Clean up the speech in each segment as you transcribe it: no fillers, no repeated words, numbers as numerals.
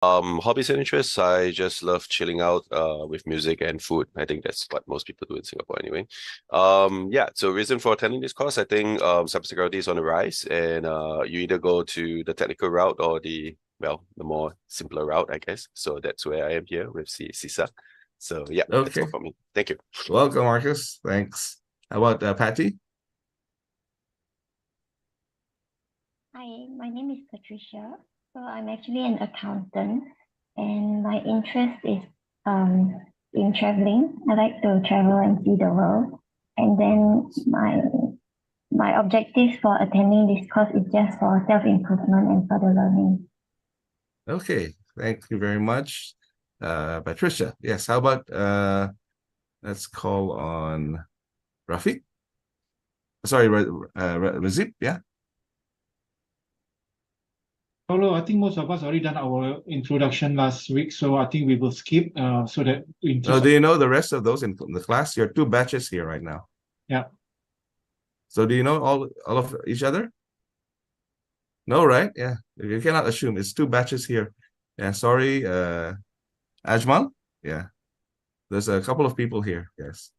Hobbies and interests. I just love chilling out with music and food. I think that's what most people do in Singapore anyway. Yeah, so reason for attending this course, I think cybersecurity is on the rise, and you either go to the technical route or the more simpler route, I guess. So that's where I am here with CISA. So yeah, that's all Okay. from me. Thank you. Welcome, Marcus. Thanks. How about Patty? Hi, my name is Patricia. So I'm actually an accountant, and my interest is in traveling. I like to travel and see the world. And then my objective for attending this course is just for self-improvement and further learning. Okay. Thank you very much. Patricia. Yes. How about let's call on Rafiq? Sorry, Razib. Yeah. Hello, I think most of us already done our introduction last week, so I think we will skip so that in Oh, terms do of, you know the rest of those in the class? You're two batches here right now. yeah. So do you know all of each other? No, right? Yeah. You cannot assume. It's two batches here. Yeah. Sorry, Ajmal. Yeah. There's a couple of people here. Yes.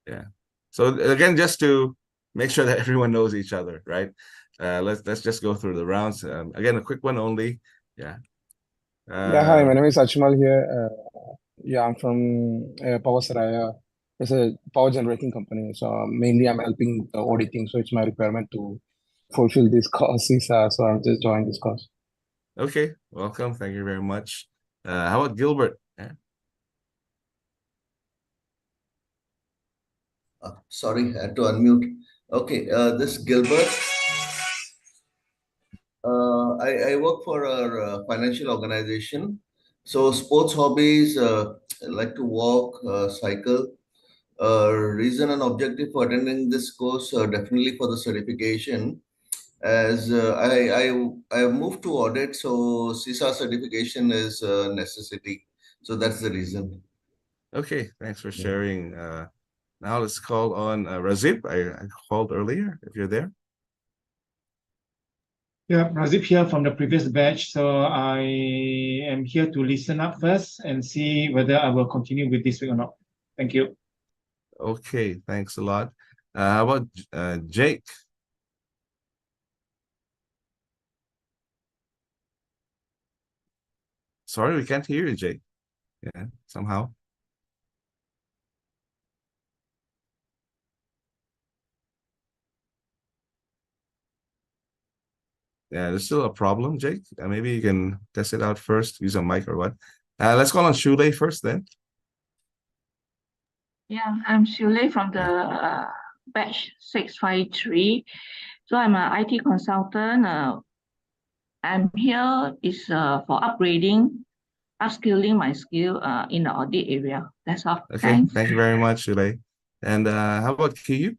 Yeah. So again, just to make sure that everyone knows each other, right? Let's just go through the rounds. Again, a quick one only. Yeah. Yeah, hi, Uh, my name is Ajmal here. Yeah, I'm from Power Saraya. It's a power generating company. So mainly I'm helping the auditing. So it's my requirement to fulfill this course. So I'm just joining this course. okay. Welcome. Thank you very much. How about Gilbert? Yeah. Sorry, I had to unmute. Okay, this Gilbert. I work for a financial organization. So sports hobbies, I like to walk, cycle. Reason and objective for attending this course, definitely for the certification. As I have moved to audit, so CISA certification is a necessity. So that's the reason. Okay. Thanks for sharing. Now let's call on Razib. I called earlier. If you're there. Yeah, Razib here from the previous batch. So I am here to listen up first and see whether I will continue with this week or not. Thank you. Okay. Thanks a lot. How about Jake? Sorry, we can't hear you, Jake. Yeah, somehow. Yeah, there's still a problem, Jake. Maybe you can test it out first, use a mic or what. Let's call on Shulei first then. Yeah, I'm Shule from the batch 653. So I'm an IT consultant. I'm here is for upskilling my skill in the audit area. That's all. Okay, Thanks. thank you very much, Shulei. And how about Kiyu?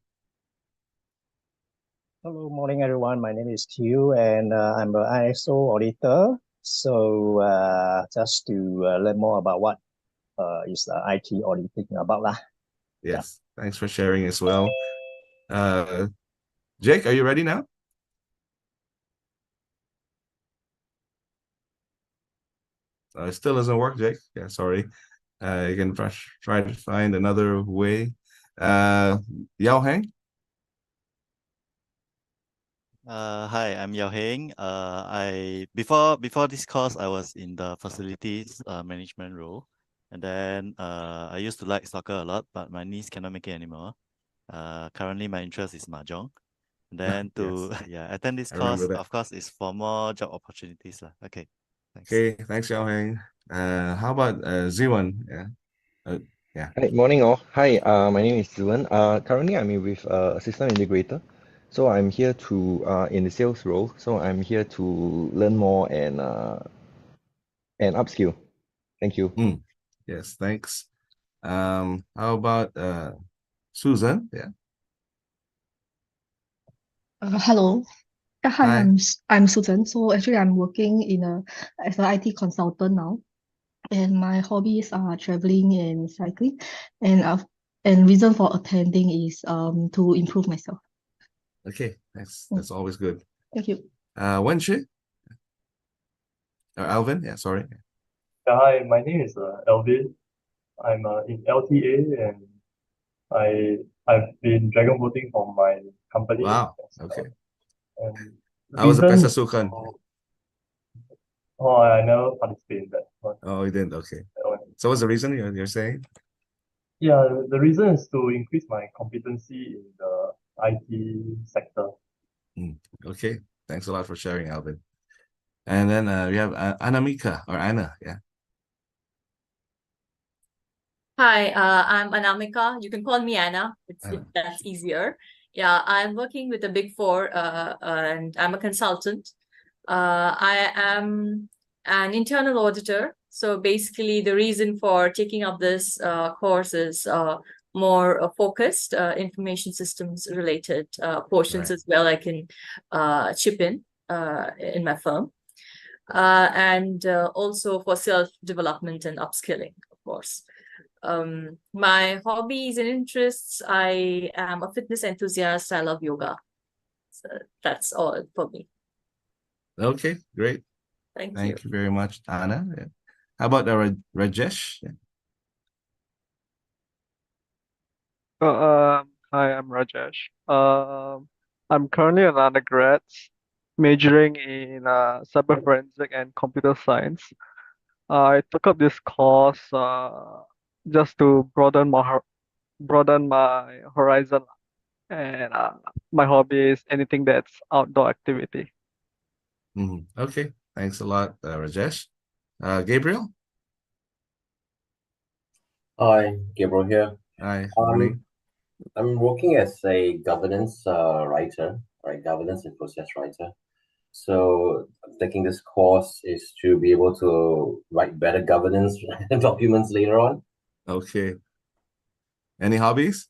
Hello, morning everyone. My name is Q and I'm an ISO auditor. So just to learn more about what is IT auditing about lah. Yes, thanks for sharing as well. Jake, are you ready now? It still doesn't work, Jake. Yeah, sorry. You can try to find another way. Yao Heng? Hi, I'm Yao Heng. Before this course, I was in the facilities management role, and then I used to like soccer a lot, but my knees cannot make it anymore. Currently, my interest is mahjong. And then to attend this course, of course, is for more job opportunities lah. Okay, thanks. Okay, thanks, Yao Heng. How about Ziwan? Yeah. Hi, morning all. Hi, my name is Ziwan. Currently I'm with a system integrator. So I'm here to in the sales role. So I'm here to learn more and upskill. Thank you. Yes, thanks. How about Susan? Yeah. Hello. Hi, Hi. I'm Susan. So actually I'm working as an IT consultant now. And my hobbies are traveling and cycling. And reason for attending is to improve myself. Okay, that's always good. Thank you. Wenxue? Alvin, yeah, sorry. Hi, my name is Elvin. I'm in LTA and I've been dragon boating for my company. Wow, as okay. well. And How was the reason Pesasukan? oh, I never participated in that one. Oh, you didn't, okay. That one. So what's the reason you're saying? Yeah, the reason is to increase my competency in the IT sector. Okay, thanks a lot for sharing, Alvin. And then we have Anamika or Anna, yeah. Hi, I'm Anamika. You can call me Anna. Anna. That's easier. Yeah, I'm working with the Big Four, and I'm a consultant. I am an internal auditor. So basically, the reason for taking up this course is more focused information systems related portions Right. as well. I can chip in my firm, and also for self-development and upskilling, of course. My hobbies and interests, I am a fitness enthusiast. I love yoga. So that's all for me. Okay, great. Thank you. Thank you very much, Anna. Yeah. How about Rajesh? Yeah. Hi, I'm Rajesh. I'm currently an undergrad majoring in cyber forensic and computer science. I took up this course just to broaden my horizon, and my hobby is anything that's outdoor activity. Okay, thanks a lot, Rajesh. Gabriel? Hi, Gabriel here. Hi, morning. I'm working as a governance writer, right? Governance and process writer. So taking this course is to be able to write better governance documents later on. Okay. Any hobbies?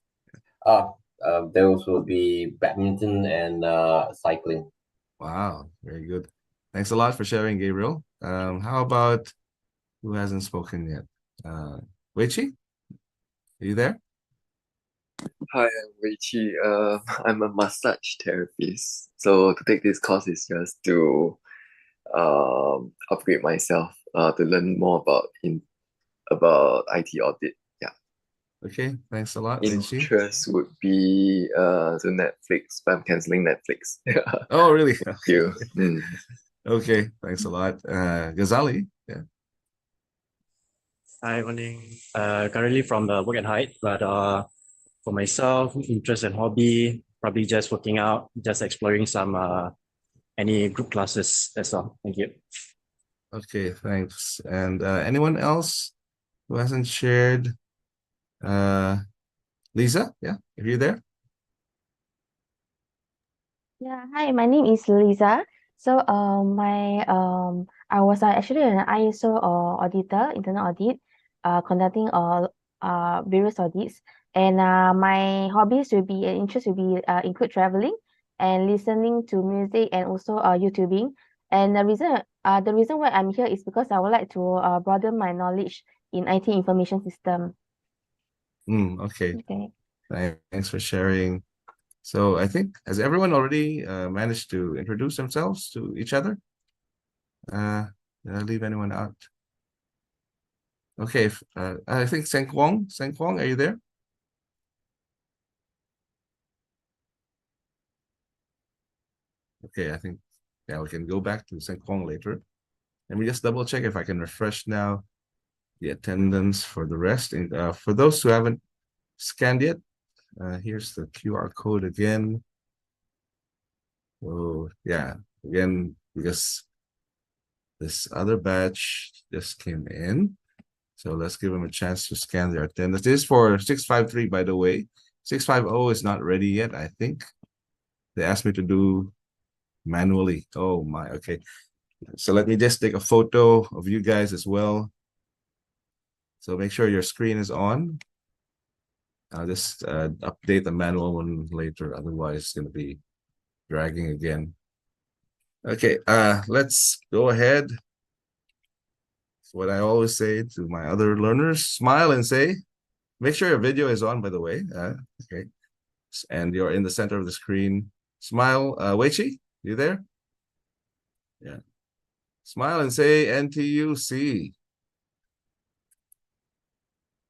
Those will be badminton and cycling. Wow, very good. Thanks a lot for sharing, Gabriel. How about who hasn't spoken yet? Weichi? Are you there? Hi, I'm Wei Qi. I'm a massage therapist. So to take this course is just to upgrade myself, to learn more about IT audit. Yeah. Okay, thanks a lot, Wei Qi. Interest would be to Netflix, but I'm canceling Netflix. Oh, really? Thank you. Okay, thanks a lot. Ghazali, yeah. Hi, morning. Currently from work and height, but for myself, interest and hobby, probably just working out, just exploring some any group classes. That's all. Thank you. Okay, thanks. And anyone else who hasn't shared? Lisa, yeah, are you there? Yeah, hi, my name is Lisa. So I was actually an ISO auditor, internal audit, conducting various audits. And my hobbies will be interest will be include traveling and listening to music and also YouTubing. And the reason why I'm here is because I would like to broaden my knowledge in IT information system. Okay. Okay. Thanks for sharing. So I think, has everyone already managed to introduce themselves to each other? Did I leave anyone out? Okay, I think Seng Kwong, are you there? Okay, I think, yeah, we can go back to Seng Kwong later. Let me just double check if I can refresh now the attendance for the rest. And for those who haven't scanned yet, here's the QR code again. Oh, yeah, again, because this other batch just came in. So let's give them a chance to scan their attendance. This is for 653, by the way. 650 is not ready yet, I think. They asked me to do manually. Oh my, okay. So let me just take a photo of you guys as well. So make sure your screen is on. I'll just update the manual one later. Otherwise, it's going to be dragging again. Okay, let's go ahead. What I always say to my other learners, smile and say, make sure your video is on, by the way. Okay. And you're in the center of the screen. Smile. Weichi, you there? Yeah. Smile and say NTUC.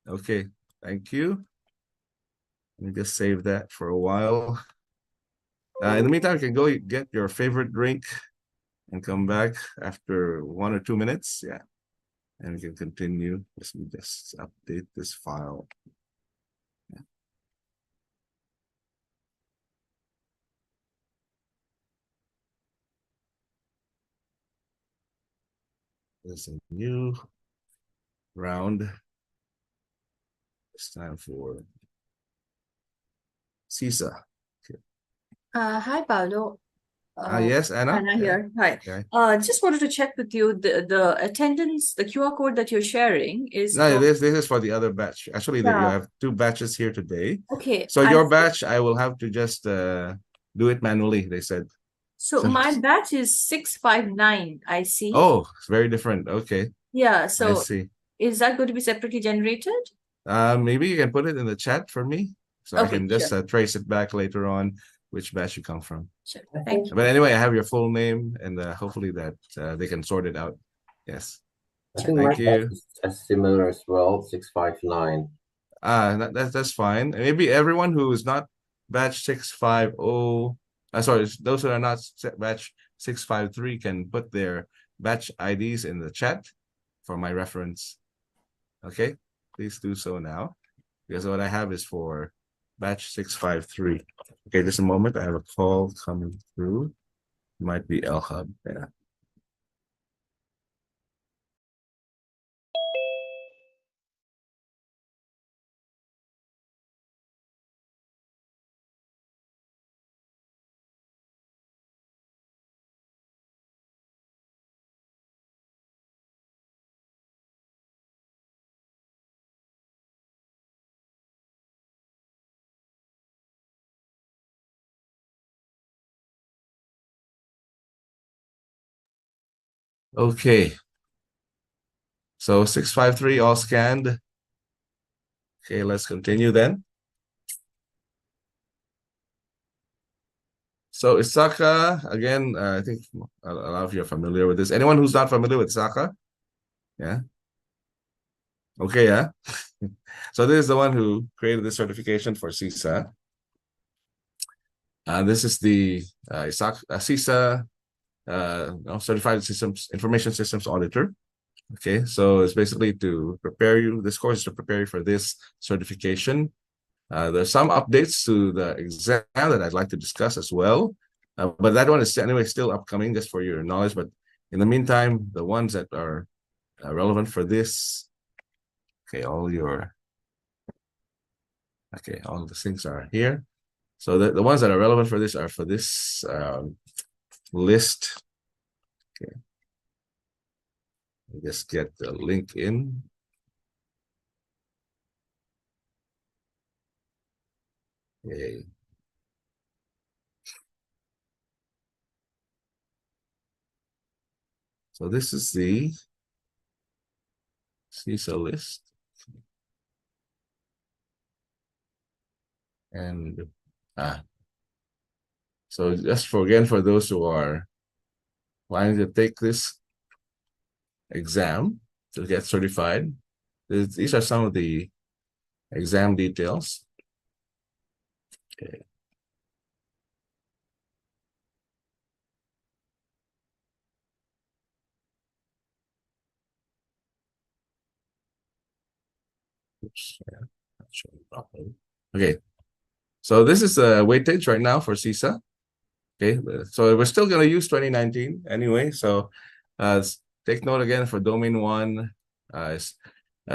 Okay, thank you. Let me just save that for a while. In the meantime, you can go get your favorite drink and come back after 1 or 2 minutes. Yeah. And we can continue. Let me just update this file. Yeah. There's a new round. It's time for CISA. Okay. Hi, Paulo. Yes, Anna. Anna here. Hi. Okay. Just wanted to check with you the attendance, the QR code that you're sharing is No, for, this is for the other batch. Actually, you yeah. have 2 batches here today. Okay. So your batch, I will have to just do it manually, they said. So my batch is 659, I see. Oh, it's very different. Okay. Yeah, I so see. is that going to be separately generated? Maybe you can put it in the chat for me, so I Okay, can just sure. trace it back later on which batch you come from. Sure. Thank you. But anyway, I have your full name, and hopefully that they can sort it out. Yes. I think my Thank you. batch is similar as well, 659. That's fine. Maybe everyone who is not batch 650, sorry, those who are not batch 653 can put their batch IDs in the chat for my reference. Okay, please do so now, because what I have is for batch 653. Okay, just a moment. I have a call coming through. Might be LHub. Yeah. Okay. So 653 all scanned. Okay, let's continue then. So ISACA, again, I think a lot of you are familiar with this. Anyone who's not familiar with ISACA? Yeah. Okay, yeah. So this is the one who created the certification for CISA. This is the CISA Certified Systems Information Systems Auditor. Okay, so it's basically to prepare you. This course is to prepare you for this certification. There's some updates to the exam that I'd like to discuss as well, but that one is anyway still upcoming, just for your knowledge. But in the meantime, the ones that are relevant for this, okay, all the things are here. So the ones that are relevant for this are for this list. Okay, just get the link in. Okay. So this is the CISA list. And so just for those who are planning to take this exam to get certified, these are some of the exam details. Okay. Oops, yeah, not showing properly. Okay, so this is the weightage right now for CISA. Okay, so we're still going to use 2019 anyway. So take note again for domain 1, is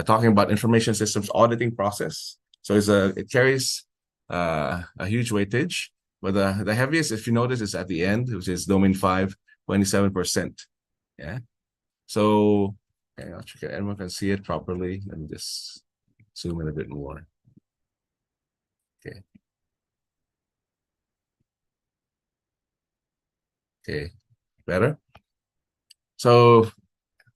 talking about information systems auditing process. So it carries a huge weightage, but the heaviest, if you notice, is at the end, which is domain 5, 27%. Yeah. So I'll check it. Everyone can see it properly. Let me just zoom in a bit more. Okay. Okay, better. So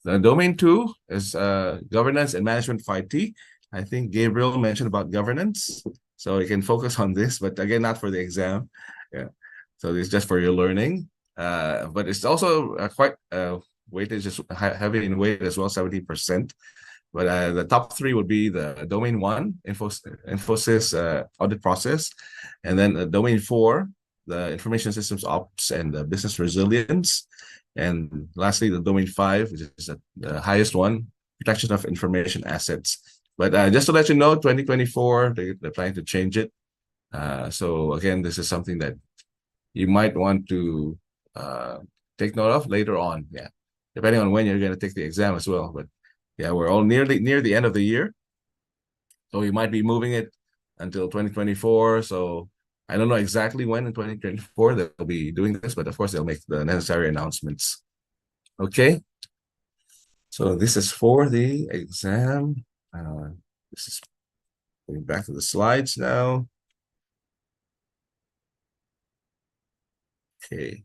the domain 2 is governance and management of IT. I think Gabriel mentioned about governance, so you can focus on this, but again, not for the exam. Yeah, so it's just for your learning. But it's also quite weightage is heavy in weight as well, 70%. But the top three would be the domain 1, Infosys audit process, and then domain 4, the information systems ops and the business resilience, and lastly the domain 5, which is the highest one, protection of information assets. But just to let you know, 2024 they're planning to change it. So again, this is something that you might want to take note of later on. Yeah, depending on when you're going to take the exam as well. But yeah, we're all near the end of the year, so we might be moving it until 2024. So I don't know exactly when in 2024 they'll be doing this, but of course they'll make the necessary announcements. Okay. So this is for the exam. This is going back to the slides now. Okay.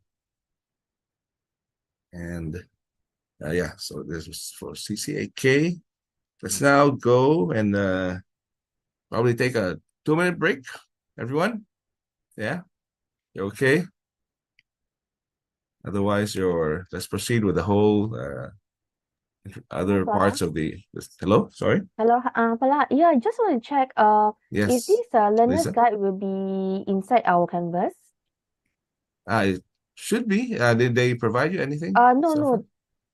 And yeah, so this was for CCAK. Let's now go and probably take a 2-minute break, everyone. Yeah, you okay? Otherwise, let's proceed with the whole other parts of the. Hello, sorry. Hello, Pala. Yeah, I just want to check. Yes, Is this learner's Lisa? guide will be inside our Canvas? It should be. Did they provide you anything No, so far? no.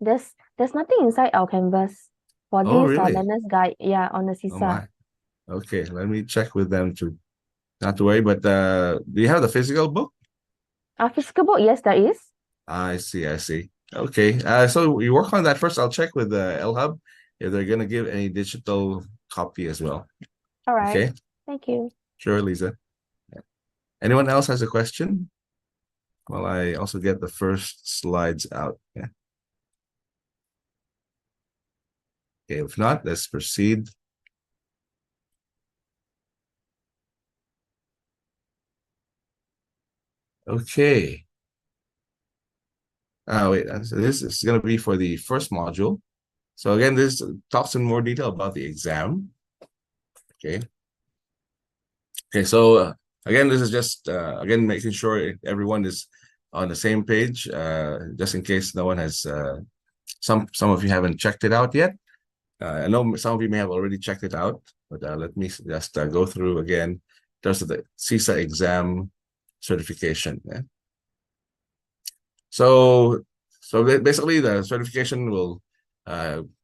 There's nothing inside our Canvas for Oh, this really? learner's guide. Yeah, on the Oh CISA. my. Okay, let me check with them too. Not to worry, but do you have the physical book? Physical book, yes, there is. I see. Okay. So we work on that first. I'll check with the LHub if they're gonna give any digital copy as well. All right. Okay. Thank you. Sure, Lisa. Anyone else has a question? Well, I also get the first slides out. Yeah. Okay, if not, let's proceed. Okay. Wait, so this is going to be for the first module. So again, this talks in more detail about the exam. Okay. Okay, so again, this is just again making sure everyone is on the same page, just in case no one has some of you haven't checked it out yet. I know some of you may have already checked it out, but let me just go through again in terms of the CISA exam certification. Yeah. So basically, the certification will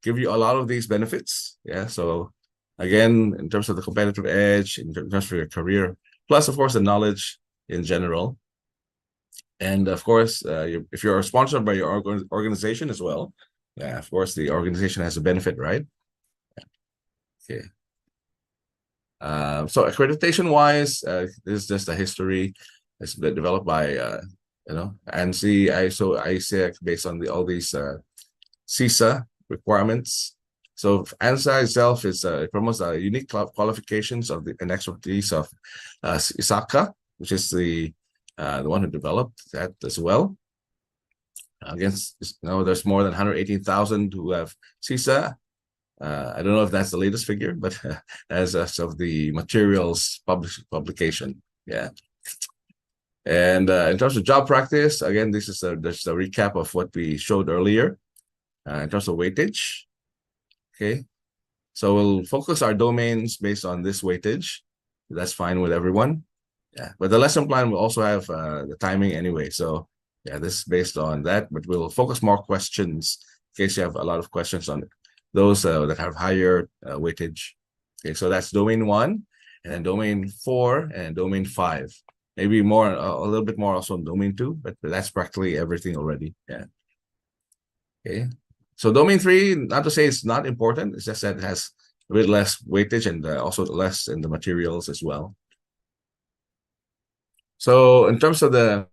give you a lot of these benefits. Yeah. So again, in terms of the competitive edge, in terms of your career, plus of course the knowledge in general, and of course, if you're sponsored by your organization as well, yeah, of course the organization has a benefit, right? Okay. So accreditation wise, this is just a history. It's been developed by ANSI, ISO, ISEC, based on all these CISA requirements. So ANSI itself is promotes unique qualifications of and expertise of ISACA, which is the one who developed that as well. Against, there's more than 118,000 who have CISA. I don't know if that's the latest figure, but as of the materials publication, yeah. And in terms of job practice, again, this is just a recap of what we showed earlier in terms of weightage. Okay, so we'll focus our domains based on this weightage. That's fine with everyone. Yeah, but the lesson plan will also have the timing anyway. So yeah, this is based on that, but we'll focus more questions in case you have a lot of questions on those that have higher weightage. Okay, so that's domain 1, and then domain 4, and domain 5. Maybe more, a little bit more also on domain 2, but that's practically everything already. Yeah. Okay. So domain 3, not to say it's not important, it's just that it has a bit less weightage and also less in the materials as well. So in terms of the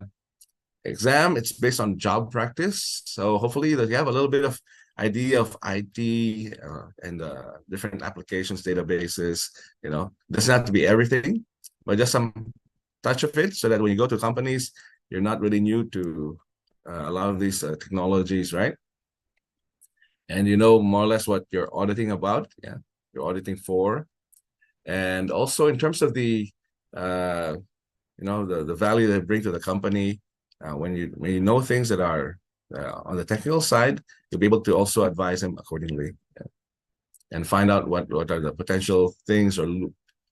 exam, it's based on job practice. So hopefully that you have a little bit of idea of IT and different applications, databases. Doesn't have to be everything, but just some touch of it, so that when you go to companies, you're not really new to a lot of these technologies, right? And you know more or less what you're auditing about. Yeah, you're auditing for. And also in terms of the the value they bring to the company, when you know things that are on the technical side, you'll be able to also advise them accordingly, and find out what are the potential things or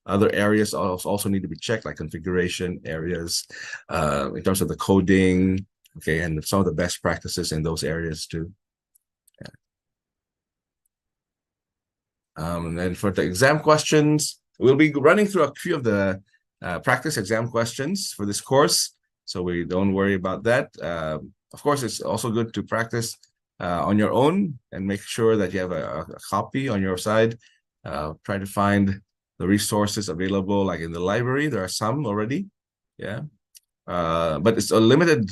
other areas also need to be checked, like configuration areas, in terms of the coding, okay, and some of the best practices in those areas too. And then for the exam questions, we'll be running through a few of the practice exam questions for this course, so we don't worry about that. Of course, it's also good to practice on your own and make sure that you have a copy on your side. Try to find the resources available, like in the library. There are some already, yeah. But it's a limited.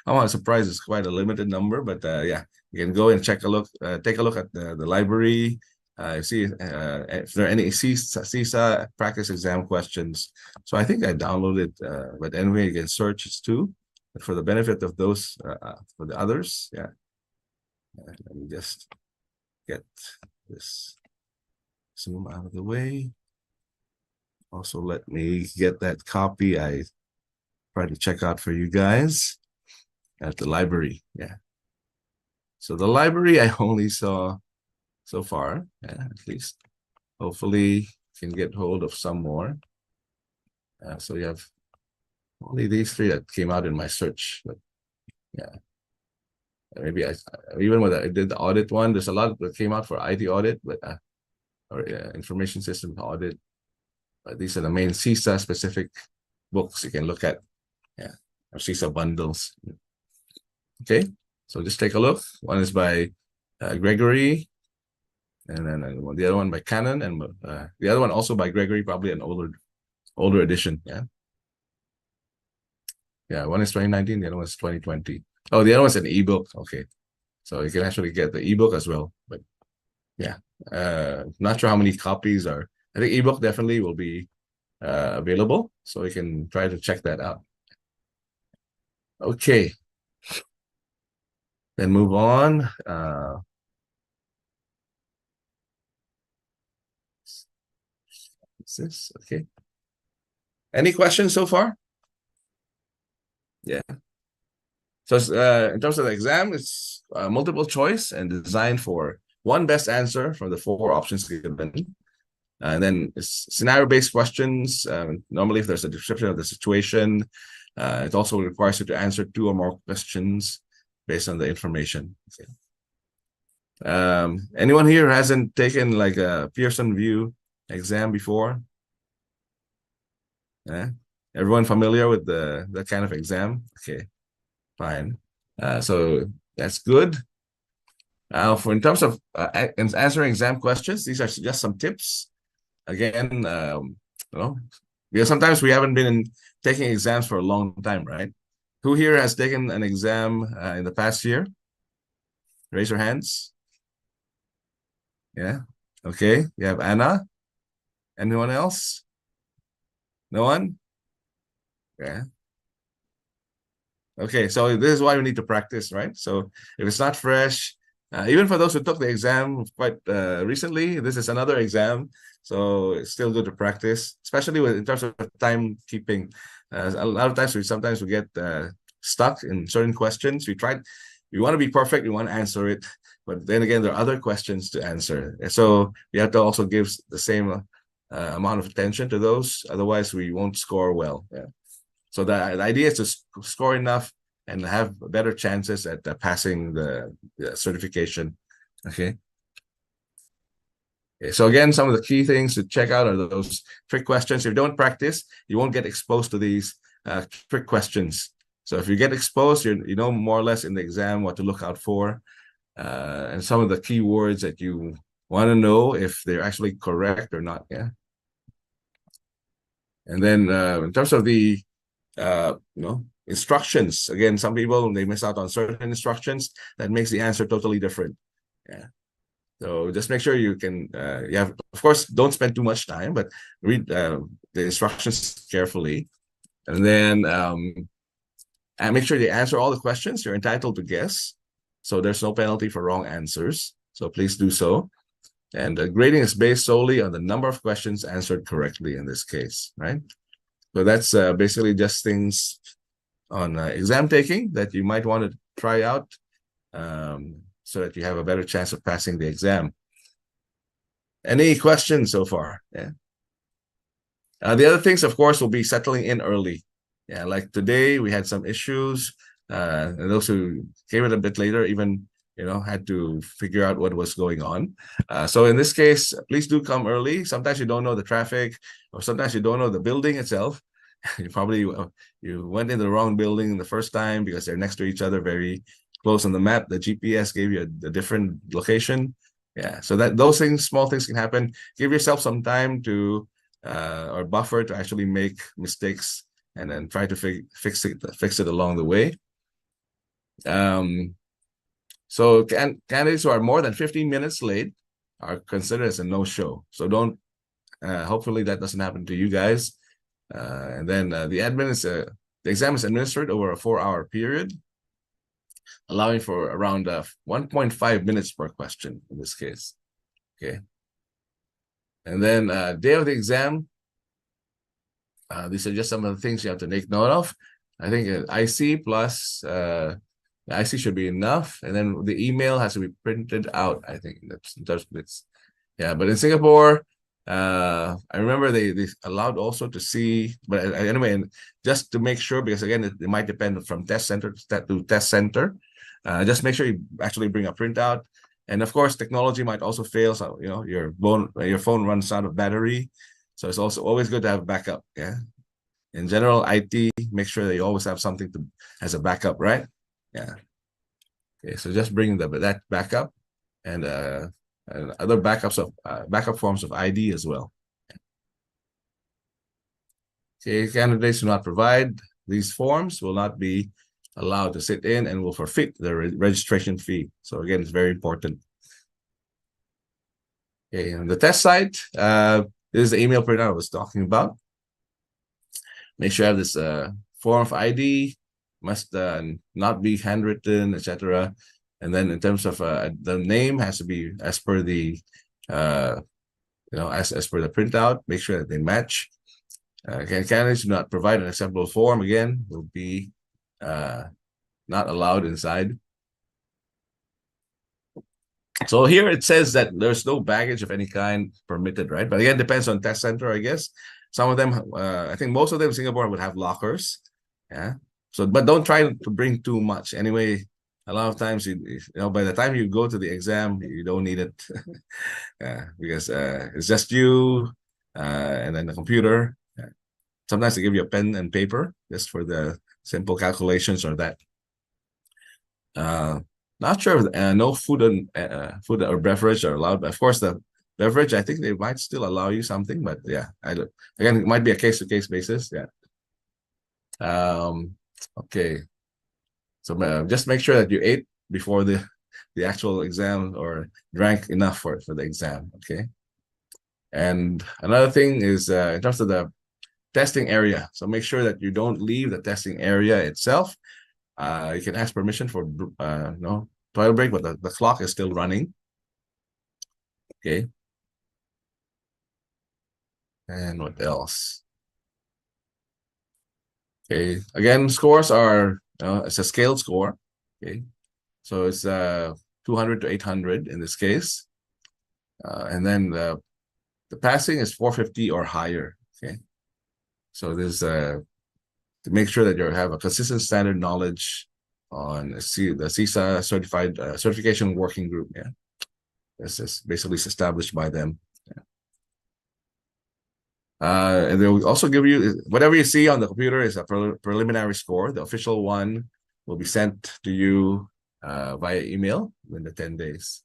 I'm surprised it's quite a limited number, but yeah, you can go and take a look at the library. See if there are any CISA practice exam questions. So I think I downloaded, but anyway, you can search it too. But for the benefit of those, for the others, yeah. Let me just get this Zoom out of the way. Also, let me get that copy I tried to check out for you guys at the library. Yeah. So the library I only saw so far, yeah, at least. Hopefully, you can get hold of some more. So you have only these three that came out in my search, but yeah. Maybe even when I did the audit one, there's a lot that came out for IT audit, but or information system audit. But these are the main CISA specific books you can look at, yeah, or CISA bundles. Okay, so just take a look. One is by Gregory, and then the other one by Cannon, and the other one also by Gregory, probably an older edition. Yeah, one is 2019, the other one is 2020. Oh, the other one's an ebook. Okay, so you can actually get the ebook as well. But yeah, not sure how many copies are. I think ebook definitely will be available, so you can try to check that out. Okay, then move on. What's this? Okay. Any questions so far? Yeah. So in terms of the exam, it's multiple choice and designed for one best answer from the 4 options given. And then it's scenario-based questions. Normally, if there's a description of the situation, it also requires you to answer 2 or more questions based on the information. Okay. Anyone here hasn't taken like a Pearson VUE exam before? Yeah. Everyone familiar with that kind of exam? Okay, fine. So that's good. In terms of answering exam questions, these are just some tips. Again, because sometimes we haven't been taking exams for a long time, right? Who here has taken an exam in the past year? Raise your hands. Yeah. Okay. You have Anna. Anyone else? No one? Yeah. Okay, so this is why we need to practice, right? So if it's not fresh, even for those who took the exam quite recently, this is another exam. So it's still good to practice, especially in terms of timekeeping. A lot of times we get stuck in certain questions. We want to be perfect, we want to answer it, but then again, there are other questions to answer. So we have to also give the same amount of attention to those. Otherwise, we won't score well. Yeah. So the idea is to score enough and have better chances at passing the certification. Okay. So again, some of the key things to check out are those trick questions. If you don't practice, you won't get exposed to these trick questions. So if you get exposed, you know more or less in the exam what to look out for, and some of the key words that you want to know if they're actually correct or not. Yeah. And then in terms of the instructions, again, some people, they miss out on certain instructions that makes the answer totally different. Yeah. So just make sure you can, of course, don't spend too much time, but read the instructions carefully. And then and make sure you answer all the questions. You're entitled to guess. So there's no penalty for wrong answers. So please do so. And grading is based solely on the number of questions answered correctly in this case, right? So that's basically just things on exam taking that you might want to try out, so that you have a better chance of passing the exam. Any questions so far? Yeah. The other things, of course, will be settling in early. Yeah, like today we had some issues. And those who came in a bit later even, had to figure out what was going on. So in this case, please do come early. Sometimes you don't know the traffic, or sometimes you don't know the building itself. You probably you went in the wrong building the first time because they're next to each other, very close on the map. The GPS gave you a different location. Yeah, so that those things, small things can happen. Give yourself some time to or buffer to actually make mistakes, and then try to fix it along the way. So candidates who are more than 15 minutes late are considered as a no-show. So don't. Hopefully that doesn't happen to you guys. And then the exam is administered over a 4-hour period, allowing for around 1.5 minutes per question in this case. Okay. And then day of the exam, these are just some of the things you have to take note of. I think IC plus the IC should be enough, and then the email has to be printed out. I think that's yeah. But in Singapore, I remember they allowed also to see, but anyway, and just to make sure, because again it might depend from test center to test center. Just make sure you actually bring a printout, and of course technology might also fail. So your phone runs out of battery, so it's also always good to have backup. Yeah, in general, IT, make sure that you always have something as a backup, right? Yeah. Okay, so just bring that backup, and other backups of backup forms of ID as well. Okay, candidates who not provide these forms will not be allowed to sit in and will forfeit the registration fee. So again, it's very important. Okay, on the test site, this is the email printout I was talking about. Make sure you have this form of ID, must not be handwritten, etc. And then in terms of the name has to be as per the as per the printout. Make sure that they match. Candidates do not provide an acceptable form, again, will be not allowed inside. So here it says that there's no baggage of any kind permitted, right? But again, depends on test center, I guess. Some of them, I think most of them in Singapore would have lockers. Yeah. So, but don't try to bring too much. Anyway, a lot of times, by the time you go to the exam, you don't need it. Because it's just you and then the computer. Sometimes they give you a pen and paper just for the simple calculations or that. Not sure if no food food or beverage are allowed, but of course the beverage, I think they might still allow you something, but yeah, again, it might be a case-to-case basis. Yeah. Okay. So just make sure that you ate before the actual exam or drank enough for the exam. Okay. And another thing is in terms of the testing area. So make sure that you don't leave the testing area itself. You can ask permission for toilet break, but the clock is still running. Okay. And what else? Okay. Again, scores are it's a scaled score. Okay. So it's 200 to 800 in this case. And then the passing is 450 or higher. Okay. So there's to make sure that you have a consistent standard knowledge on the CISA certified certification working group. Yeah, this is basically established by them. Yeah. And they'll also give you whatever you see on the computer is a preliminary score. The official one will be sent to you via email within the 10 days.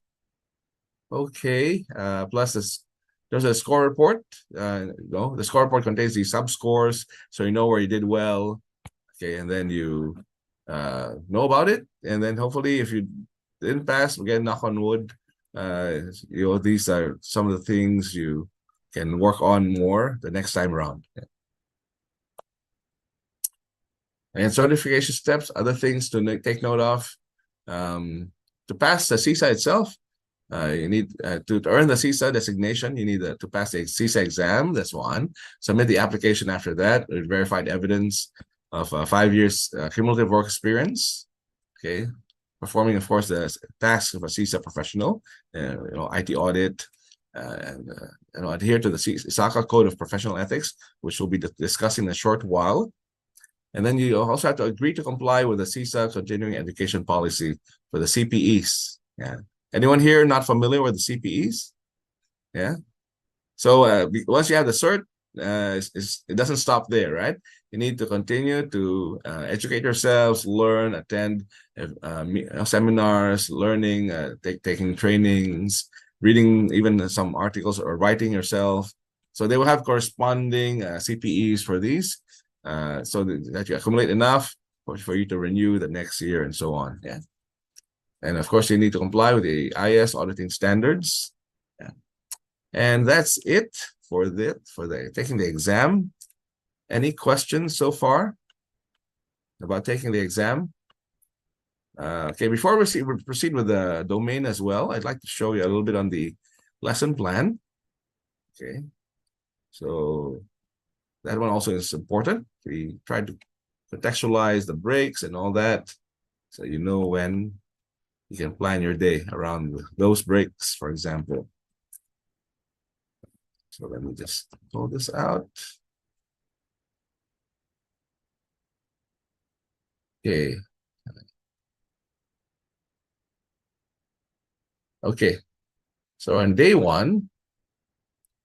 Okay. Plus this. There's a score report. The score report contains the sub-scores, so you know where you did well. Okay, and then you know about it, and then hopefully, if you didn't pass, again, knock on wood. These are some of the things you can work on more the next time around. Yeah. And certification steps, other things to take note of. To pass the CISA itself. You need to earn the CISA designation. You need to pass the CISA exam. That's one. Submit the application after that with verified evidence of 5 years cumulative work experience. Okay, performing, of course, the tasks of a CISA professional, IT audit, and adhere to the ISACA Code of Professional Ethics, which we'll be discussing in a short while. And then you also have to agree to comply with the CISA Continuing Education Policy for the CPEs. Yeah. Anyone here not familiar with the CPEs? Yeah. So once you have the cert, it doesn't stop there, right? You need to continue to educate yourselves, learn, attend seminars, learning, taking trainings, reading even some articles or writing yourself. So they will have corresponding CPEs for these, so that you accumulate enough for you to renew the next year and so on. Yeah. And of course, you need to comply with the IS auditing standards. Yeah. And that's it for taking the exam. Any questions so far about taking the exam? Okay, before we proceed with the domain as well, I'd like to show you a little bit on the lesson plan. Okay, so that one also is important. We try to contextualize the breaks and all that, so you know when you can plan your day around those breaks, for example. So let me just pull this out. Okay. Okay. So on day one,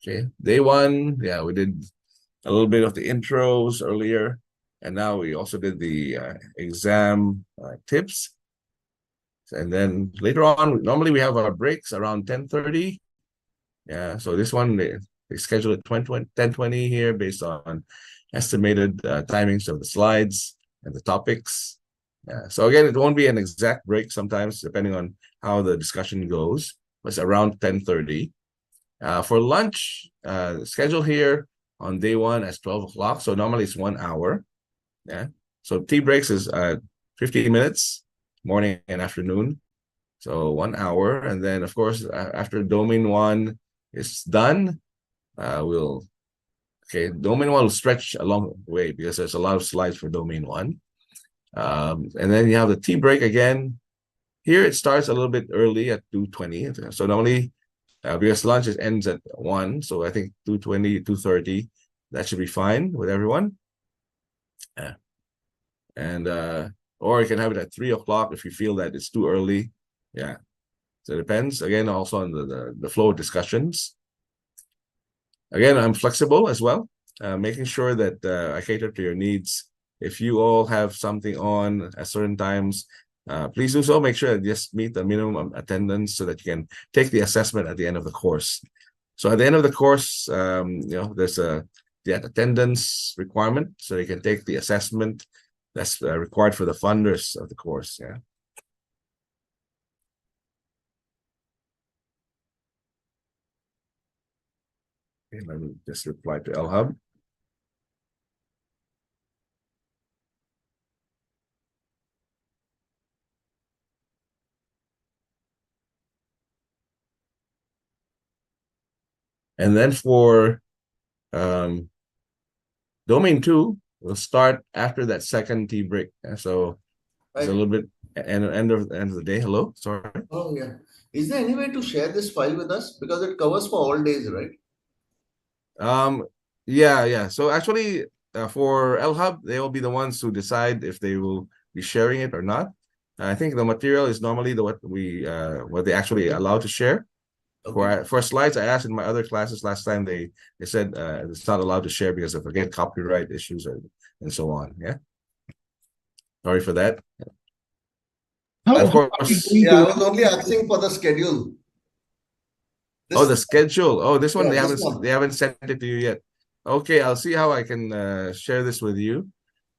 yeah, we did a little bit of the intros earlier, and now we also did the exam tips. And then later on, normally we have our breaks around 10:30. Yeah, so this one, they scheduled at 10:20 here based on estimated timings of the slides and the topics. Yeah, so again, it won't be an exact break sometimes, depending on how the discussion goes. It's around 10:30. For lunch, schedule here on day one as 12 o'clock. So normally it's 1 hour. Yeah. So tea breaks is 15 minutes, morning and afternoon. So 1 hour. And then, of course, after domain one is done, domain one will stretch a long way because there's a lot of slides for domain one. And then you have the tea break again. Here it starts a little bit early at 2:20. So normally, because lunch ends at 1, so I think 2:20, 2:30, that should be fine with everyone. Yeah. And or you can have it at 3 o'clock if you feel that it's too early. Yeah. So it depends. Again, also on the flow of discussions. Again, I'm flexible as well, making sure that I cater to your needs. If you all have something on at certain times, please do so. Make sure that just meet the minimum attendance so that you can take the assessment at the end of the course. So at the end of the course, there's the attendance requirement, so you can take the assessment that's required for the funders of the course. Yeah. Okay, let me just reply to LHub. And then for domain 2, we'll start after that second tea break. So it's a little bit end of the day. Hello, sorry. Oh yeah. Is there any way to share this file with us? Because it covers for all days, right? Yeah. So actually, for LHub, they will be the ones who decide if they will be sharing it or not. I think the material is normally what they actually allow to share. Okay. For slides, I asked in my other classes last time, they said it's not allowed to share because of, again, copyright issues and so on. Yeah. Sorry for that. Of course. Yeah, I was only asking for the schedule. The schedule. Oh, this one, Yeah, they haven't sent it to you yet. Okay, I'll see how I can share this with you.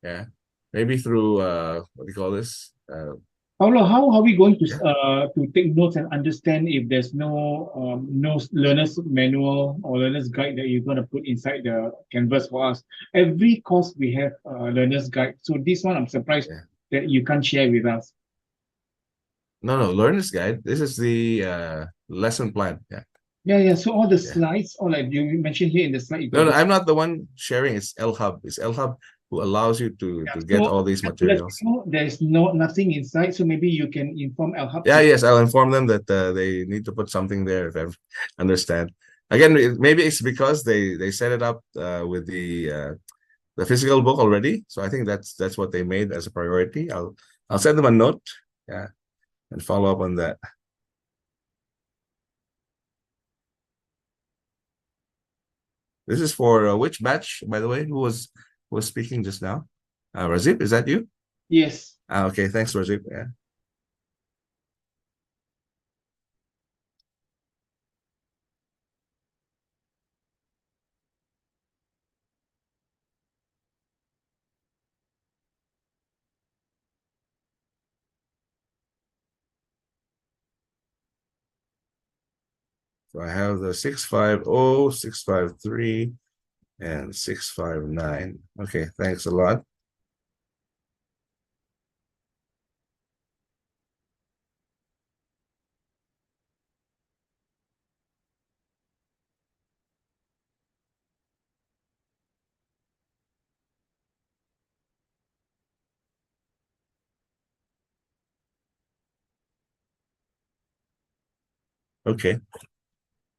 Yeah. Maybe through what do you call this? Paulo, how are we going to take notes and understand if there's no learner's manual or learner's guide that you're going to put inside the Canvas for us? Every course we have a learner's guide. So this one, I'm surprised that you can't share with us. No, learner's guide. This is the lesson plan. Yeah. Yeah. So all the slides, or like you mentioned here in the slide. No, I'm not the one sharing. It's LHub. It's LHub who allows you to Yeah, get so all these let us materials. know there's nothing inside, so maybe you can inform LHub. Yeah, yes, I'll inform them that they need to put something there if I understand. Again, maybe it's because they set it up with the physical book already. So I think that's what they made as a priority. I'll send them a note, yeah, and follow up on that. This is for which batch, by the way? Who was speaking just now? Razib, is that you? Yes. Okay, thanks, Razib. Yeah. So I have the 650, 653, and 659. Okay, thanks a lot. Okay,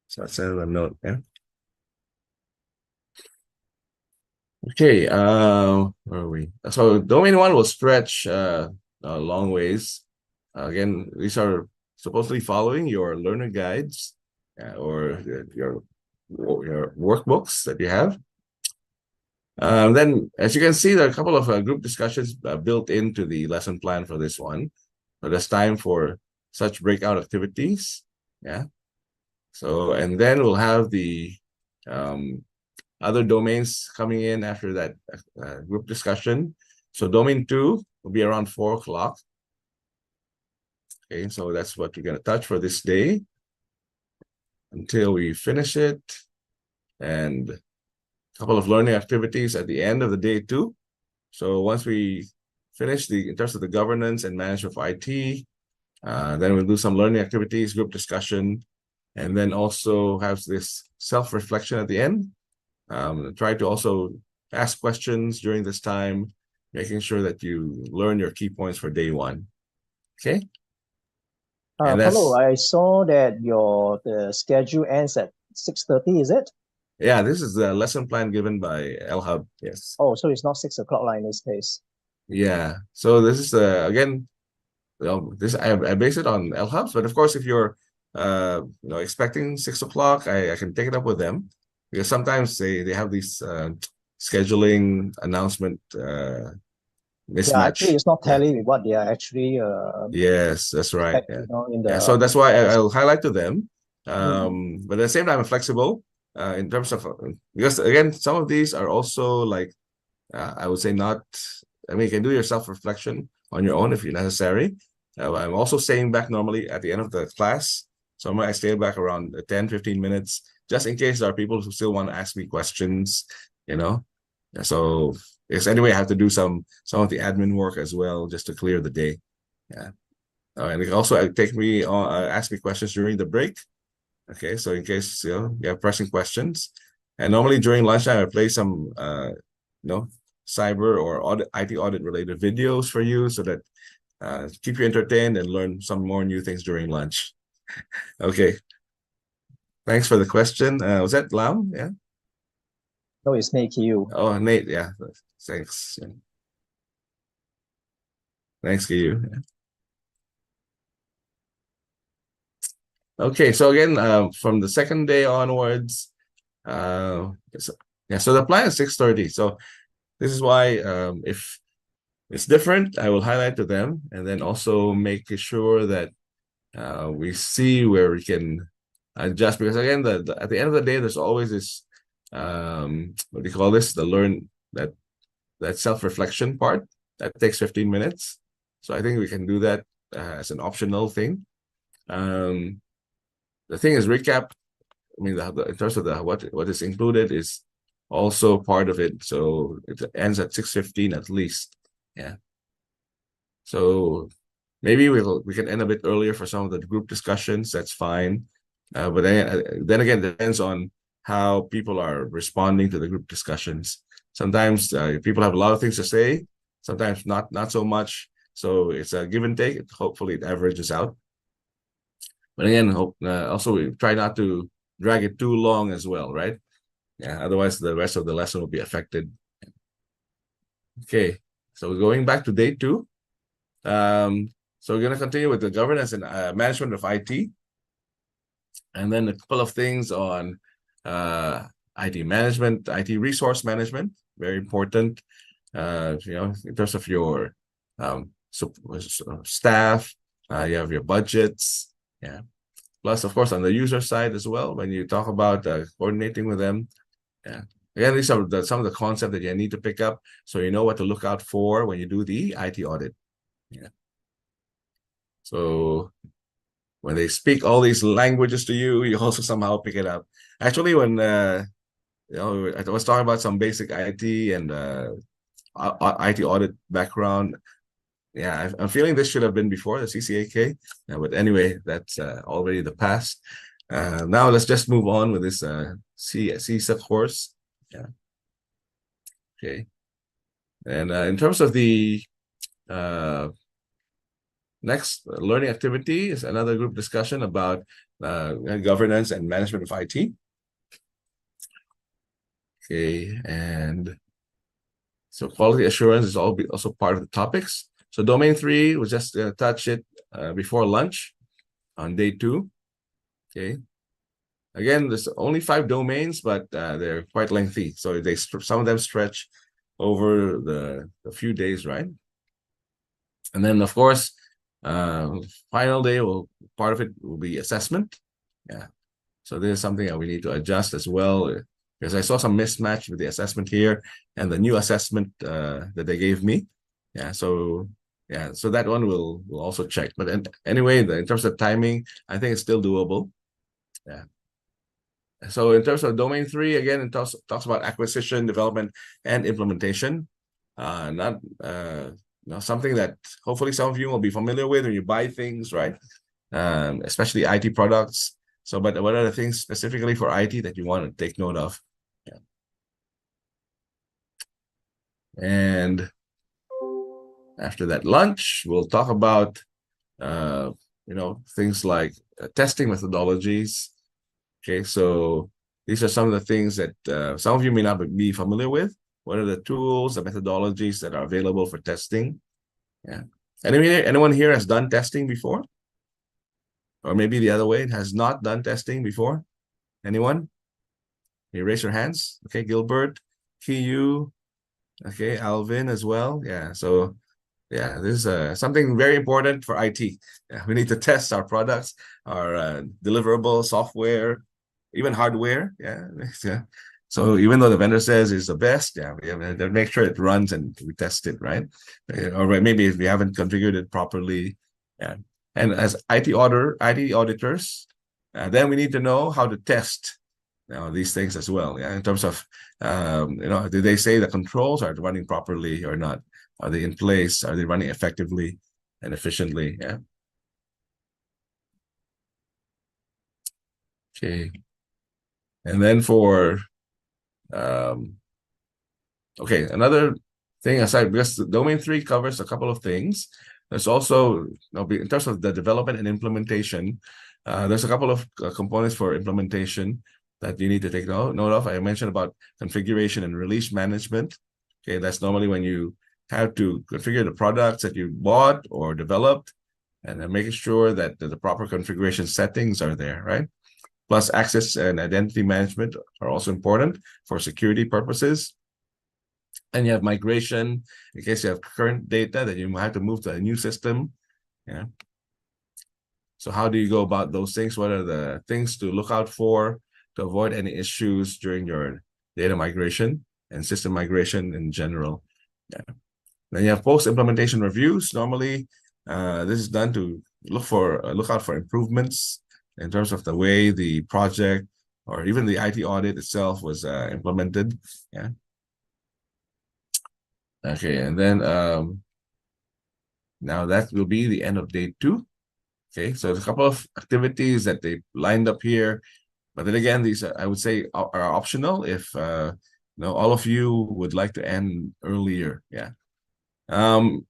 so I'll send a note there. Okay, where are we? So domain 1 will stretch a long ways. Again, these are supposedly following your learner guides or your workbooks that you have. Then, as you can see, there are a couple of group discussions built into the lesson plan for this one. So there's time for such breakout activities. Yeah. So, and then we'll have the other domains coming in after that group discussion. So domain 2 will be around 4 o'clock. Okay, so that's what we're going to touch for this day until we finish it. And a couple of learning activities at the end of the day too. So once we finish in terms of the governance and management of IT, then we'll do some learning activities, group discussion, and then also have this self-reflection at the end. Try to also ask questions during this time, making sure that you learn your key points for day 1. Okay. Hello, I saw that the schedule ends at 6:30, is it? Yeah, this is the lesson plan given by LHub. Yes. Oh, so it's not 6 o'clock like in this case. Yeah. So this is again, this I base it on LHubs, but of course, if you're expecting 6 o'clock, I can take it up with them because sometimes they have these scheduling announcement mismatch. Yeah, actually, it's not telling me what they are actually. Yes, that's right. Yeah. In the So that's why I'll highlight to them. But at the same time, I'm flexible in terms of because again, some of these are also like I would say not. I mean, you can do your self-reflection on your own if you're necessary. I'm also staying back normally at the end of the class. So I stay back around 10-15 minutes just in case there are people who still want to ask me questions, So yes, anyway, I have to do some of the admin work as well just to clear the day. Yeah. And it also ask me questions during the break. Okay, so in case you have pressing questions. And normally during lunchtime, I play some cyber or IT audit related videos for you so that keep you entertained and learn some more new things during lunch. Okay. Thanks for the question. Was that Lam? Yeah. No, it's Nate Kiyu. Oh, Nate. Yeah. Thanks. Yeah. Thanks, Kiyu. Yeah. Okay. So again, from the second day onwards, so the plan is 6:30. So this is why if it's different, I will highlight to them and then also make sure that we see where we can adjust because again, at the end of the day, there's always this what do you call this? That self-reflection part that takes 15 minutes. So I think we can do that as an optional thing. The thing is recap. I mean, in terms of what is included is also part of it. So it ends at 6:15 at least. Yeah. So maybe we can end a bit earlier for some of the group discussions. That's fine. But then again, it depends on how people are responding to the group discussions. Sometimes people have a lot of things to say, sometimes not so much. So it's a give and take. Hopefully it averages out. But again, also we try not to drag it too long as well, right? Yeah, otherwise the rest of the lesson will be affected. Okay, so going back to day 2. So we're going to continue with the governance and management of IT. And then a couple of things on IT management, IT resource management, very important. In terms of your staff, you have your budgets, yeah. Plus, of course, on the user side as well, when you talk about coordinating with them, yeah. Again, these are some of the concepts that you need to pick up, so you know what to look out for when you do the IT audit. Yeah. So when they speak all these languages to you, you also somehow pick it up. Actually, when I was talking about some basic IT and IT audit background, yeah, I'm feeling this should have been before the CCAK. But anyway, that's already the past. Now let's just move on with this CISA course. Yeah. Okay. And in terms of the next learning activity is another group discussion about governance and management of IT. Okay, and so quality assurance is also part of the topics. So domain 3, we'll just touch it before lunch on day 2. Okay. Again, there's only 5 domains, but they're quite lengthy. So some of them stretch over the few days, right? And then, of course, final day part of it will be assessment. Yeah. So this is something that we need to adjust as well, because I saw some mismatch with the assessment here and the new assessment that they gave me. Yeah. So yeah, so that one we'll also check. But anyway, in terms of timing, I think it's still doable. Yeah. So in terms of domain 3, again, it talks about acquisition, development, and implementation. Something that hopefully some of you will be familiar with when you buy things, right? Especially IT products. So, but what are the things specifically for IT that you want to take note of? Yeah. And after that lunch, we'll talk about things like testing methodologies. Okay, so these are some of the things that some of you may not be familiar with. What are the tools, the methodologies that are available for testing? Yeah. Anyone here has done testing before? Or maybe the other way, has not done testing before? Anyone? You raise your hands. Okay, Gilbert, Kiyu, okay, Alvin as well. Yeah, so yeah, this is something very important for IT. Yeah, we need to test our products, our deliverable software, even hardware. Yeah, yeah. So even though the vendor says it's the best, yeah, we have to make sure it runs and we test it, right? Or maybe if we haven't configured it properly. Yeah. And as IT auditors, then we need to know how to test these things as well. Yeah, in terms of did they say the controls are running properly or not? Are they in place? Are they running effectively and efficiently? Yeah. Okay. And then for okay, another thing aside, because domain 3 covers a couple of things. There's also, in terms of the development and implementation, there's a couple of components for implementation that you need to take note of. I mentioned about configuration and release management. Okay, that's normally when you have to configure the products that you bought or developed, and then making sure that the proper configuration settings are there, right? Plus, access and identity management are also important for security purposes. And you have migration in case you have current data that you might have to move to a new system. Yeah. So how do you go about those things? What are the things to look out for to avoid any issues during your data migration and system migration in general? Yeah. Then you have post-implementation reviews. Normally, this is done to look out for improvements in terms of the way the project or even the IT audit itself was implemented. Yeah. Okay, and then now that will be the end of day 2. Okay, so there's a couple of activities that they lined up here, but then again, these I would say are optional if No, all of you would like to end earlier. Yeah.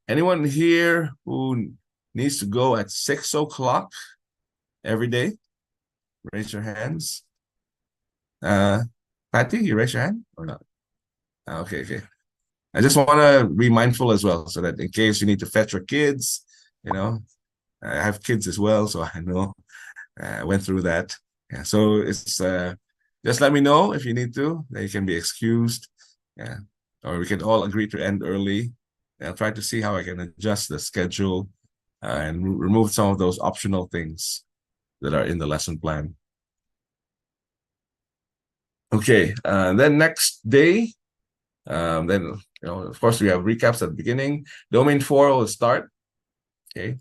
Anyone here who needs to go at 6 o'clock every day? Raise your hands. Patty, you raise your hand or not? Okay, okay. I just want to be mindful as well, so that in case you need to fetch your kids, you know, I have kids as well, so I know I went through that. Yeah, so it's just let me know if you need to. They can be excused. Yeah, or we can all agree to end early. I'll try to see how I can adjust the schedule and remove some of those optional things that are in the lesson plan. Okay, then next day, then of course we have recaps at the beginning. Domain 4 will start. Okay,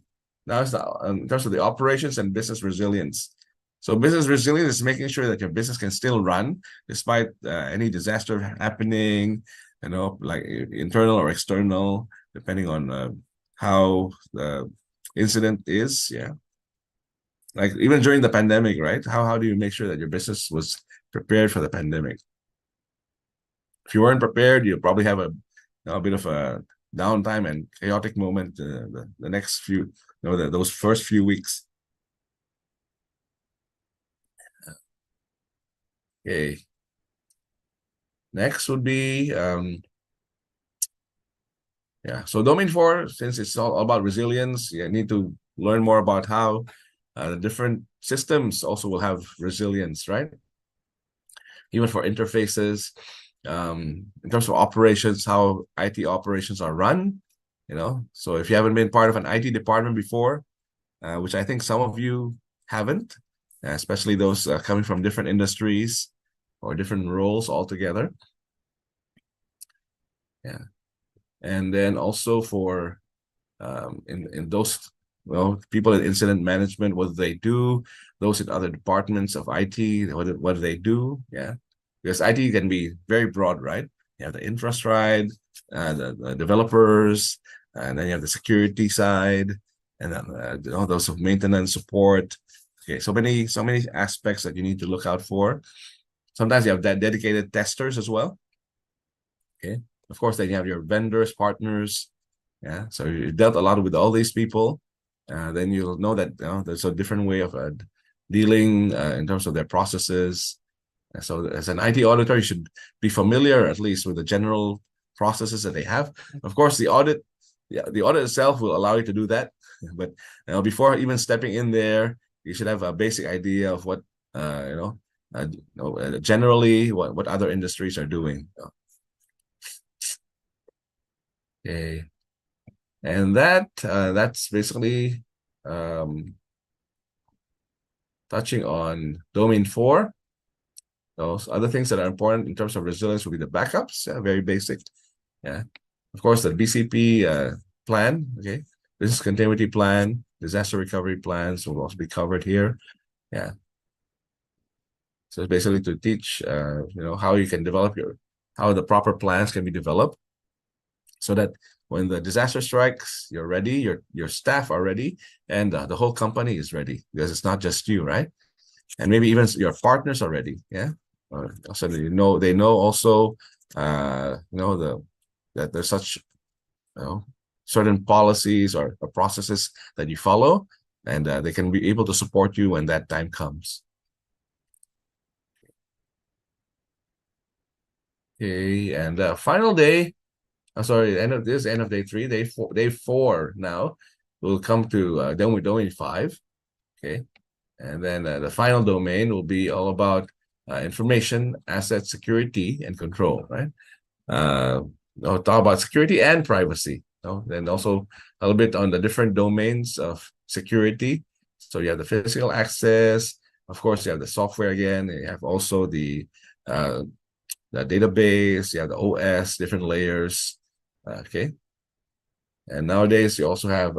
now it's in terms of the operations and business resilience. So business resilience is making sure that your business can still run despite any disaster happening, like internal or external, depending on how the incident is. Yeah, like even during the pandemic, right? How do you make sure that your business was prepared for the pandemic? If you weren't prepared, you'll probably have a bit of a downtime and chaotic moment the next few, those first few weeks. Okay. Next would be so domain 4, since it's all about resilience, you need to learn more about how the different systems also will have resilience, right? Even for interfaces, in terms of operations, how IT operations are run, So if you haven't been part of an IT department before, which I think some of you haven't, especially those coming from different industries or different roles altogether. Yeah. And then also for in those people in incident management, what do they do? Those in other departments of IT, what do they do? Yeah, because IT can be very broad, right? You have the infra side, the developers, and then you have the security side, and then all those of maintenance support. Okay, so many aspects that you need to look out for. Sometimes you have that dedicated testers as well. Okay, of course, then you have your vendors, partners. Yeah, so you dealt a lot with all these people. Then you'll know that there's a different way of dealing in terms of their processes. So as an IT auditor, you should be familiar at least with the general processes that they have. Of course, the audit itself will allow you to do that. But before even stepping in there, you should have a basic idea of what generally what other industries are doing. Okay, and that's basically touching on domain 4. Those other things that are important in terms of resilience will be the backups, very basic. Yeah, of course the BCP plan, okay, business continuity plan, disaster recovery plans will also be covered here. Yeah, so it's basically to teach how you can develop how the proper plans can be developed, so that when the disaster strikes, you're ready, your staff are ready, and the whole company is ready, because it's not just you, right? And maybe even your partners are ready. Yeah, so they know also that there's such certain policies or processes that you follow, and they can be able to support you when that time comes. Okay, and final day. End of day 3, day 4 now. We'll come to domain 5. Okay, and then the final domain will be all about information, asset security, and control. Right? I'll talk about security and privacy. Then also a little bit on the different domains of security. So you have the physical access. Of course, you have the software again. And you have also the database. You have the OS, different layers. Okay, and nowadays you also have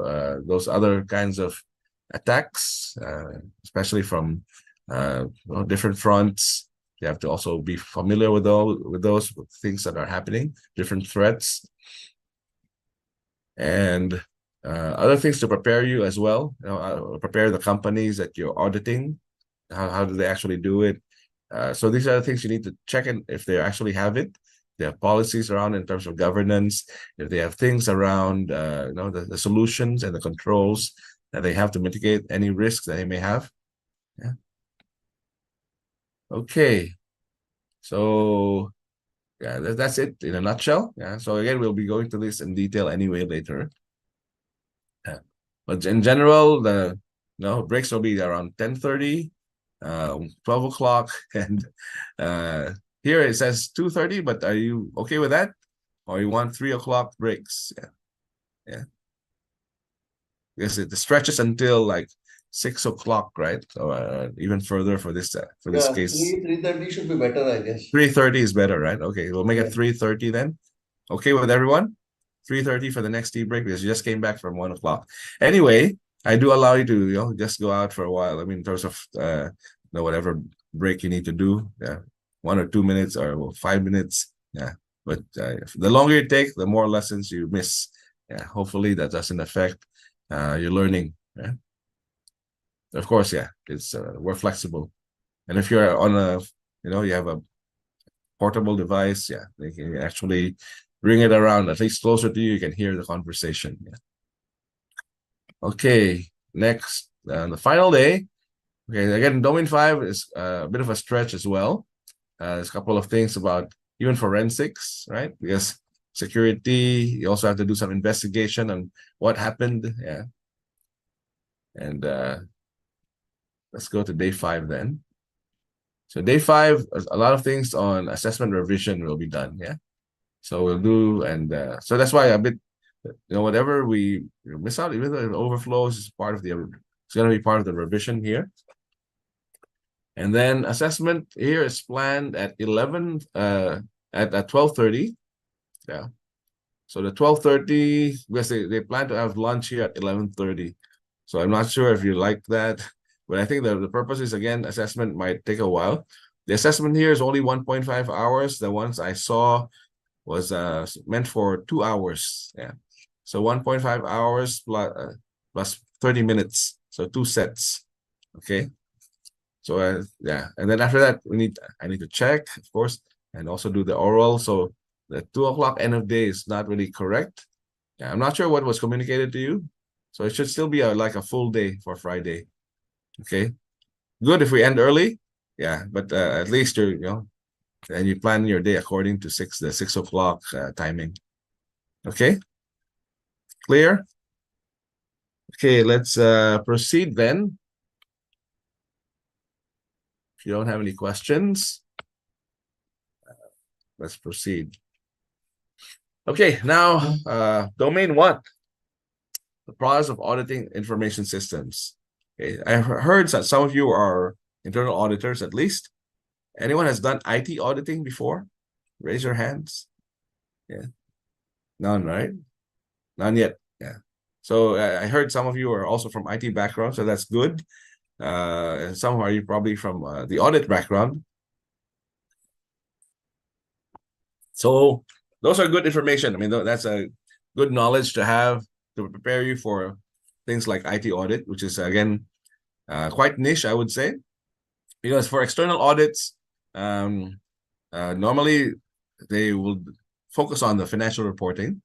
those other kinds of attacks, especially from different fronts. You have to also be familiar with those things that are happening, different threats, and other things to prepare you as well. Prepare the companies that you're auditing. How do they actually do it? So these are the things you need to check in if they actually have it. they have policies around in terms of governance, if they have things around the solutions and the controls that they have to mitigate any risks that they may have. Yeah. Okay. So yeah, that's it in a nutshell. Yeah. So again, we'll be going to this in detail anyway later. Yeah. But in general, the breaks will be around 10:30, 12 o'clock, and here it says 2:30, but are you okay with that? Or you want 3 o'clock breaks? Yeah. Yeah. Because it stretches until like 6 o'clock, right? So even further for this case. 3:30 should be better, I guess. 3:30 is better, right? Okay, we'll make it 3:30 then. Okay with everyone? 3:30 for the next tea break because you just came back from 1 o'clock. Anyway, I do allow you to just go out for a while. I mean, in terms of whatever break you need to do. Yeah, 1 or 2 minutes or 5 minutes. Yeah, but the longer you take, the more lessons you miss. Yeah, hopefully that doesn't affect your learning. Yeah. Of course, yeah, it's we're flexible, and if you're on you have a portable device, yeah, they can actually bring it around at least closer to you. You can hear the conversation. Yeah. Okay, next, the final day. Okay, again, Domain 5 is a bit of a stretch as well. There's a couple of things about even forensics, right? Because security, you also have to do some investigation on what happened. Yeah. And let's go to day 5 then. So day 5, a lot of things on assessment revision will be done. Yeah. So we'll do, and so that's why a bit, whatever we miss out, even though it overflows, is part of it's going to be part of the revision here. And then assessment here is planned at 12:30. Yeah. So the 12:30, because they plan to have lunch here at 11:30. So I'm not sure if you like that, but I think the purpose is, again, assessment might take a while. The assessment here is only 1.5 hours. The ones I saw was meant for 2 hours. Yeah. So 1.5 hours plus 30 minutes. So 2 sets. Okay. So yeah, and then after that I need to check, of course, and also do the oral. So the 2 o'clock end of day is not really correct. Yeah, I'm not sure what was communicated to you. So it should still be like a full day for Friday. Okay, good if we end early. Yeah, but at least and you plan your day according to the 6 o'clock timing. Okay, clear? Okay, let's proceed then. If you don't have any questions, let's proceed. Okay, now domain 1, the process of auditing information systems. Okay, I heard that some of you are internal auditors at least. Anyone has done IT auditing before? Raise your hands. Yeah, none, right? None yet. Yeah. So I heard some of you are also from IT background, so that's good. And some are you probably from the audit background. So those are good information. I mean, that's a good knowledge to have to prepare you for things like IT audit, which is, again, quite niche, I would say. Because for external audits, normally they will focus on the financial reporting.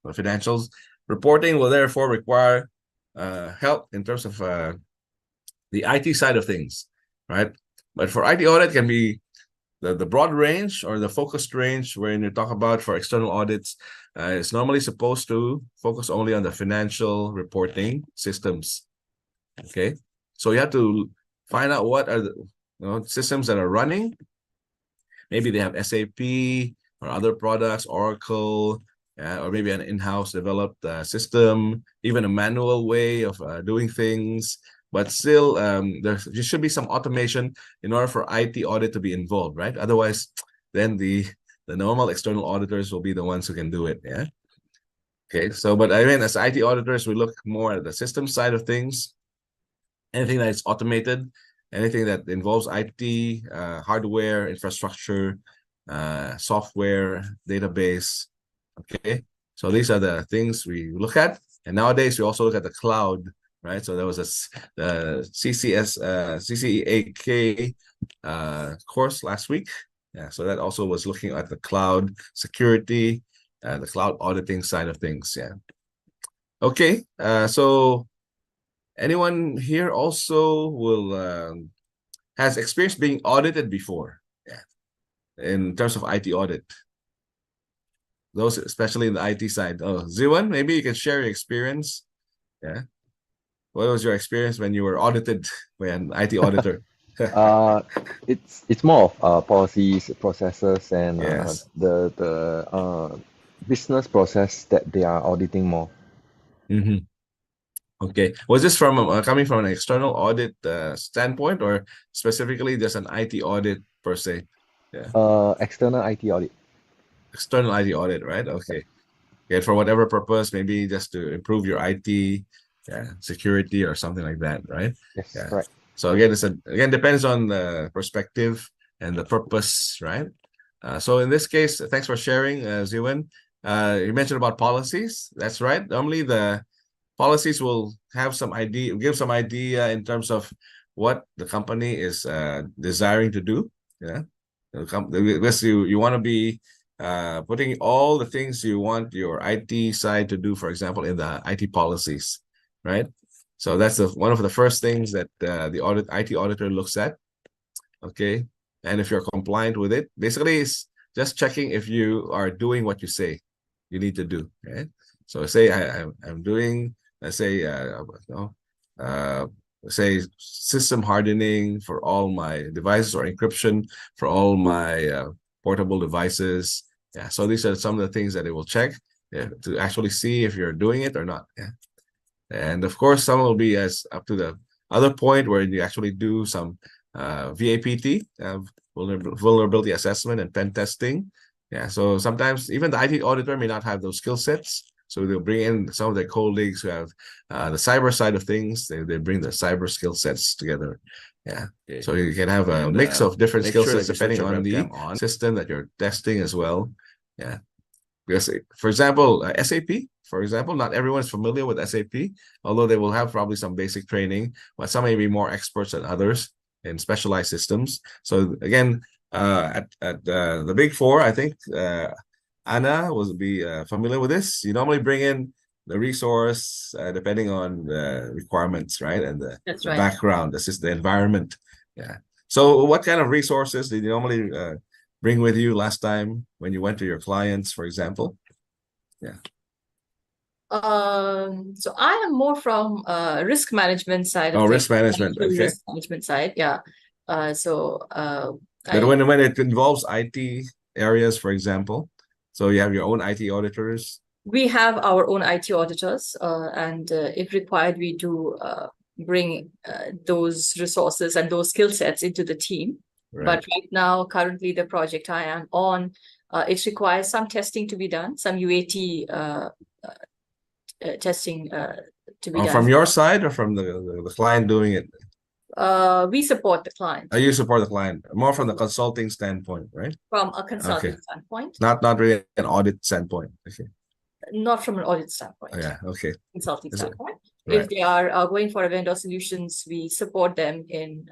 The financials reporting will therefore require help in terms of the IT side of things, right? But for IT audit can be the broad range or the focused range, when you talk about for external audits, it's normally supposed to focus only on the financial reporting systems. Okay, so you have to find out what are the systems that are running. Maybe they have SAP or other products, Oracle, or maybe an in-house developed system, even a manual way of doing things. But still, there should be some automation in order for IT audit to be involved, right? Otherwise, then the normal external auditors will be the ones who can do it. Yeah. Okay. So, but I mean, as IT auditors, we look more at the system side of things. Anything that is automated, anything that involves IT, hardware, infrastructure, software, database. Okay. So these are the things we look at. And nowadays, we also look at the cloud. Right, so there was the CCAK course last week. Yeah, so that also was looking at the cloud security, the cloud auditing side of things. Yeah. Okay. So anyone here also has experience being audited before? Yeah. In terms of IT audit. Those especially in the IT side. Oh, Ziwan, maybe you can share your experience. Yeah. What was your experience when you were audited by an IT auditor? It's more of policies, processes, and Yes. the business process that they are auditing more. Mm-hmm. Okay. Was this from coming from an external audit standpoint, or specifically just an IT audit per se? Yeah. External IT audit. External IT audit, right? Okay. Yeah, for whatever purpose, maybe just to improve your IT security or something like that, right? Yes, Yeah. correct. So again, again depends on the perspective and the purpose, right? So in this case, thanks for sharing, Ziwan. You mentioned about policies. That's right. Normally the policies will have some idea, give some idea in terms of what the company is desiring to do. Yeah. Because you want to be putting all the things you want your IT side to do, for example, in the IT policies, right? So that's one of the first things that the IT auditor looks at. Okay. And if you're compliant with it, basically it's just checking if you are doing what you say you need to do. Right? So say I'm doing, let's say, say system hardening for all my devices or encryption for all my portable devices. Yeah. So these are some of the things that it will check to actually see if you're doing it or not. Yeah. And of course, some will be as up to the other point where you actually do some VAPT, vulnerability assessment and pen testing. Yeah, so sometimes even the IT auditor may not have those skill sets. So they'll bring in some of their colleagues who have the cyber side of things. They bring the cyber skill sets together. Yeah, okay. So you can have a mix of different skill sets depending on the system that you're testing as well. Yeah. Because, for example, SAP, for example, not everyone is familiar with SAP, although they will have probably some basic training, but some may be more experts than others in specialized systems. So again, at the Big Four, I think Anna will be familiar with this. You normally bring in the resource depending on the requirements, right? And the background, the environment. Yeah. So what kind of resources did you normally bring with you last time when you went to your clients, for example? Yeah. So I am more from risk management side of Oh, things. risk management. Okay. Risk management side, yeah. But when it involves IT areas, for example, so you have your own IT auditors. We have our own IT auditors, and if required, we do bring those resources and those skill sets into the team. Right. But right now, currently, the project I am on, it requires some testing to be done, some UAT testing to be done. From your side or from the client doing it? We support the client. You support the client more from the consulting standpoint, right? From a consulting standpoint. Not really an audit standpoint. Okay. Not from an audit standpoint. Yeah. Okay. Consulting standpoint. Right. If they are going for a vendor solutions, we support them in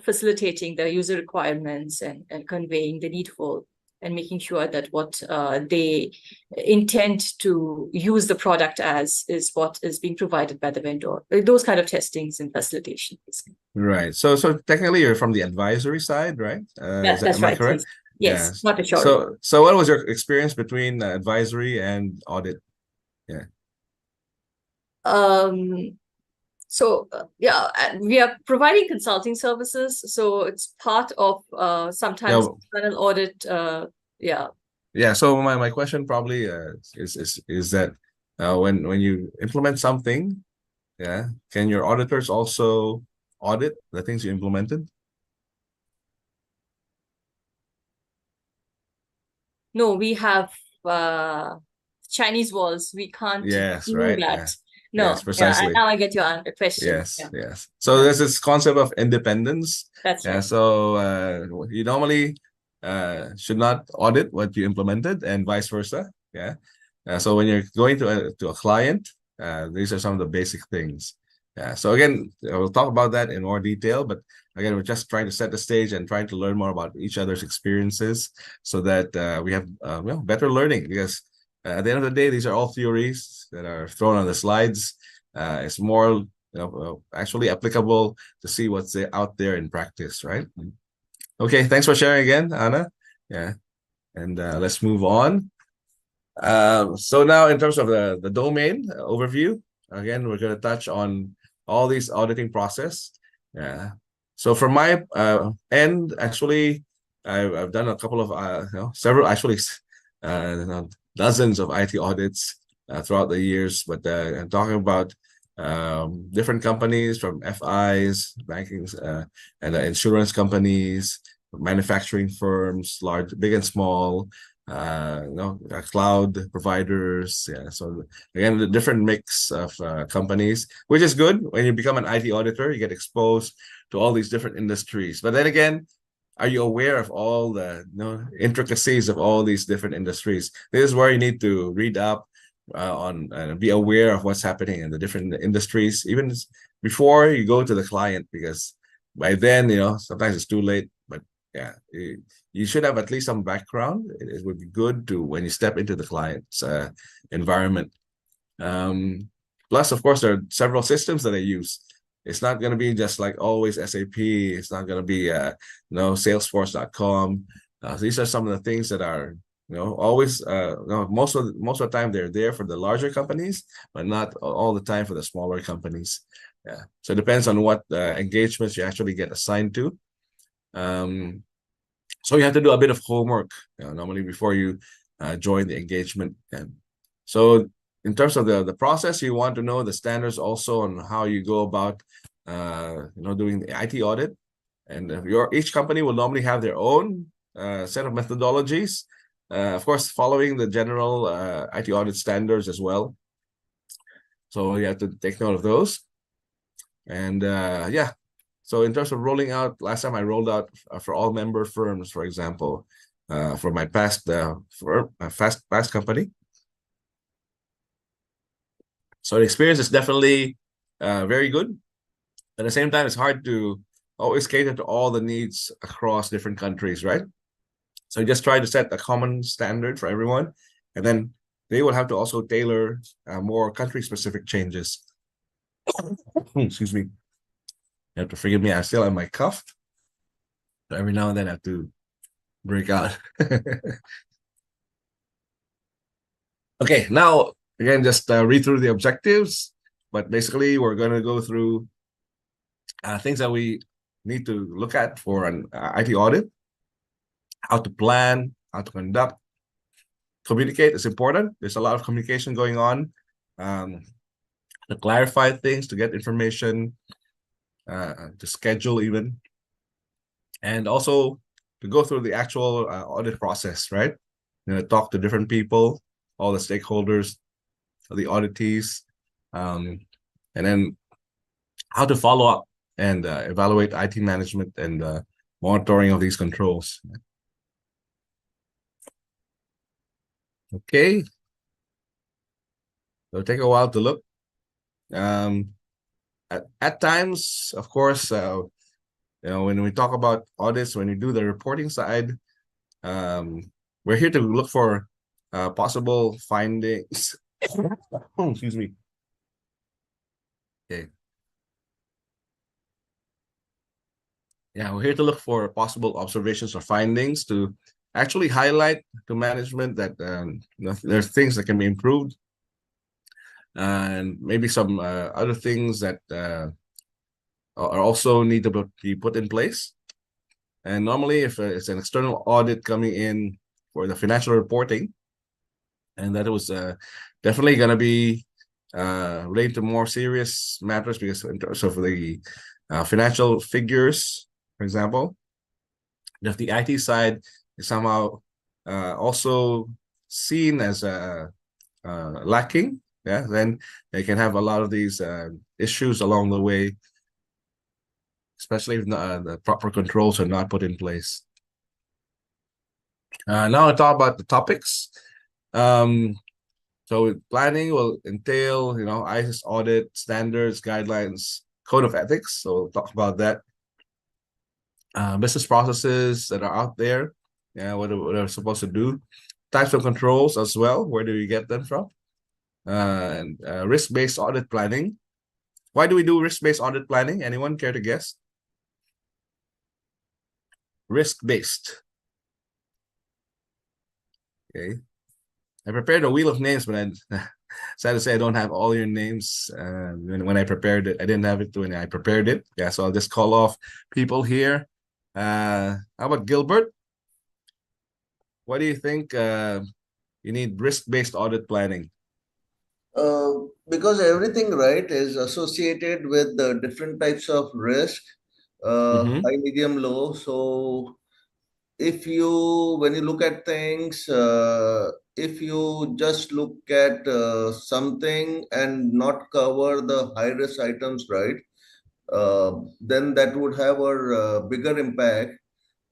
facilitating the user requirements and conveying the needful and making sure that what they intend to use the product as is what is being provided by the vendor. Those kind of testings and facilitation. Right. So technically you're from the advisory side, right? That's right. Correct? Yes. Not assured. So what was your experience between advisory and audit? Yeah. We are providing consulting services, so it's part of sometimes internal audit. Yeah. So my question probably is that when you implement something, can your auditors also audit the things you implemented? No, we have Chinese walls. We can't do that. Yeah. No, yes, precisely. Now I get your question. Yes. So there's this concept of independence. That's right. So you normally should not audit what you implemented and vice versa. Yeah. So when you're going to a client, these are some of the basic things. Yeah. So again, we'll talk about that in more detail, but again, we're just trying to set the stage and trying to learn more about each other's experiences so that we have better learning, because at the end of the day, these are all theories that are thrown on the slides. It's more actually applicable to see what's out there in practice, right? Okay, thanks for sharing again, Anna. Yeah, and let's move on. So now in terms of the domain overview, again, we're going to touch on all these auditing process. Yeah. So from my end, actually, I've done a couple of several, actually, dozens of IT audits throughout the years. But I'm talking about different companies, from FIs, banking, and insurance companies, manufacturing firms, large, big and small, cloud providers. Yeah. So again, the different mix of companies, which is good. When you become an IT auditor, you get exposed to all these different industries. But then again, are you aware of all the intricacies of all these different industries? This is where you need to read up on and be aware of what's happening in the different industries, even before you go to the client, because by then, sometimes it's too late. But yeah, you should have at least some background. It would be good to, when you step into the client's environment. Plus, of course, there are several systems that I use. It's not going to be just like always SAP. It's not going to be Salesforce.com. These are some of the things that are always most of the time they're there for the larger companies, but not all the time for the smaller companies. Yeah. So it depends on what engagements you actually get assigned to. So you have to do a bit of homework normally before you join the engagement. And so in terms of the process, you want to know the standards also on how you go about doing the IT audit. And each company will normally have their own set of methodologies, of course, following the general IT audit standards as well. So you have to take note of those. And yeah. So in terms of rolling out, last time I rolled out for all member firms, for example, for my past past company. So the experience is definitely very good. At the same time, it's hard to always cater to all the needs across different countries, right? So you just try to set a common standard for everyone, and then they will have to also tailor more country-specific changes. Excuse me. You have to forgive me, I still have my cough. So every now and then I have to break out. Okay, now, again, just read through the objectives. But basically, we're going to go through things that we need to look at for an IT audit. How to plan, how to conduct. Communicate is important. There's a lot of communication going on. To clarify things, to get information, to schedule even, and also to go through the actual audit process, right? Talk to different people, all the stakeholders, the auditees, and then how to follow up and evaluate IT management and monitoring of these controls. Okay. It'll take a while to look. At times, of course, when we talk about audits, when we do the reporting side, we're here to look for possible findings. Excuse me. Okay. Yeah, we're here to look for possible observations or findings to actually highlight to management that there's things that can be improved, and maybe some other things that are also need to be put in place. And normally, if it's an external audit coming in for the financial reporting, and that was definitely going to be related to more serious matters, because in terms of the financial figures, for example, if the IT side is somehow also seen as lacking, yeah, then they can have a lot of these issues along the way, especially if the proper controls are not put in place. Now I'll talk about the topics. So planning will entail, ISIS audit, standards, guidelines, code of ethics. So we'll talk about that. Business processes that are out there, what are supposed to do. Types of controls as well. Where do we get them from? And risk-based audit planning. Why do we do risk-based audit planning? Anyone care to guess? Risk-based. Okay. I prepared a wheel of names, but I sad to say I don't have all your names. When I prepared it, I didn't have it when I prepared it. Yeah, so I'll just call off people here. How about Gilbert? What do you think you need risk-based audit planning? Because everything, right, is associated with the different types of risk, high, medium, low. So when you look at things, if you just look at something and not cover the high risk items, right, then that would have a bigger impact.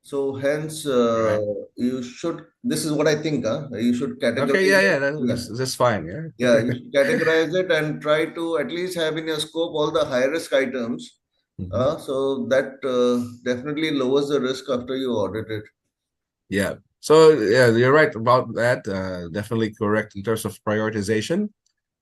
So hence, you should. This is what I think. You should categorize. Okay, yeah, that's fine. Yeah. Yeah, you should categorize it and try to at least have in your scope all the high risk items. So that definitely lowers the risk after you audit it. Yeah. So yeah, you're right about that. Definitely correct in terms of prioritization.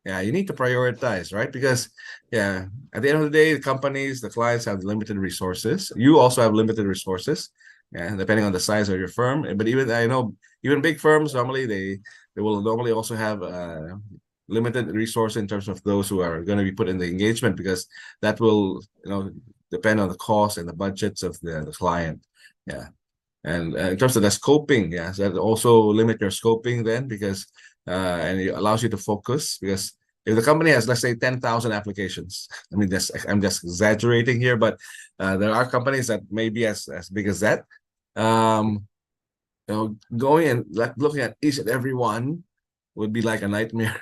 Yeah, you need to prioritize, right? Because at the end of the day, the companies, the clients have limited resources. You also have limited resources, depending on the size of your firm. But I know even big firms normally they will normally also have limited resource in terms of those who are going to be put in the engagement, because that will depend on the cost and the budgets of the client. Yeah. And in terms of the scoping, so that also limit your scoping then, because and it allows you to focus. Because if the company has, let's say, 10,000 applications, I mean, I'm just exaggerating here, but there are companies that may be as big as that. Going and looking at each and every one would be like a nightmare.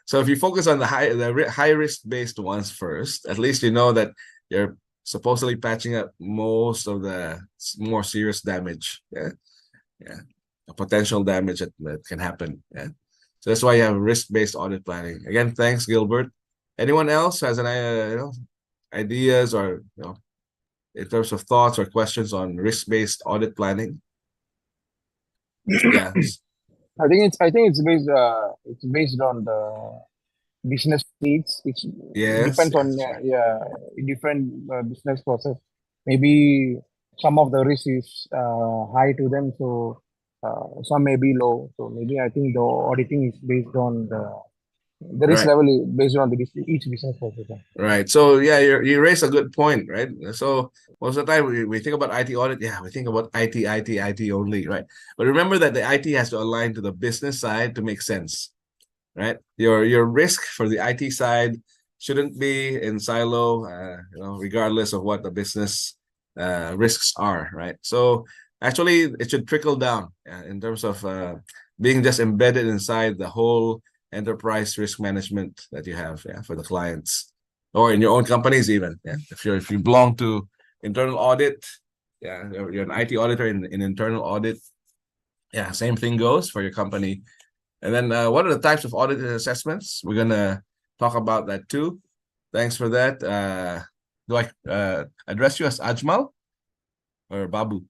So if you focus on the high risk based ones first, at least you know that you're supposedly patching up most of the more serious damage, potential damage that can happen. So that's why you have risk-based audit planning. Again, thanks, Gilbert. Anyone else has any ideas or in terms of thoughts or questions on risk-based audit planning? Yeah. I think it's based on the business needs. It depends on different business process. Maybe some of the risk is high to them, so some may be low. So maybe I think the auditing is based on the risk level is based on each business process. Right. So yeah, you raise a good point, right? So most of the time we think about IT audit, we think about IT only, right? But remember that the IT has to align to the business side to make sense, right? Your risk for the IT side shouldn't be in silo, regardless of what the business risks are, right? So actually, it should trickle down in terms of being just embedded inside the whole enterprise risk management that you have for the clients, or in your own companies even. If you belong to internal audit, you're an IT auditor in internal audit. Same thing goes for your company. And then what are the types of audit assessments? We're gonna talk about that too. Thanks for that. Do I address you as Ajmal or Babu?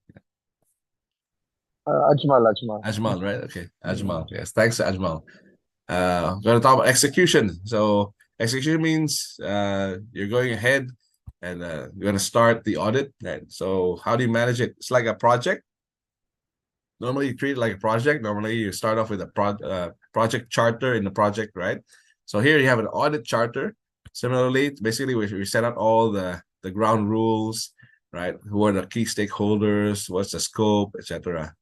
Ajmal, right? Okay, Ajmal. Yes, thanks, Ajmal. We're gonna talk about execution. So execution means you're going ahead and you're gonna start the audit. Right? So how do you manage it? It's like a project. Normally you treat it like a project. Normally you start off with a project charter in the project, right? So here you have an audit charter. Similarly, basically we set out all the ground rules, right? Who are the key stakeholders? What's the scope, etc.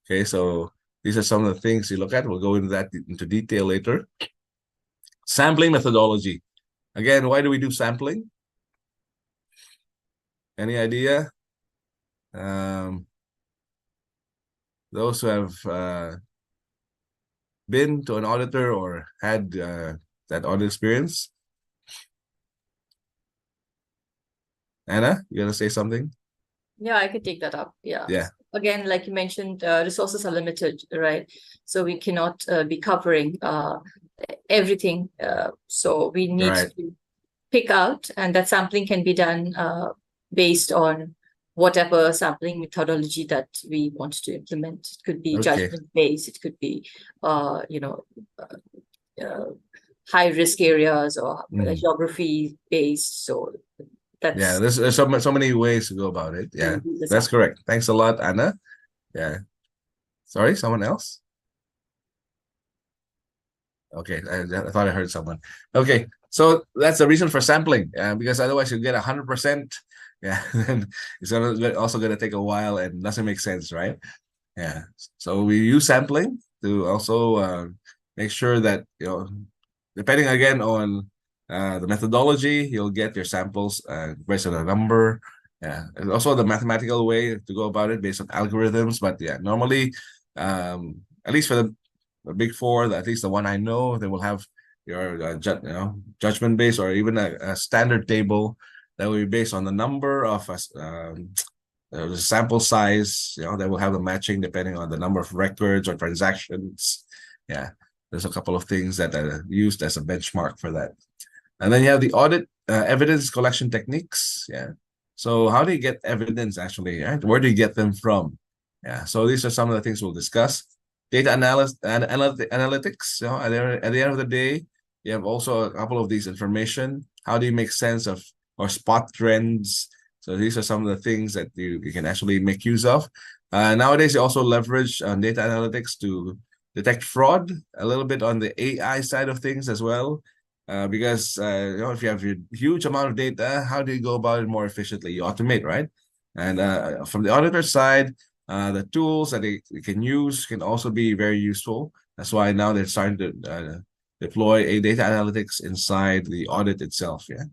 Okay, so these are some of the things you look at. We'll go into that into detail later. Sampling methodology. Again, why do we do sampling? Any idea? Those who have been to an auditor or had that audit experience? Anna, you gonna say something? Yeah, I could take that up. Yeah. Yeah. Again, like you mentioned, resources are limited, right? So we cannot be covering everything. So we need Right. to pick out, and that sampling can be done based on whatever sampling methodology that we want to implement. It could be Okay. judgment based, it could be high risk areas or geography based. So Yeah, that's there's so many ways to go about it. Yeah, the that's sampling. correct. Thanks a lot, Anna. Yeah. Sorry, someone else? Okay, I thought I heard someone. Okay, so that's the reason for sampling, because otherwise you get 100%. Yeah, then it's also gonna take a while and doesn't make sense, right? Yeah. So we use sampling to also make sure that, depending again on the methodology, you'll get your samples based on a number. Yeah, and also the mathematical way to go about it based on algorithms. But yeah, normally, at least for the Big Four, at least the one I know, they will have your judgment based or even a standard table that will be based on the number of the sample size. They will have the matching depending on the number of records or transactions. Yeah, there's a couple of things that are used as a benchmark for that. And then you have the audit evidence collection techniques. Yeah. So how do you get evidence actually? Right? Where do you get them from? Yeah. So these are some of the things we'll discuss. Data analysis and analytics. At the end of the day, you have also a couple of these information. How do you make sense of or spot trends? So these are some of the things that you can actually make use of. Nowadays, you also leverage data analytics to detect fraud, a little bit on the AI side of things as well. Because if you have a huge amount of data, how do you go about it more efficiently? You automate, right? And from the auditor side, the tools that they can use can also be very useful. That's why now they're starting to deploy a data analytics inside the audit itself. Yeah.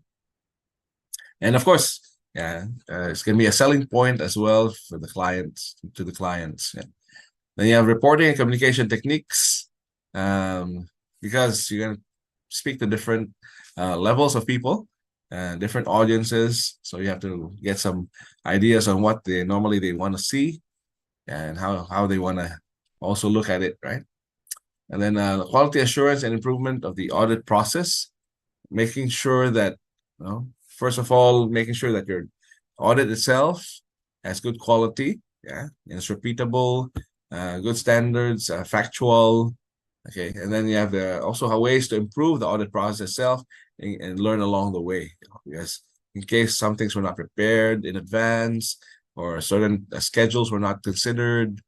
And of course, it's going to be a selling point as well for the clients, to the clients. Yeah. Then you have reporting and communication techniques, because you're going to speak to different levels of people, different audiences. So you have to get some ideas on what they normally want to see and how they want to also look at it, right? And then quality assurance and improvement of the audit process, making sure that, first of all, making sure that your audit itself has good quality, and it's repeatable, good standards, factual. Okay, and then you have also ways to improve the audit process itself and learn along the way. Because in case some things were not prepared in advance or certain schedules were not considered,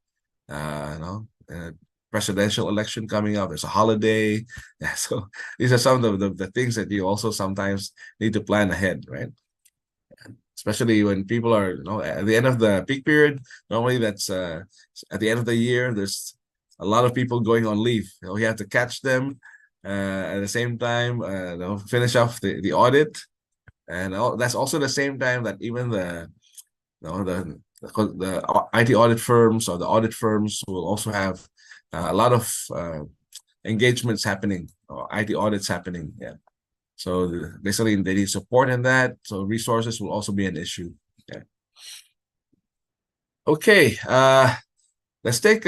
presidential election coming up, there's a holiday. Yeah, so these are some of the things that you also sometimes need to plan ahead, right? Especially when people are, at the end of the peak period. Normally that's at the end of the year, there's a lot of people going on leave. You have to catch them at the same time, finish off the audit. And that's also the same time that even the IT audit firms or the audit firms will also have a lot of engagements happening or IT audits happening. Yeah. So basically they need support in that. So resources will also be an issue. Yeah. Okay. Let's take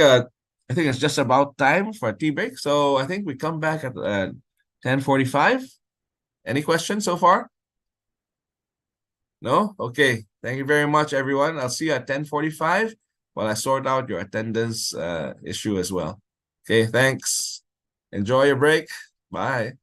I think it's just about time for a tea break. So I think we come back at 10:45. Any questions so far? No? Okay. Thank you very much, everyone. I'll see you at 10:45 while I sort out your attendance issue as well. Okay, thanks. Enjoy your break. Bye.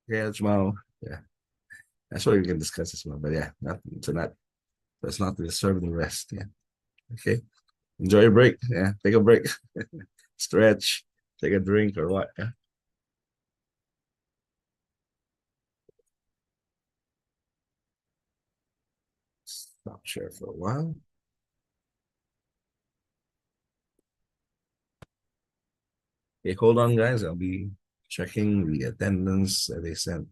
Yeah, Jamal. Yeah, that's what we can discuss as well. But yeah, not tonight. Let's not disturb the rest. Yeah. Okay. Enjoy your break. Yeah. Take a break. Stretch. Take a drink or what. Yeah. Stop share for a while. Okay, hold on, guys. I'll be checking the attendance that they sent.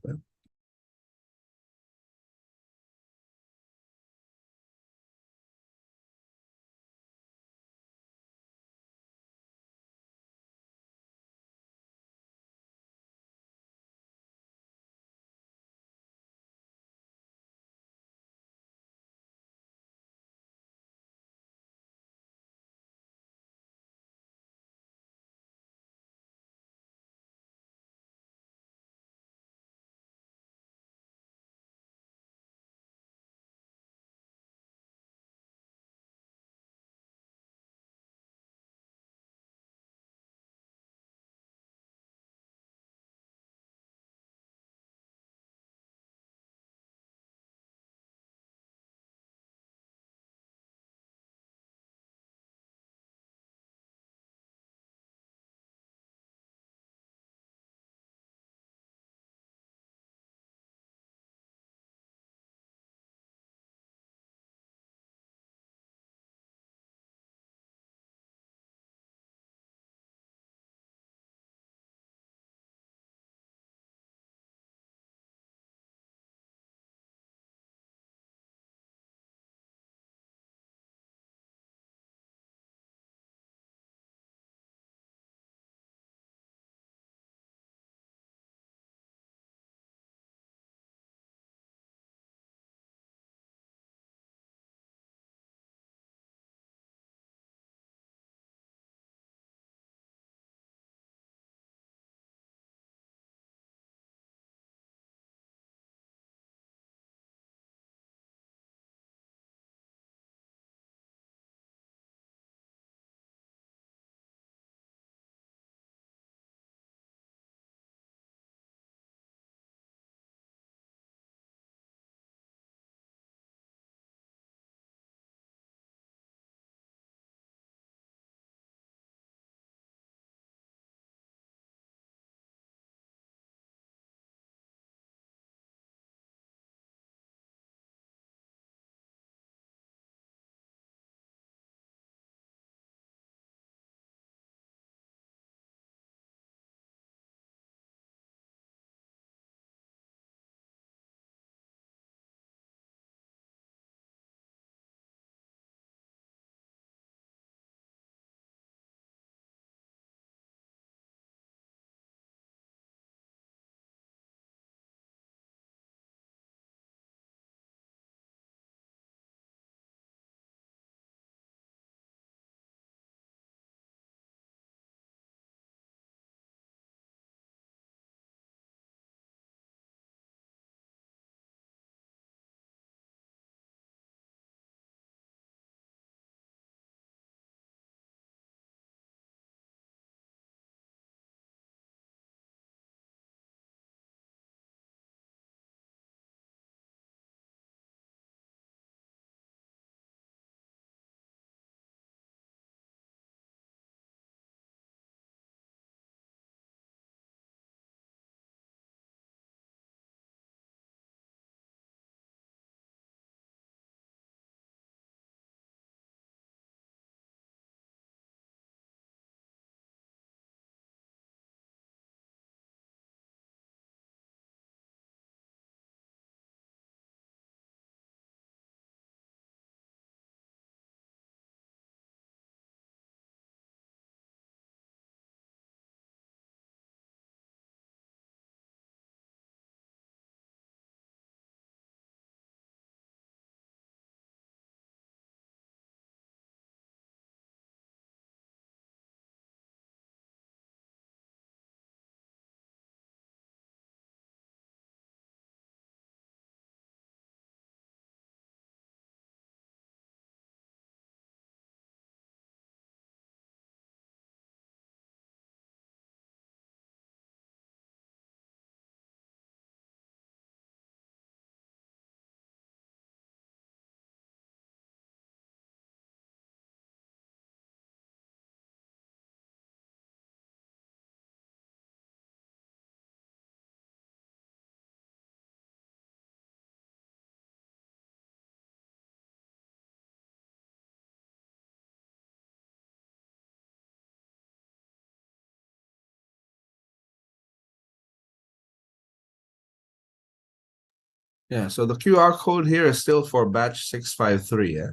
Yeah, so the QR code here is still for batch 653. Yeah.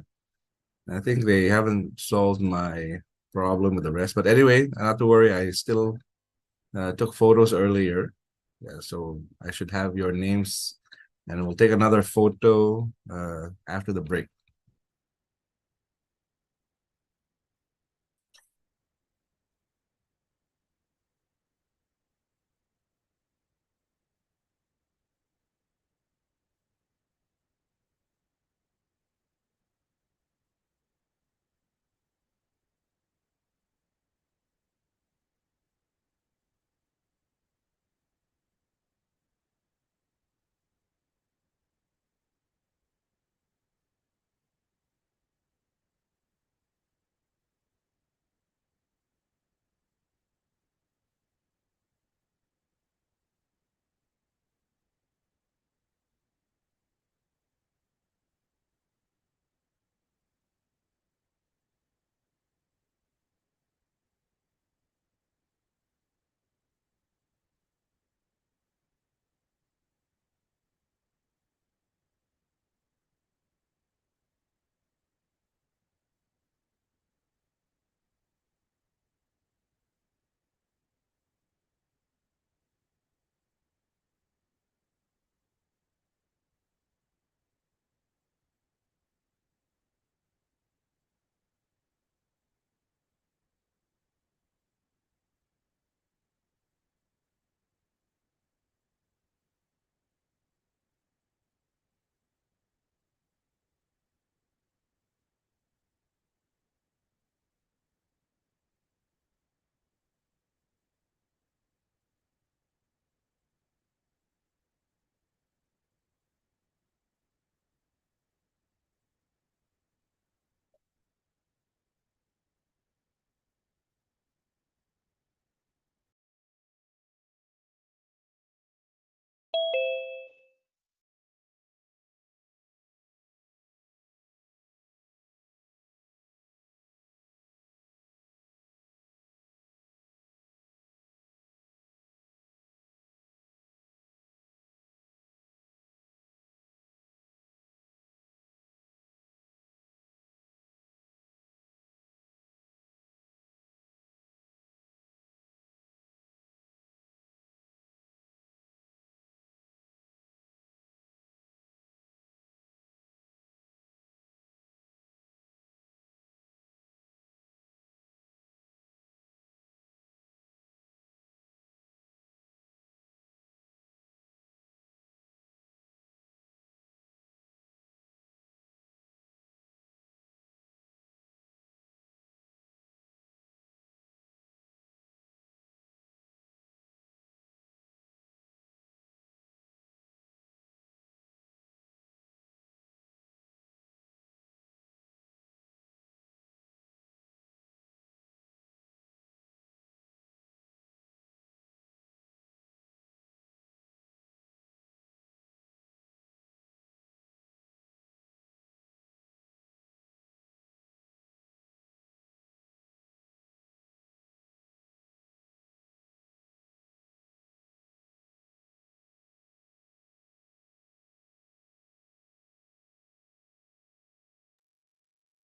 I think they haven't solved my problem with the rest. But anyway, not to worry. I still took photos earlier. Yeah, so I should have your names and we'll take another photo after the break.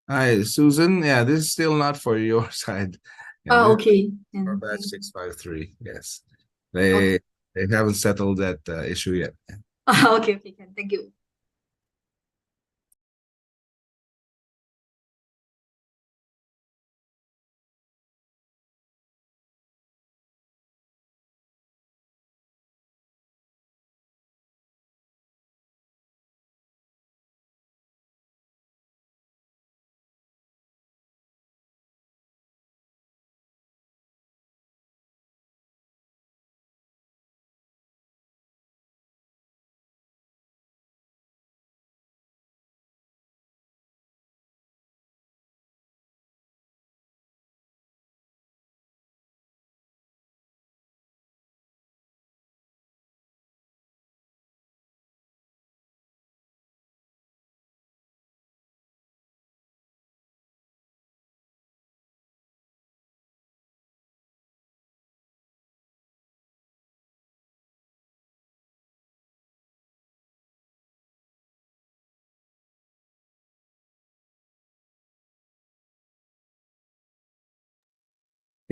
Hi, Susan. Yeah, this is still not for your side. Yeah, Oh, this okay. is for Then batch thank 653. Yes. okay. They haven't settled that issue yet. Okay, okay, can. Thank you.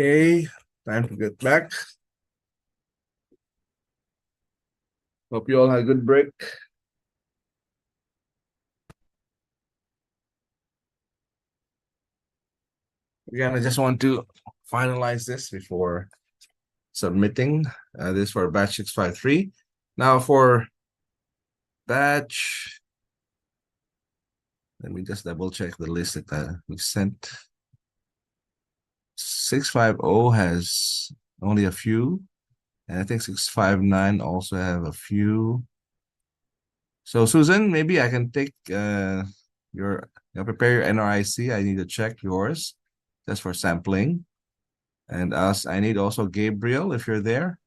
Okay, time to get back. Hope you all had a good break. Again, I just want to finalize this before submitting. This for batch 653. Now for batch, let me just double check the list that we sent. 650 has only a few, and I think 659 also have a few. So Susan, maybe I can take prepare your NRIC. I need to check yours just for sampling. And I need also Gabriel, if you're there,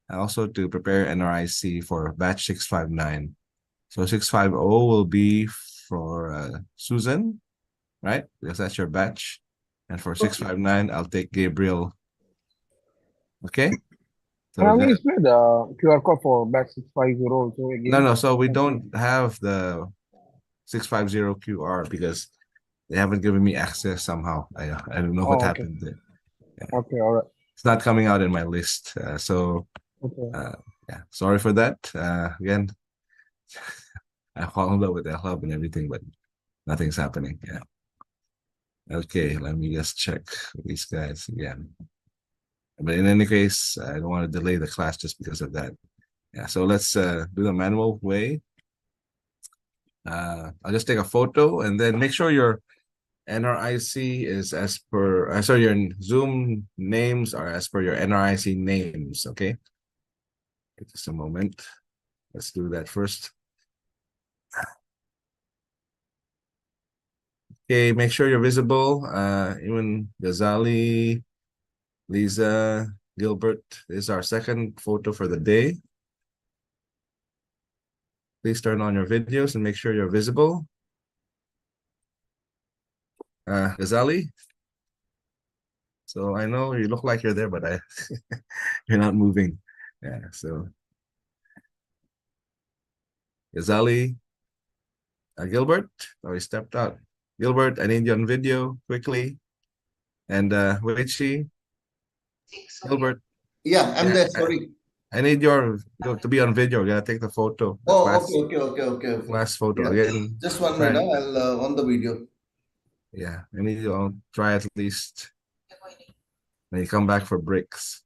also to prepare NRIC for batch 659. So 650 will be for Susan, right? Because that's your batch. And for 659, I'll take Gabriel. Okay? So Can we display the QR code for batch 650 also again? no, so we don't have the 650 QR because they haven't given me access somehow. I don't know what happened there. Yeah. Okay, all right. It's not coming out in my list. Yeah, sorry for that. Again, I followed up with the hub and everything, but nothing's happening. Yeah. Okay, let me just check these guys again. But in any case, I don't want to delay the class just because of that. Yeah, so let's do the manual way. I'll just take a photo and then make sure your NRIC is as per, sorry, your Zoom names are as per your NRIC names, okay? Just a moment. Let's do that first. Okay, make sure you're visible. Even Ghazali, Lisa, Gilbert. This is our second photo for the day. Please turn on your videos and make sure you're visible. Ghazali. So I know you look like you're there, but you're not moving. Yeah, so Ghazali, Gilbert. Oh, he stepped out. Gilbert, I need you on video quickly. And Weichi, Gilbert. Yeah, I'm there. Sorry. I need you to be on video. You gotta take the photo. The Okay. Last photo Yeah. again. Just 1 minute. I'll on the video. Yeah, I need you all try at least. Then you come back for breaks.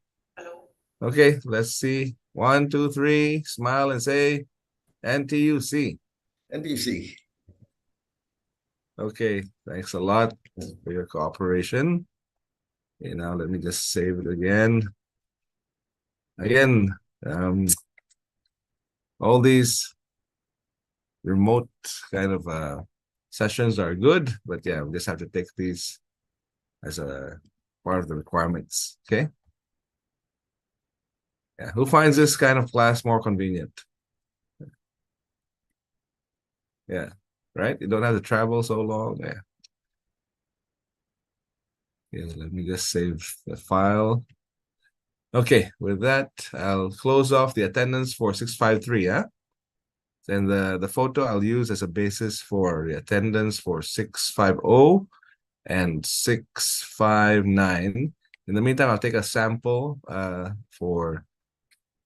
Okay, let's see. 1, 2, 3. Smile and say NTUC. NTUC. Okay, thanks a lot for your cooperation. Okay, now let me just save it again. Again, all these remote kind of sessions are good, but yeah, we just have to take these as a part of the requirements. Okay. Yeah, who finds this kind of class more convenient? Yeah, right? You don't have to travel so long. Yeah. Yeah, let me just save the file. Okay, with that, I'll close off the attendance for 653, yeah? Then the photo I'll use as a basis for the attendance for 650 and 659. In the meantime, I'll take a sample for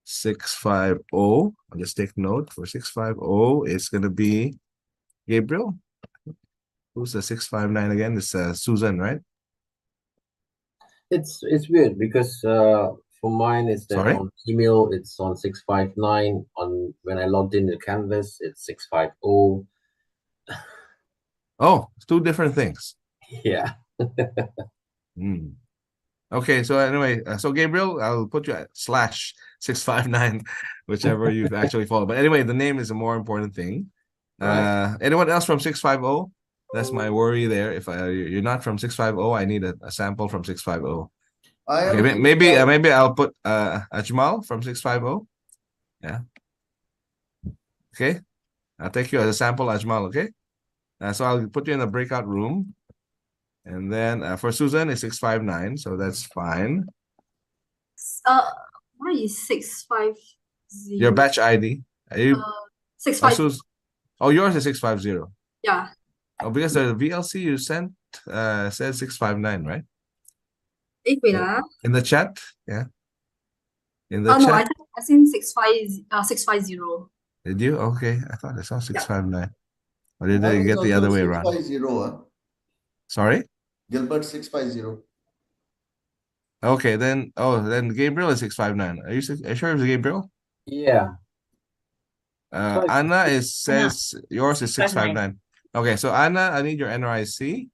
650. I'll just take note for 650. It's going to be Gabriel. Who's the 659 again? It's Susan, right? It's weird because for mine it's that on email it's on 659. On when I logged in the Canvas it's 650. Oh, it's two different things. Yeah. Okay, so anyway, so Gabriel, I'll put you at /659, whichever you've actually followed. But anyway, the name is a more important thing. Right. Anyone else from 650? That's my worry there. If you're not from 650, I need a sample from 650. Okay, maybe I'll put Ajmal from 650. Yeah. Okay. I'll take you as a sample, Ajmal. Okay. So I'll put you in the breakout room. And then for Susan, it's 659, so that's fine. Why is 650? Your batch ID. Are you 650? Oh, yours is 650. Yeah. Oh, because the VLC you sent says 659, right? wait In the chat, yeah. In the no, chat, I think 650. did you? Okay, I thought I saw 659. Or did Mine they is get the also other way around? 650. Sorry? Gilbert 650. Okay, then Gabriel is 659. Are you sure it's Gabriel? Yeah. Anna says yours is 659. Okay, so Anna, I need your NRIC.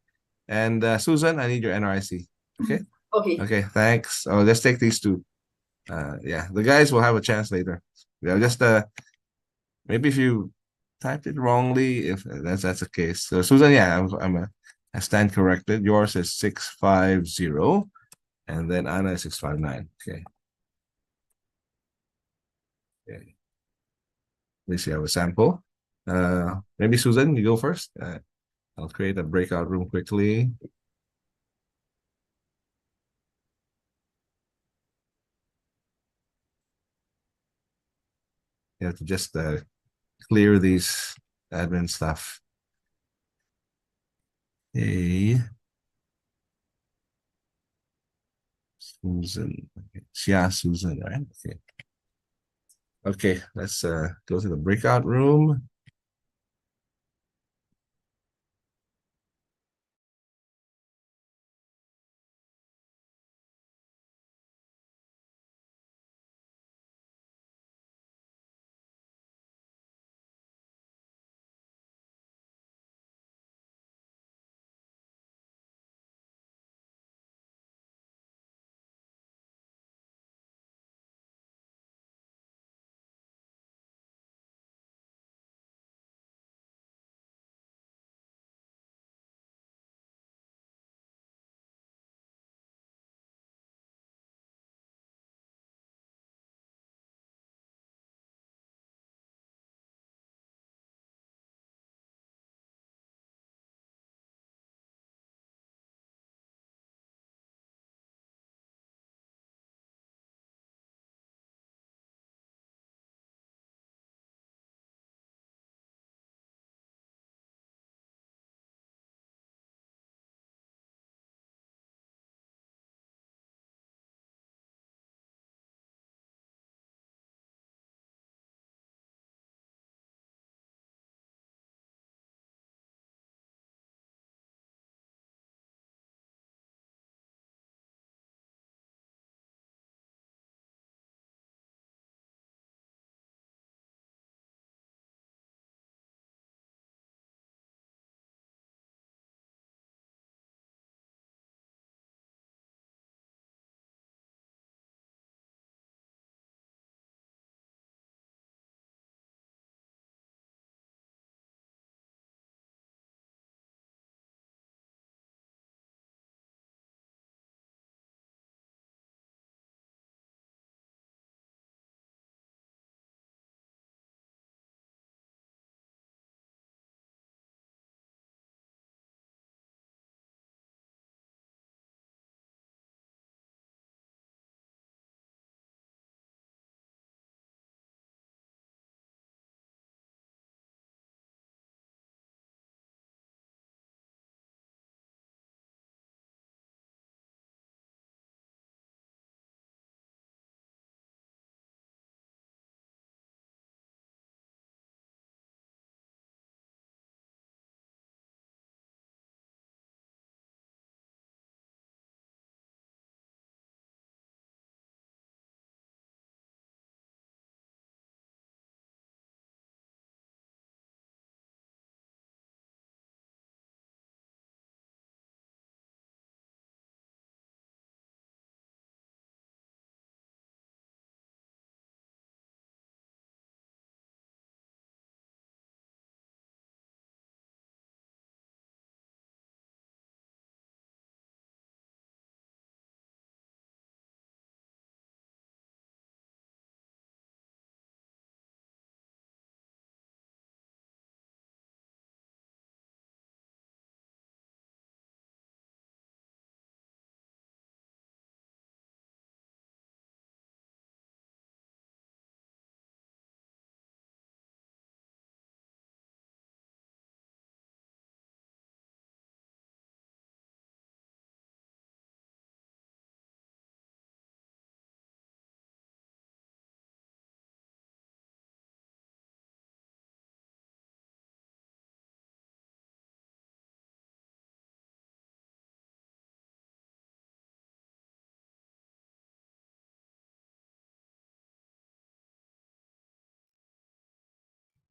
And Susan, I need your NRIC. Okay? Okay. Okay, thanks. Oh, let's take these two. Yeah, the guys will have a chance later. Yeah, just maybe if you typed it wrongly, if that's the case. So Susan, yeah, I stand corrected. Yours is 650, and then Anna is 659. Okay. Okay. At least you have a sample. Maybe Susan, you go first. I'll create a breakout room quickly. You have to just clear these admin stuff. Hey, Susan. Okay. Yeah, Susan, right? Okay. Okay, let's go to the breakout room.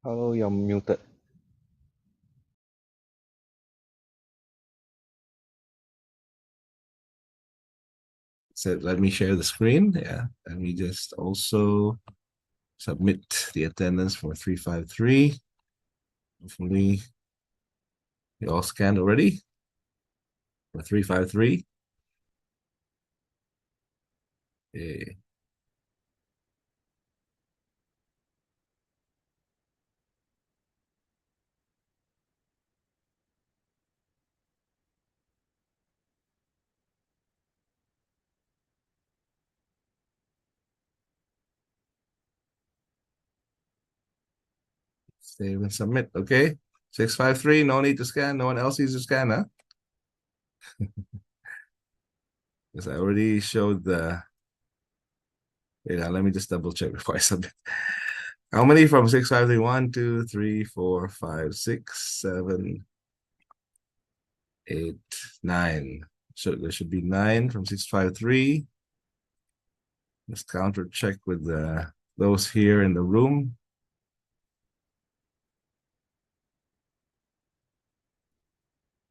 Hello, you're muted. So let me share the screen. Yeah, let me just also submit the attendance for 353. Hopefully, you all scanned already for 353. Okay. Save and submit. Okay. 653. No need to scan. No one else needs to scan, huh? Because I already showed the. Yeah, let me just double check before I submit. How many from 653? 1, 2, 3, 4, 5, 6, 7, 8, 9. So there should be 9 from 653. Let's counter check with those here in the room.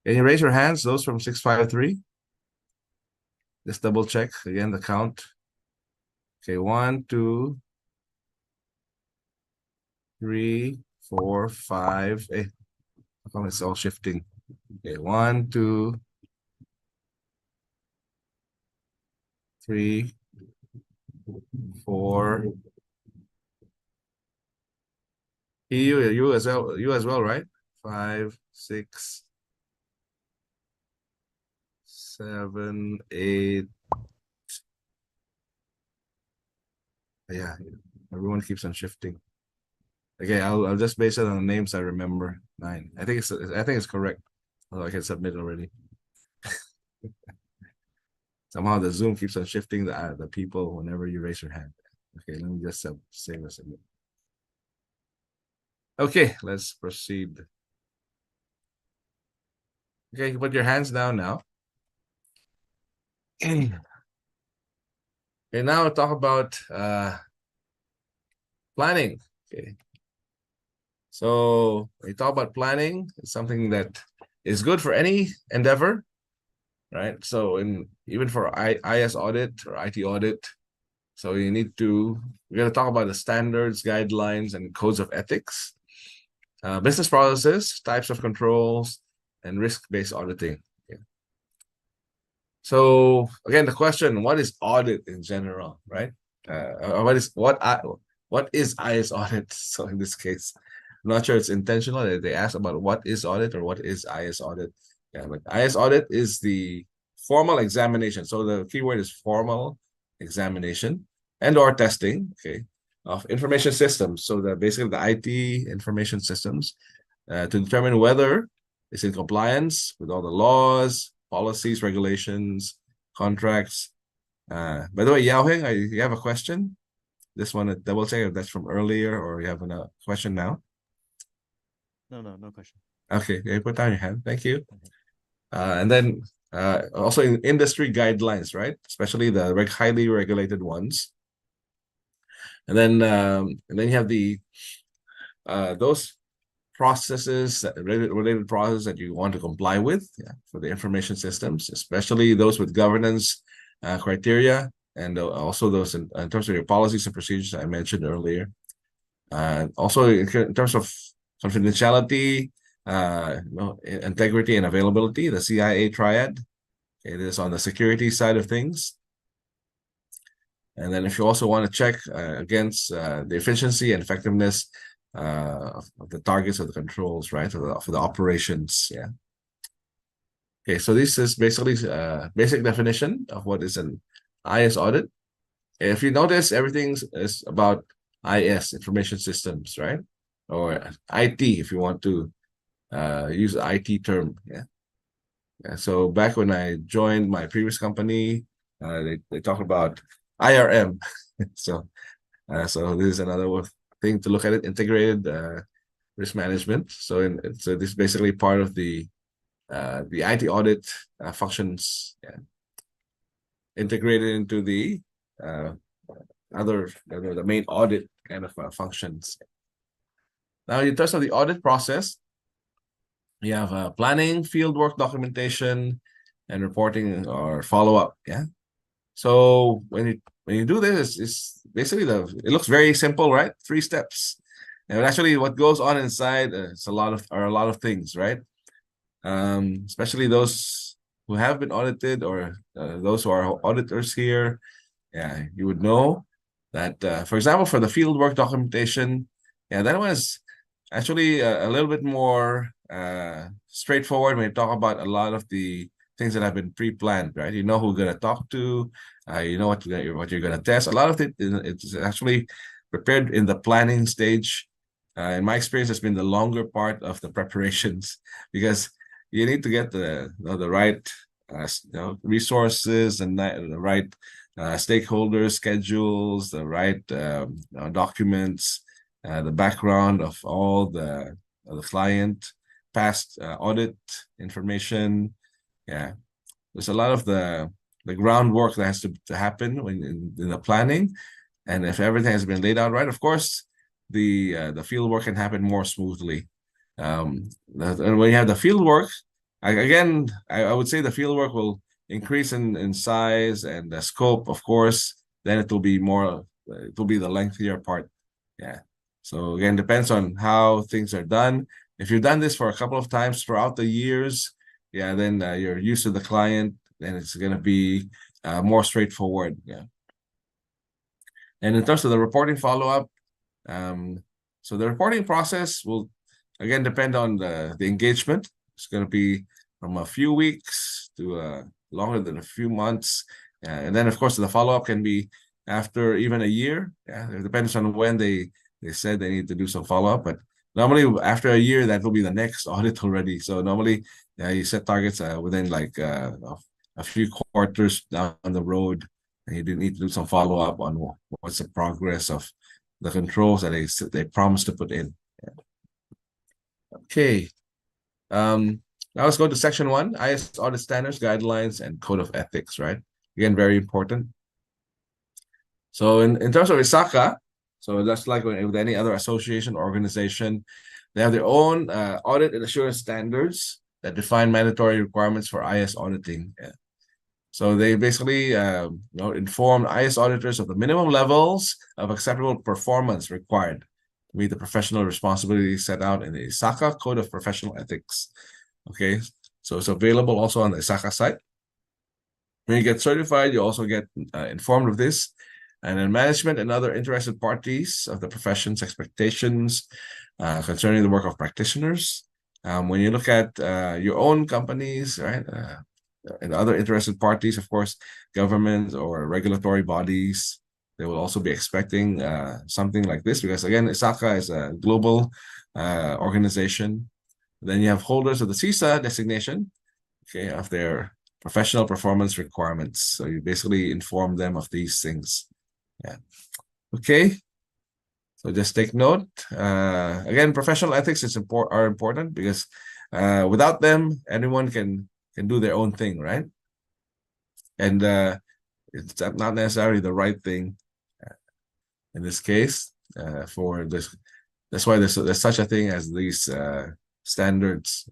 Can you raise your hands, those from 653? Just double check again the count. Okay, 1, 2, 3, 4, 5. Hey, how come it's all shifting? Okay, 1, 2, 3, 4. You as well, right? 5, 6, 7, 8. Yeah, everyone keeps on shifting. Okay, I'll just base it on the names I remember. 9. I think it's correct. Although I can submit already. Somehow the Zoom keeps on shifting the people whenever you raise your hand. Okay, let me just save and submit. Okay, let's proceed. Okay, put your hands down now. Okay, now talk about planning. Okay. So when you talk about planning, it's something that is good for any endeavor, right? So even for IS audit or IT audit, so we're going to talk about the standards, guidelines, and codes of ethics, business processes, types of controls, and risk-based auditing. Okay. So again, the question: what is audit in general, right? What is IS audit? So in this case, I'm not sure it's intentional that they ask about what is audit or what is IS audit. Yeah, but IS audit is the formal examination. So the keyword is formal examination and/or testing, okay, of information systems. So basically the IT information systems to determine whether it's in compliance with all the laws, policies, regulations, contracts. By the way, Yao Heng, you have a question? Just want to double check if that's from earlier or you have a question now. No question. Okay, you put down your hand. Thank you. And then also in industry guidelines, right? Especially the highly regulated ones. And then you have the those processes, related processes that you want to comply with for the information systems, especially those with governance criteria, and also those in terms of your policies and procedures I mentioned earlier. Also in terms of confidentiality, integrity and availability, the CIA triad. It is on the security side of things. And then if you also want to check against the efficiency and effectiveness of the targets of the controls, right, for the operations. Yeah. Okay, so this is basically basic definition of what is an IS audit. If you notice, everything is about IS, information systems, right? Or IT, if you want to use the IT term. Yeah. So back when I joined my previous company, they talk about IRM. so this is another thing to look at it: integrated risk management. So this is basically part of the IT audit functions, integrated into the the main audit kind of functions. Now, in terms of the audit process, you have planning, fieldwork documentation, and reporting or follow-up. Yeah. So when you do this, it's basically it looks very simple, right? 3 steps. And actually, what goes on inside is a lot of things, right? Especially those who have been audited or those who are auditors here. Yeah, you would know that, for example, for the fieldwork documentation, yeah, that one is actually a little bit more straightforward when you talk about a lot of the things that have been pre-planned, right? You know who you're gonna talk to, you know what you're gonna test. A lot of it's actually prepared in the planning stage. In my experience, it's been the longer part of the preparations because you need to get the right resources and the right stakeholders, schedules, the right documents, the background of all the client, past audit information. Yeah, there's a lot of the groundwork that has to happen when in the planning, and if everything has been laid out right, of course, the field work can happen more smoothly. And when you have the field work, I would say the field work will increase in size and the scope, of course. Then it will be the lengthier part. Yeah. So again, depends on how things are done. If you've done this for a couple of times throughout the years, yeah, then you're used to the client, then it's going to be more straightforward. Yeah. And in terms of the reporting follow-up, so the reporting process will again depend on the engagement. It's going to be from a few weeks to longer than a few months, and then of course the follow-up can be after even a year. Yeah, it depends on when they said they need to do some follow-up, but normally after a year that will be the next audit already. So normally you set targets within like a few quarters down the road, and you do need to do some follow-up on what's the progress of the controls that they promised to put in. Yeah. Okay. Now let's go to section 1, IS audit standards, guidelines, and code of ethics, right? Again, very important. So in terms of ISACA, so that's like with any other association or organization, they have their own audit and assurance standards that define mandatory requirements for IS auditing. Yeah. So they basically inform IS auditors of the minimum levels of acceptable performance required to meet the professional responsibilities set out in the ISACA Code of Professional Ethics. Okay, so it's available also on the ISACA site. When you get certified, you also get informed of this. And then management and other interested parties of the profession's expectations concerning the work of practitioners. When you look at your own companies, right, and other interested parties, of course, government or regulatory bodies, they will also be expecting something like this because, again, ISACA is a global organization. Then you have holders of the CISA designation, okay, of their professional performance requirements. So you basically inform them of these things. Yeah. Okay. So just take note. Again, professional ethics are important because without them, anyone can do their own thing, right? And it's not necessarily the right thing in this case for this. That's why there's such a thing as these standards.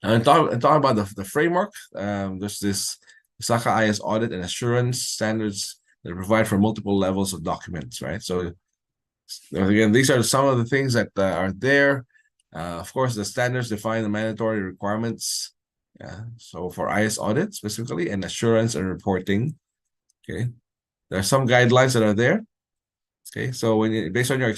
And talk about the framework. There's this ISACA IS audit and assurance standards that provide for multiple levels of documents, right? So again, these are some of the things that are there. Of course, the standards define the mandatory requirements. So for IS audit specifically, and assurance and reporting. Okay, there are some guidelines that are there. Okay, so based on your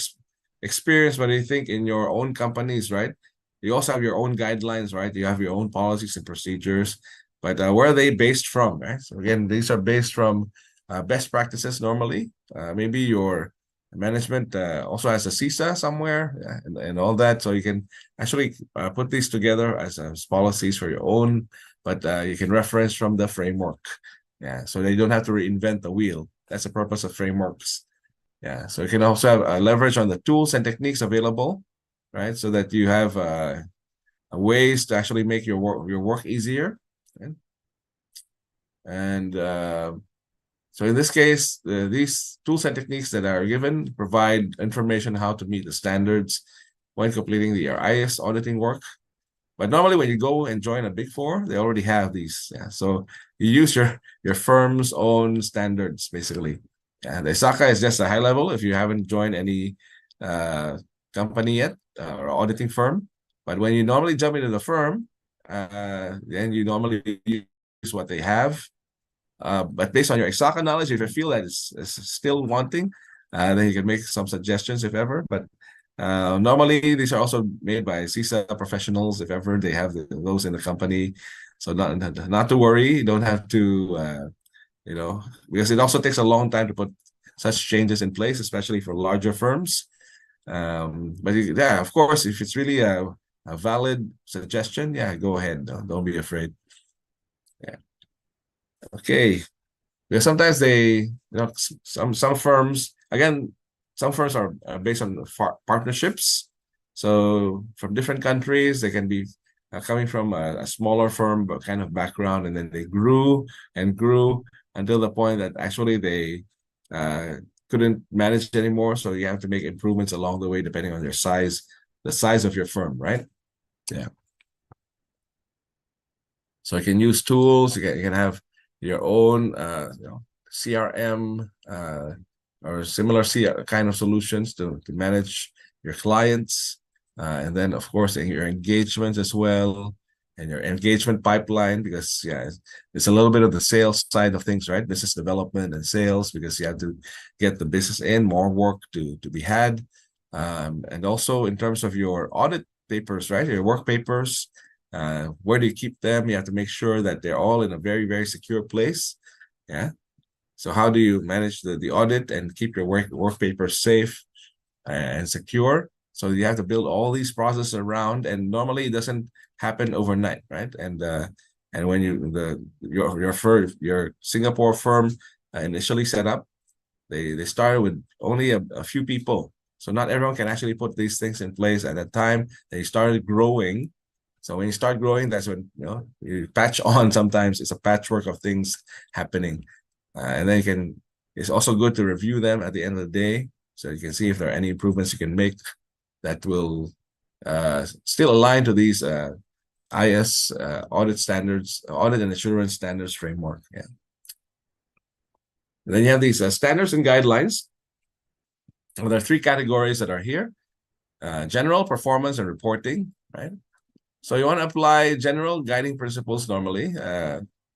experience, what do you think in your own companies, right? You also have your own guidelines, right? You have your own policies and procedures, but where are they based from, right? So again, these are based from best practices normally. Maybe your management also has a CISA somewhere and all that. So you can actually put these together as policies for your own, but you can reference from the framework. Yeah, so they don't have to reinvent the wheel. That's the purpose of frameworks. Yeah, so you can also have leverage on the tools and techniques available, right? So that you have ways to actually make your work easier. Right? And So in this case, these tools and techniques that are given provide information how to meet the standards when completing the IS auditing work. But normally when you go and join a Big Four, they already have these. Yeah. So you use your firm's own standards, basically. Yeah. The ISACA is just a high level if you haven't joined any company yet or auditing firm. But when you normally jump into the firm, then you normally use what they have. But based on your ISACA knowledge, if you feel that it's still wanting, then you can make some suggestions if ever. But normally these are also made by CISA professionals if ever they have those in the company. So not to worry, you don't have to, because it also takes a long time to put such changes in place, especially for larger firms. But yeah, of course, if it's really a valid suggestion, yeah, go ahead. Don't be afraid. Yeah. Okay. Because sometimes some firms, again, some firms are based on partnerships. So from different countries, they can be coming from a smaller firm but kind of background, and then they grew and grew until the point that actually they couldn't manage it anymore. So you have to make improvements along the way depending on your size, the size of your firm, right? Yeah. So you can use tools. You can have your own CRM or similar kind of solutions to manage your clients. And then, of course, your engagements as well, and your engagement pipeline, because, yeah, it's a little bit of the sales side of things, right? Business development and sales, because you have to get the business in, more work to be had. And also in terms of your audit papers, right? Your work papers, where do you keep them? You have to make sure that they're all in a very, very secure place. Yeah. So how do you manage the audit and keep your work papers safe and secure? So you have to build all these processes around, and normally it doesn't happen overnight, right? And when your Singapore firm initially set up, they started with only a few people. So not everyone can actually put these things in place at that time. They started growing. So when you start growing, that's when you patch on. Sometimes it's a patchwork of things happening, and then it's also good to review them at the end of the day, so you can see if there are any improvements you can make that will still align to these IS audit standards, audit and assurance standards framework. Yeah. And then you have these standards and guidelines. Well, there are three categories that are here: general, performance, and reporting. Right. So you want to apply general guiding principles normally,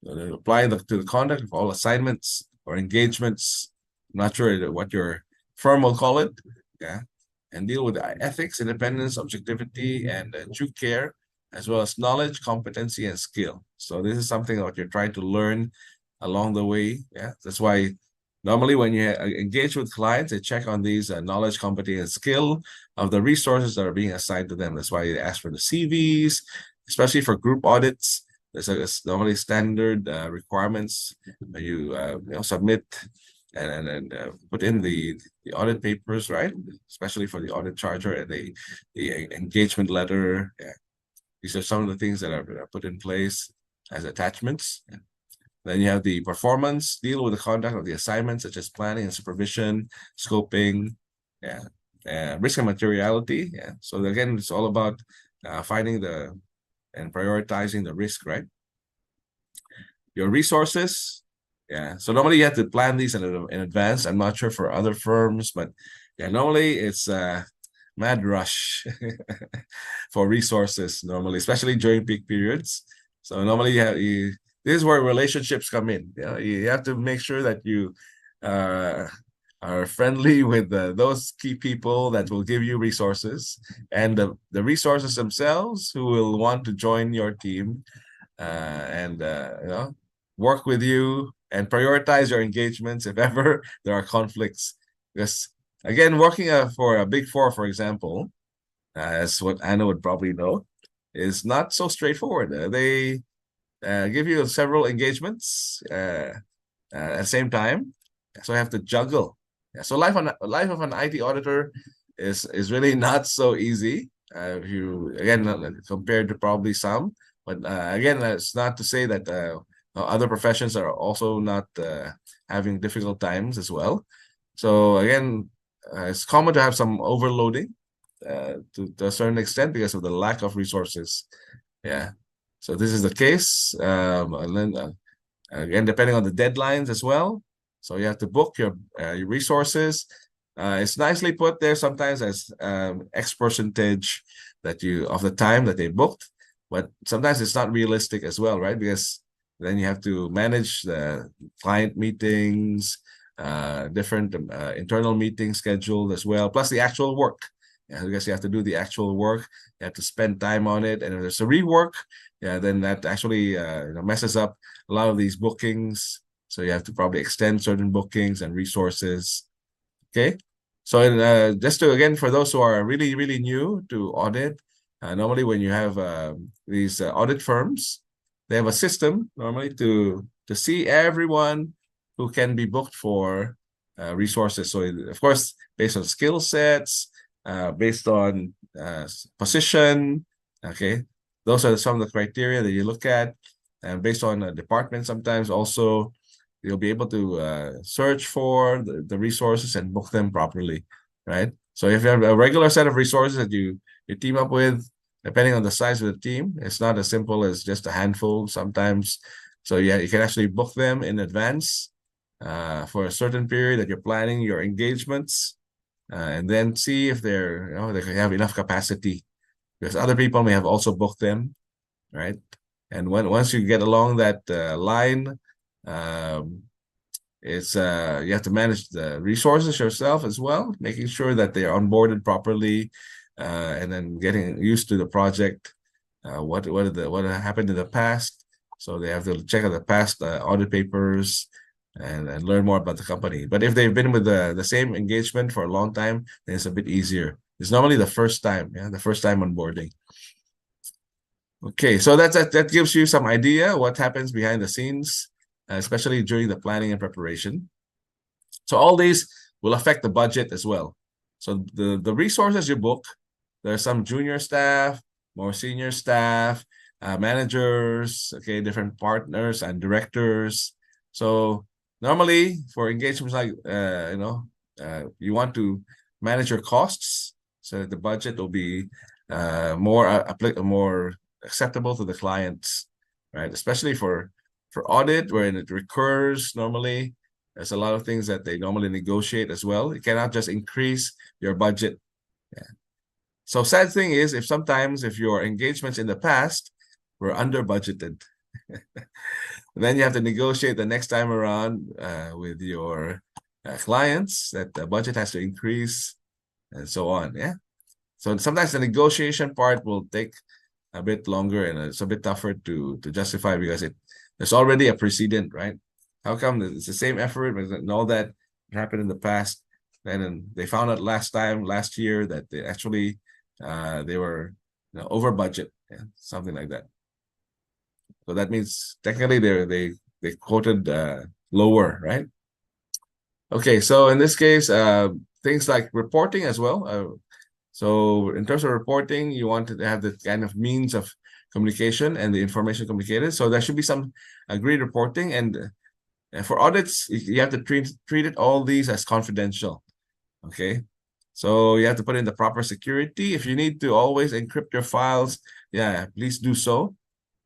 apply to the conduct of all assignments or engagements. I'm not sure what your firm will call it. Yeah. And deal with ethics, independence, objectivity, and due care, as well as knowledge, competency, and skill. So this is something that you're trying to learn along the way. Yeah. That's why normally when you engage with clients, they check on these knowledge, competency, and skill of the resources that are being assigned to them. That's why they ask for the CVs, especially for group audits. There's normally standard requirements that you submit and put in the audit papers, right? Especially for the audit charter and the engagement letter. Yeah. These are some of the things that are put in place as attachments. Yeah. Then you have the performance, deal with the conduct of the assignments, such as planning and supervision, scoping, risk and materiality. Yeah. So again, it's all about finding and prioritizing the risk, right? Your resources. Yeah. So normally you have to plan these in advance. I'm not sure for other firms, but yeah, normally it's mad rush for resources normally, especially during peak periods. So normally this is where relationships come in. You have to make sure that you are friendly with those key people that will give you resources, and the resources themselves who will want to join your team and work with you and prioritize your engagements if ever there are conflicts. Because again, working for a Big Four, for example, as what Anna would probably know, is not so straightforward. They give you several engagements at the same time, so you have to juggle. Yeah, so life of an IT auditor is really not so easy. If you again compared to probably some, but again, that's not to say that other professions are also not having difficult times as well. So again, it's common to have some overloading to a certain extent because of the lack of resources. Yeah. So this is the case. And then, again, depending on the deadlines as well. So you have to book your resources. It's nicely put there sometimes as X percentage that you of the time that they booked, but sometimes it's not realistic as well, right? Because then you have to manage the client meetings, different internal meetings scheduled as well, plus the actual work. Yeah, I guess you have to do the actual work. You have to spend time on it, and if there's a rework, yeah, then that actually messes up a lot of these bookings. So you have to probably extend certain bookings and resources. Okay, so just to again for those who are really new to audit, normally when you have these audit firms, they have a system normally to see everyone who can be booked for resources. So of course, based on skill sets, based on position, okay, those are some of the criteria that you look at, and based on a department sometimes also you'll be able to search for the resources and book them properly, right? So if you have a regular set of resources that you team up with, depending on the size of the team, it's not as simple as just a handful sometimes. So yeah, you can actually book them in advance for a certain period that you're planning your engagements, and then see if they're they have enough capacity, because other people may have also booked them, right? And once you get along that line, it's you have to manage the resources yourself as well, making sure that they're onboarded properly, and then getting used to the project. What happened in the past, so they have to check out the past audit papers and learn more about the company. But if they've been with the same engagement for a long time, then it's a bit easier. It's normally the first time, the first time onboarding. Okay, so that gives you some idea what happens behind the scenes, especially during the planning and preparation. So all these will affect the budget as well. So the resources you book, there are some junior staff, more senior staff, managers, okay, different partners and directors. So normally for engagements like you want to manage your costs so that the budget will be more acceptable to the clients, right? Especially for audit, where it recurs normally. There's a lot of things that they normally negotiate as well. You cannot just increase your budget. Yeah. So sad thing is, if your engagements in the past were under budgeted, then you have to negotiate the next time around with your clients that the budget has to increase and so on. Yeah. So sometimes the negotiation part will take a bit longer, and it's a bit tougher to justify because there's already a precedent, right? How come it's the same effort and all that happened in the past, and then they found out last year that they actually they were over budget, something like that. So that means technically they quoted lower, right? Okay, so in this case, things like reporting as well. So in terms of reporting, you want to have the kind of means of communication and the information communicated. So there should be some agreed reporting, and for audits, you have to treat it all these as confidential. Okay, so you have to put in the proper security. If you need to always encrypt your files, yeah, please do so,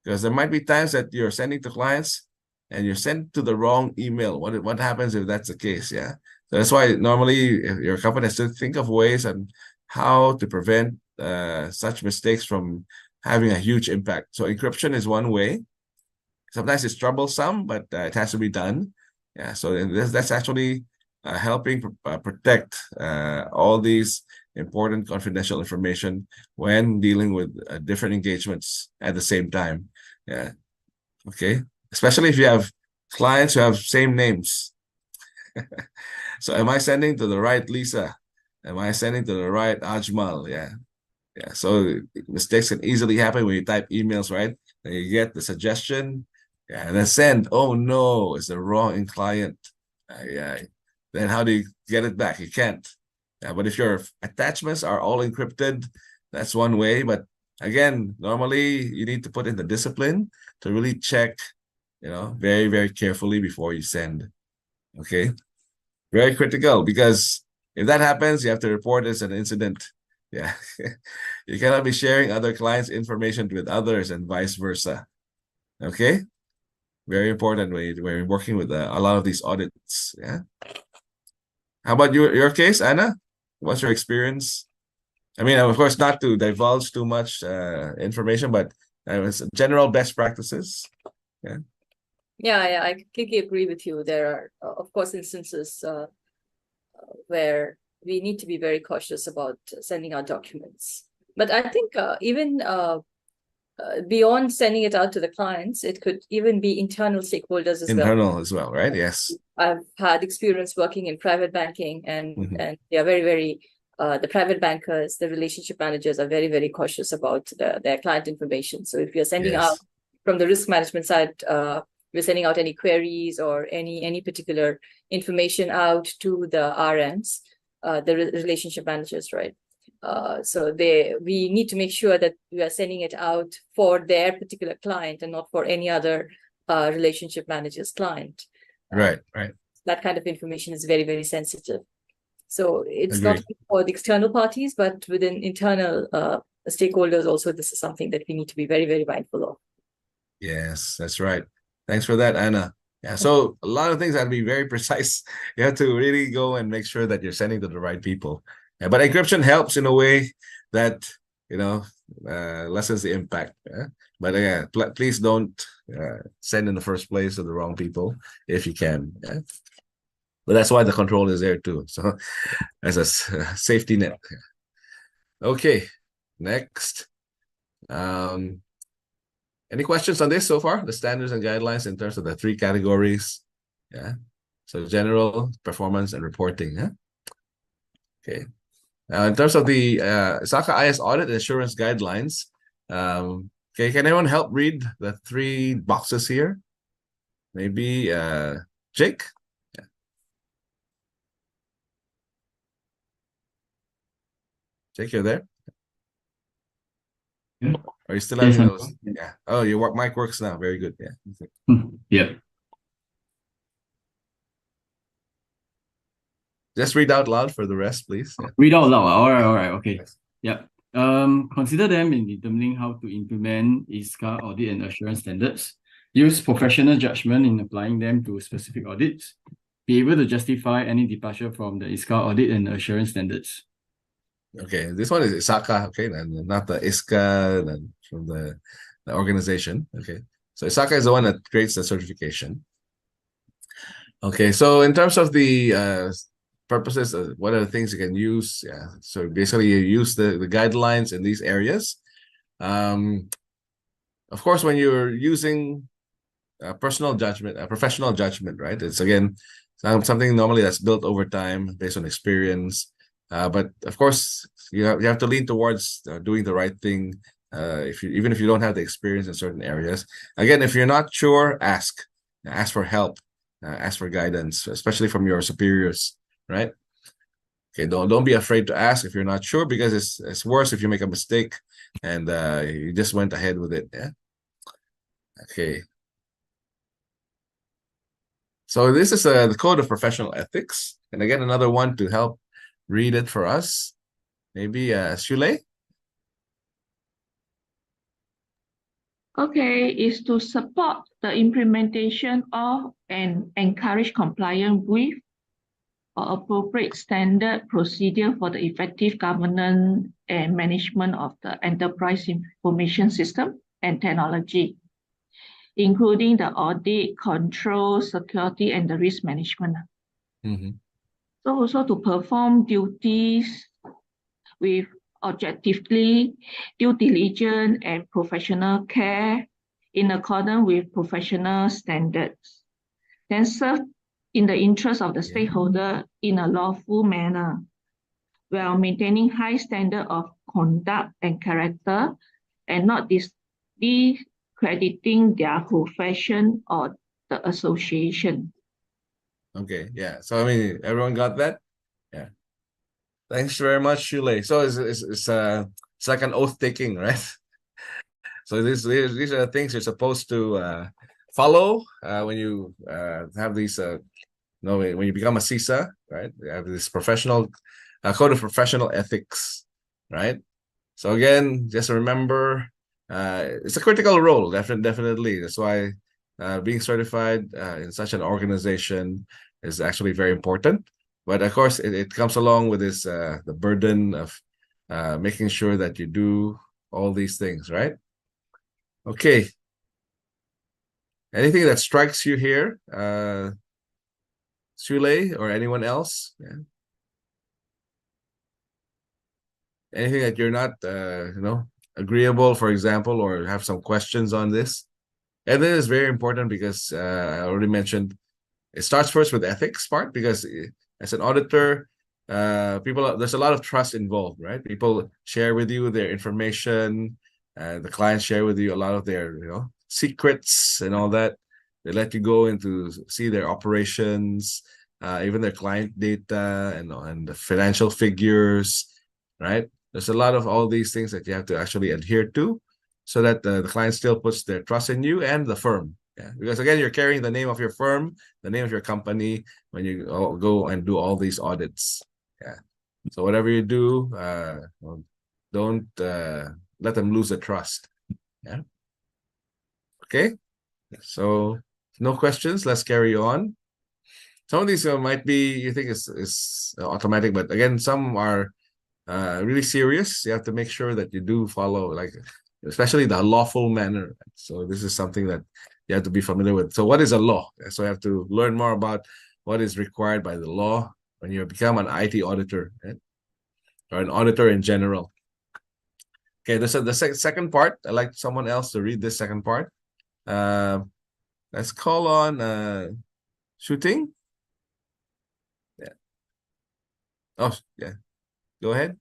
because there might be times that you're sending to clients and you're sent to the wrong email. What happens if that's the case? Yeah, so that's why normally if your company has to think of ways and how to prevent such mistakes from having a huge impact. So encryption is one way. Sometimes it's troublesome, but it has to be done. Yeah, so that's actually helping protect all these important confidential information when dealing with different engagements at the same time. Yeah, okay. Especially if you have clients who have same names. So am I sending to the right Lisa? Am I sending to the right Ajmal? Yeah. Yeah. So mistakes can easily happen when you type emails, right? Then you get the suggestion, yeah, and then send. Oh no, it's the wrong client. Yeah. Then how do you get it back? You can't. Yeah, but if your attachments are all encrypted, that's one way. But again, normally you need to put in the discipline to really check very, very carefully before you send. Okay. Very critical, because if that happens, you have to report it as an incident. Yeah. You cannot be sharing other clients' information with others and vice versa. Okay. Very important when you're working with a lot of these audits. Yeah. How about your case, Anna? What's your experience? I mean, of course, not to divulge too much information, but general best practices. Yeah. Yeah, I completely agree with you. There are, of course, instances where we need to be very cautious about sending out documents. But I think even beyond sending it out to the clients, it could even be internal stakeholders as well. Internal as well, right? Yes. I've had experience working in private banking, and they are very, very the private bankers, the relationship managers are very, very cautious about their client information. So if you're sending out from the risk management side, we're sending out any queries or any particular information out to the RMs, the relationship managers, right? So we need to make sure that we are sending it out for their particular client and not for any other relationship manager's client. Right. That kind of information is very, very sensitive. So it's Agreed. not only for the external parties, but within internal stakeholders also, this is something that we need to be very, very mindful of. Yes, that's right. Thanks for that, Anna. Yeah, so a lot of things have to be very precise. You have to really go and make sure that you're sending to the right people. Yeah, but encryption helps in a way that, lessens the impact. Yeah? But again, please don't send in the first place to the wrong people if you can. Yeah? But that's why the control is there too. So as a safety net. Okay, next. Any questions on this so far? The standards and guidelines in terms of the 3 categories. Yeah. So general, performance, and reporting. Yeah. Okay. In terms of the ISACA IS audit and assurance guidelines, okay, can anyone help read the 3 boxes here? Maybe Jake? Yeah. Jake, you're there? Yeah. Are you still Yes, having I'm those? Yeah. Oh, your mic works now. Very good. Yeah. Yeah. Just read out loud for the rest, please. Yeah. Read out loud. All right. Okay. Yeah. Consider them in determining how to implement ISCA audit and assurance standards. Use professional judgment in applying them to specific audits. Be able to justify any departure from the ISCA audit and assurance standards. Okay, this one is ISACA, okay, and not the ISCA and from the organization. Okay, so ISACA is the one that creates the certification. Okay, so in terms of the purposes, what are the things you can use? Yeah, so basically you use the guidelines in these areas. Of course, when you're using personal judgment, professional judgment, right? It's again something normally that's built over time based on experience. But of course, you have to lean towards doing the right thing. Even if you don't have the experience in certain areas. Again, if you're not sure, ask for help, ask for guidance, especially from your superiors, right? Okay, don't be afraid to ask if you're not sure, because it's worse if you make a mistake and you just went ahead with it. Yeah. Okay. So this is the Code of Professional Ethics, and again another one to help read it for us. Maybe Shule? Okay, is to support the implementation of and encourage compliance with or appropriate standard procedure for the effective governance and management of the enterprise information system and technology, including the audit, control, security, and the risk management. So also to perform duties with objectively, due diligence, and professional care in accordance with professional standards. Then serve in the interest of the stakeholder in a lawful manner, while maintaining high standard of conduct and character, and not discrediting their profession or the association. Okay, yeah. So I mean, everyone got that? Yeah. Thanks very much, Shule. So it's like an oath taking, right? So these are the things you're supposed to follow when you have these when you become a CISA, right? You have this professional code of professional ethics, right? So again, just remember, it's a critical role, definitely. That's why being certified in such an organization is actually very important. But of course, it comes along with this the burden of making sure that you do all these things, right? Okay. Anything that strikes you here, Sule or anyone else? Yeah. Anything that you're not, agreeable, for example, or have some questions on this? And this is very important because I already mentioned it starts first with ethics part, because as an auditor, there's a lot of trust involved, right? People share with you their information, the clients share with you a lot of their secrets and all that. They let you go into see their operations, even their client data and the financial figures, right? There's a lot of all these things that you have to actually adhere to, so that the client still puts their trust in you and the firm. Yeah, because again, you're carrying the name of your firm, the name of your company when you go and do all these audits. Yeah. So whatever you do, don't let them lose the trust. Yeah. Okay. So no questions. Let's carry on. Some of these might be you think is automatic, but again, some are really serious. You have to make sure that you do follow, like especially the lawful manner. So this is something that you have to be familiar with. So what is a law? So you have to learn more about what is required by the law when you become an IT auditor, right? Or an auditor in general. Okay, this is the second part. I'd like someone else to read this second part. Let's call on Shooting. Yeah. Oh, yeah. Go ahead.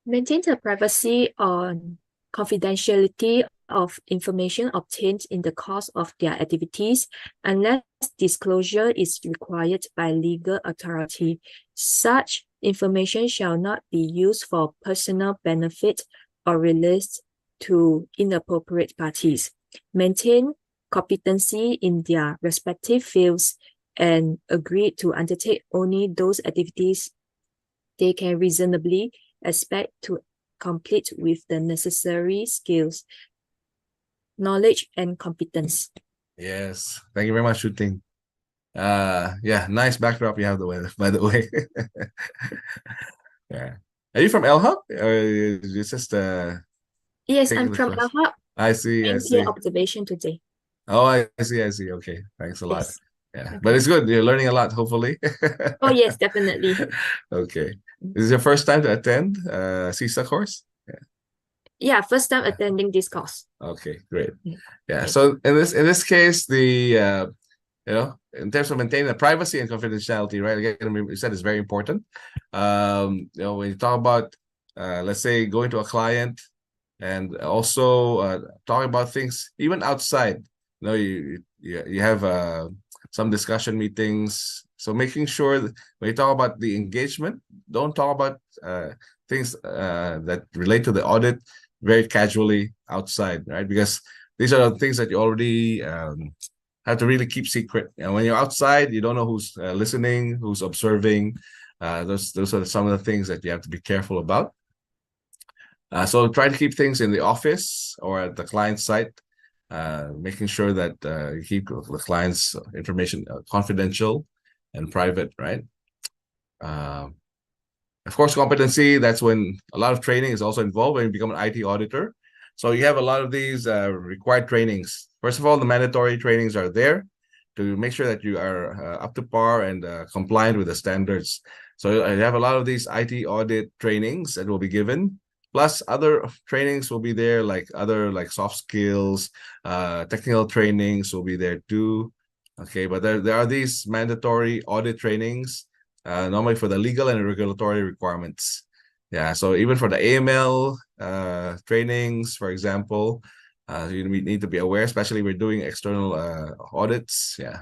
Maintain the privacy on confidentiality of information obtained in the course of their activities, unless disclosure is required by legal authority. Such information shall not be used for personal benefit or released to inappropriate parties. Maintain competency in their respective fields and agree to undertake only those activities they can reasonably expect to complete with the necessary skills, knowledge, and competence. Yes, thank you very much, Shooting. Yeah, nice backdrop you have by the way. Yeah. Are you from LHub? Or you just Yes, taking I'm the from class? LHub. I see, I I'm see. here observation today. Oh, I see. Okay, thanks a lot. Yes. Yeah, but it's good. You're learning a lot, hopefully. Oh, yes, definitely. Okay. This is your first time to attend CISA course? Yeah, first time attending this course. Okay, great. Yeah. So in this case, the in terms of maintaining the privacy and confidentiality, right? Again, you said it's very important. When you talk about let's say going to a client and also talking about things even outside. You have some discussion meetings. So making sure that when you talk about the engagement, don't talk about things that relate to the audit very casually outside, right? Because these are the things that you already have to really keep secret. And when you're outside, you don't know who's listening, who's observing. Those are some of the things that you have to be careful about. So try to keep things in the office or at the client site, making sure that you keep the client's information confidential and private, right? Of course, competency, that's when a lot of training is also involved when you become an IT auditor. So you have a lot of these required trainings. First of all, the mandatory trainings are there to make sure that you are up to par and compliant with the standards. So you have a lot of these IT audit trainings that will be given. Plus other trainings will be there, like other soft skills, technical trainings will be there too. Okay, but there are these mandatory audit trainings, normally for the legal and regulatory requirements. Yeah, so even for the AML trainings, for example, you need to be aware, especially we're doing external audits. Yeah,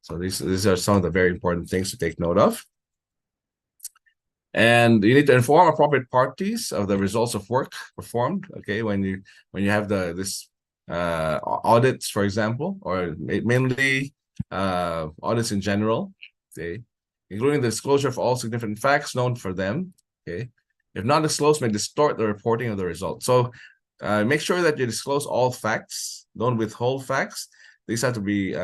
so these are some of the very important things to take note of. And you need to inform appropriate parties of the results of work performed. Okay, when you have this audits, for example, or mainly audits in general, okay, including the disclosure of all significant facts known for them, okay. If not disclosed, may distort the reporting of the results. So make sure that you disclose all facts, don't withhold facts. These have to be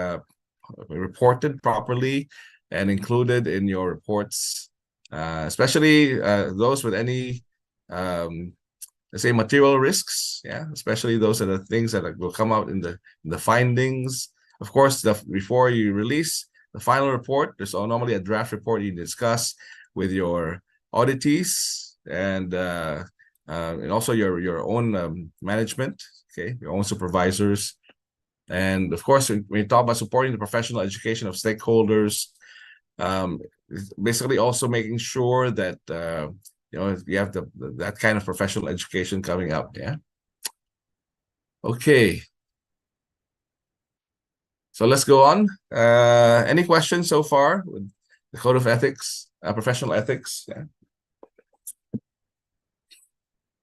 reported properly and included in your reports, especially those with any, let's say, material risks. Yeah, especially those are the things that will come out in the findings. Of course, before you release the final report, there's normally a draft report you discuss with your auditees and also your own management, okay, your own supervisors. And of course, when you talk about supporting the professional education of stakeholders, basically also making sure that you have that kind of professional education coming up. Yeah. Okay. So let's go on. Any questions so far with the code of ethics, professional ethics? Yeah.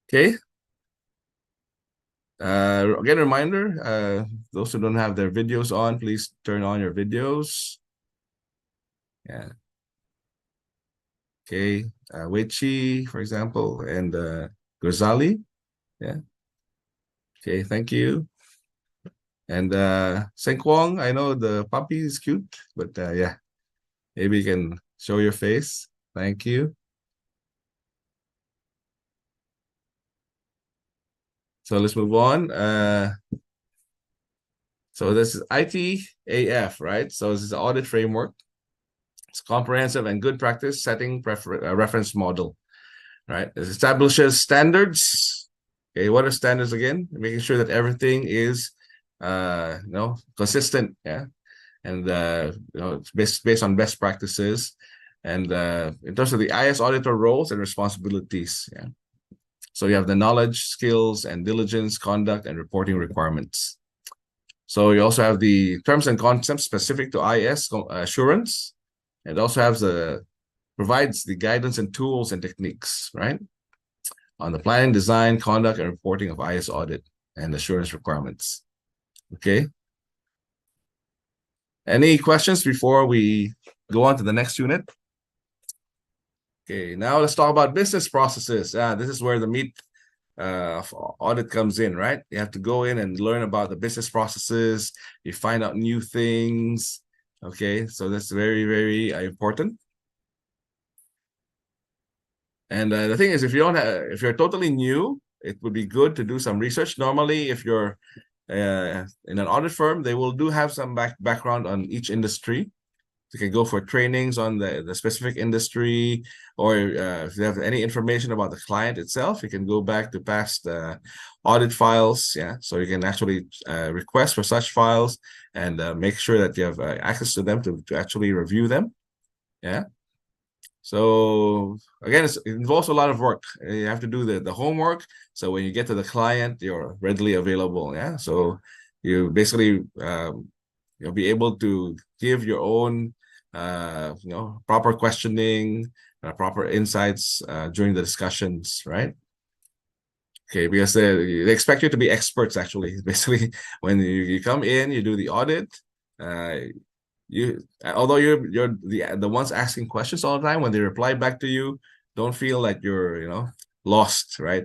Okay. Again, a reminder, those who don't have their videos on, please turn on your videos. Yeah. Okay. Wei Chi, for example, and Gozali. Yeah. Okay, thank you. And Seng Kwong, I know the puppy is cute, but yeah, maybe you can show your face. Thank you. So let's move on. So this is ITAF, right? So this is the audit framework. It's comprehensive and good practice setting reference model, right? It establishes standards. Okay, what are standards again? Making sure that everything is consistent, yeah, and it's based on best practices, and in terms of the IS auditor roles and responsibilities, yeah. So you have the knowledge, skills, and diligence, conduct, and reporting requirements. So you also have the terms and concepts specific to IS assurance, and also provides the guidance and tools and techniques, right, on the planning, design, conduct, and reporting of IS audit and assurance requirements. Okay. Any questions before we go on to the next unit? Okay, now let's talk about business processes. This is where the meat of audit comes in, right? You have to go in and learn about the business processes. You find out new things. Okay, so that's very, very important. And the thing is, if you're totally new, it would be good to do some research. Normally, if you're in an audit firm, they will have some background on each industry. You can go for trainings on the specific industry, or if you have any information about the client itself, you can go back to past audit files. Yeah, so you can actually request for such files and make sure that you have access to them to actually review them. Yeah. So again, it involves a lot of work. You have to do the homework. So when you get to the client, you're readily available. Yeah. So you basically you'll be able to give your own proper questioning, proper insights during the discussions, right? Okay, because they expect you to be experts. Actually, basically, when you come in, you do the audit. Although you're the ones asking questions all the time, when they reply back to you, don't feel like you're lost, right?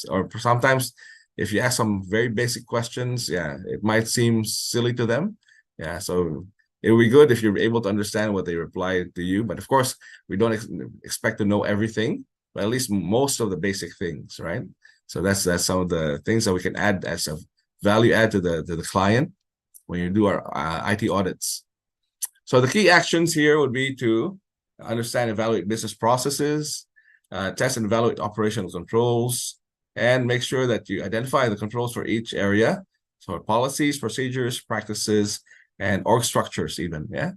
Or sometimes if you ask some very basic questions, yeah, it might seem silly to them. Yeah, so it would be good if you're able to understand what they reply to you. But of course, we don't expect to know everything, but at least most of the basic things, right? So that's some of the things that we can add as a value add to the client when you do our IT audits. So the key actions here would be to understand and evaluate business processes, test and evaluate operational controls, and make sure that you identify the controls for each area. So policies, procedures, practices, and org structures even, yeah?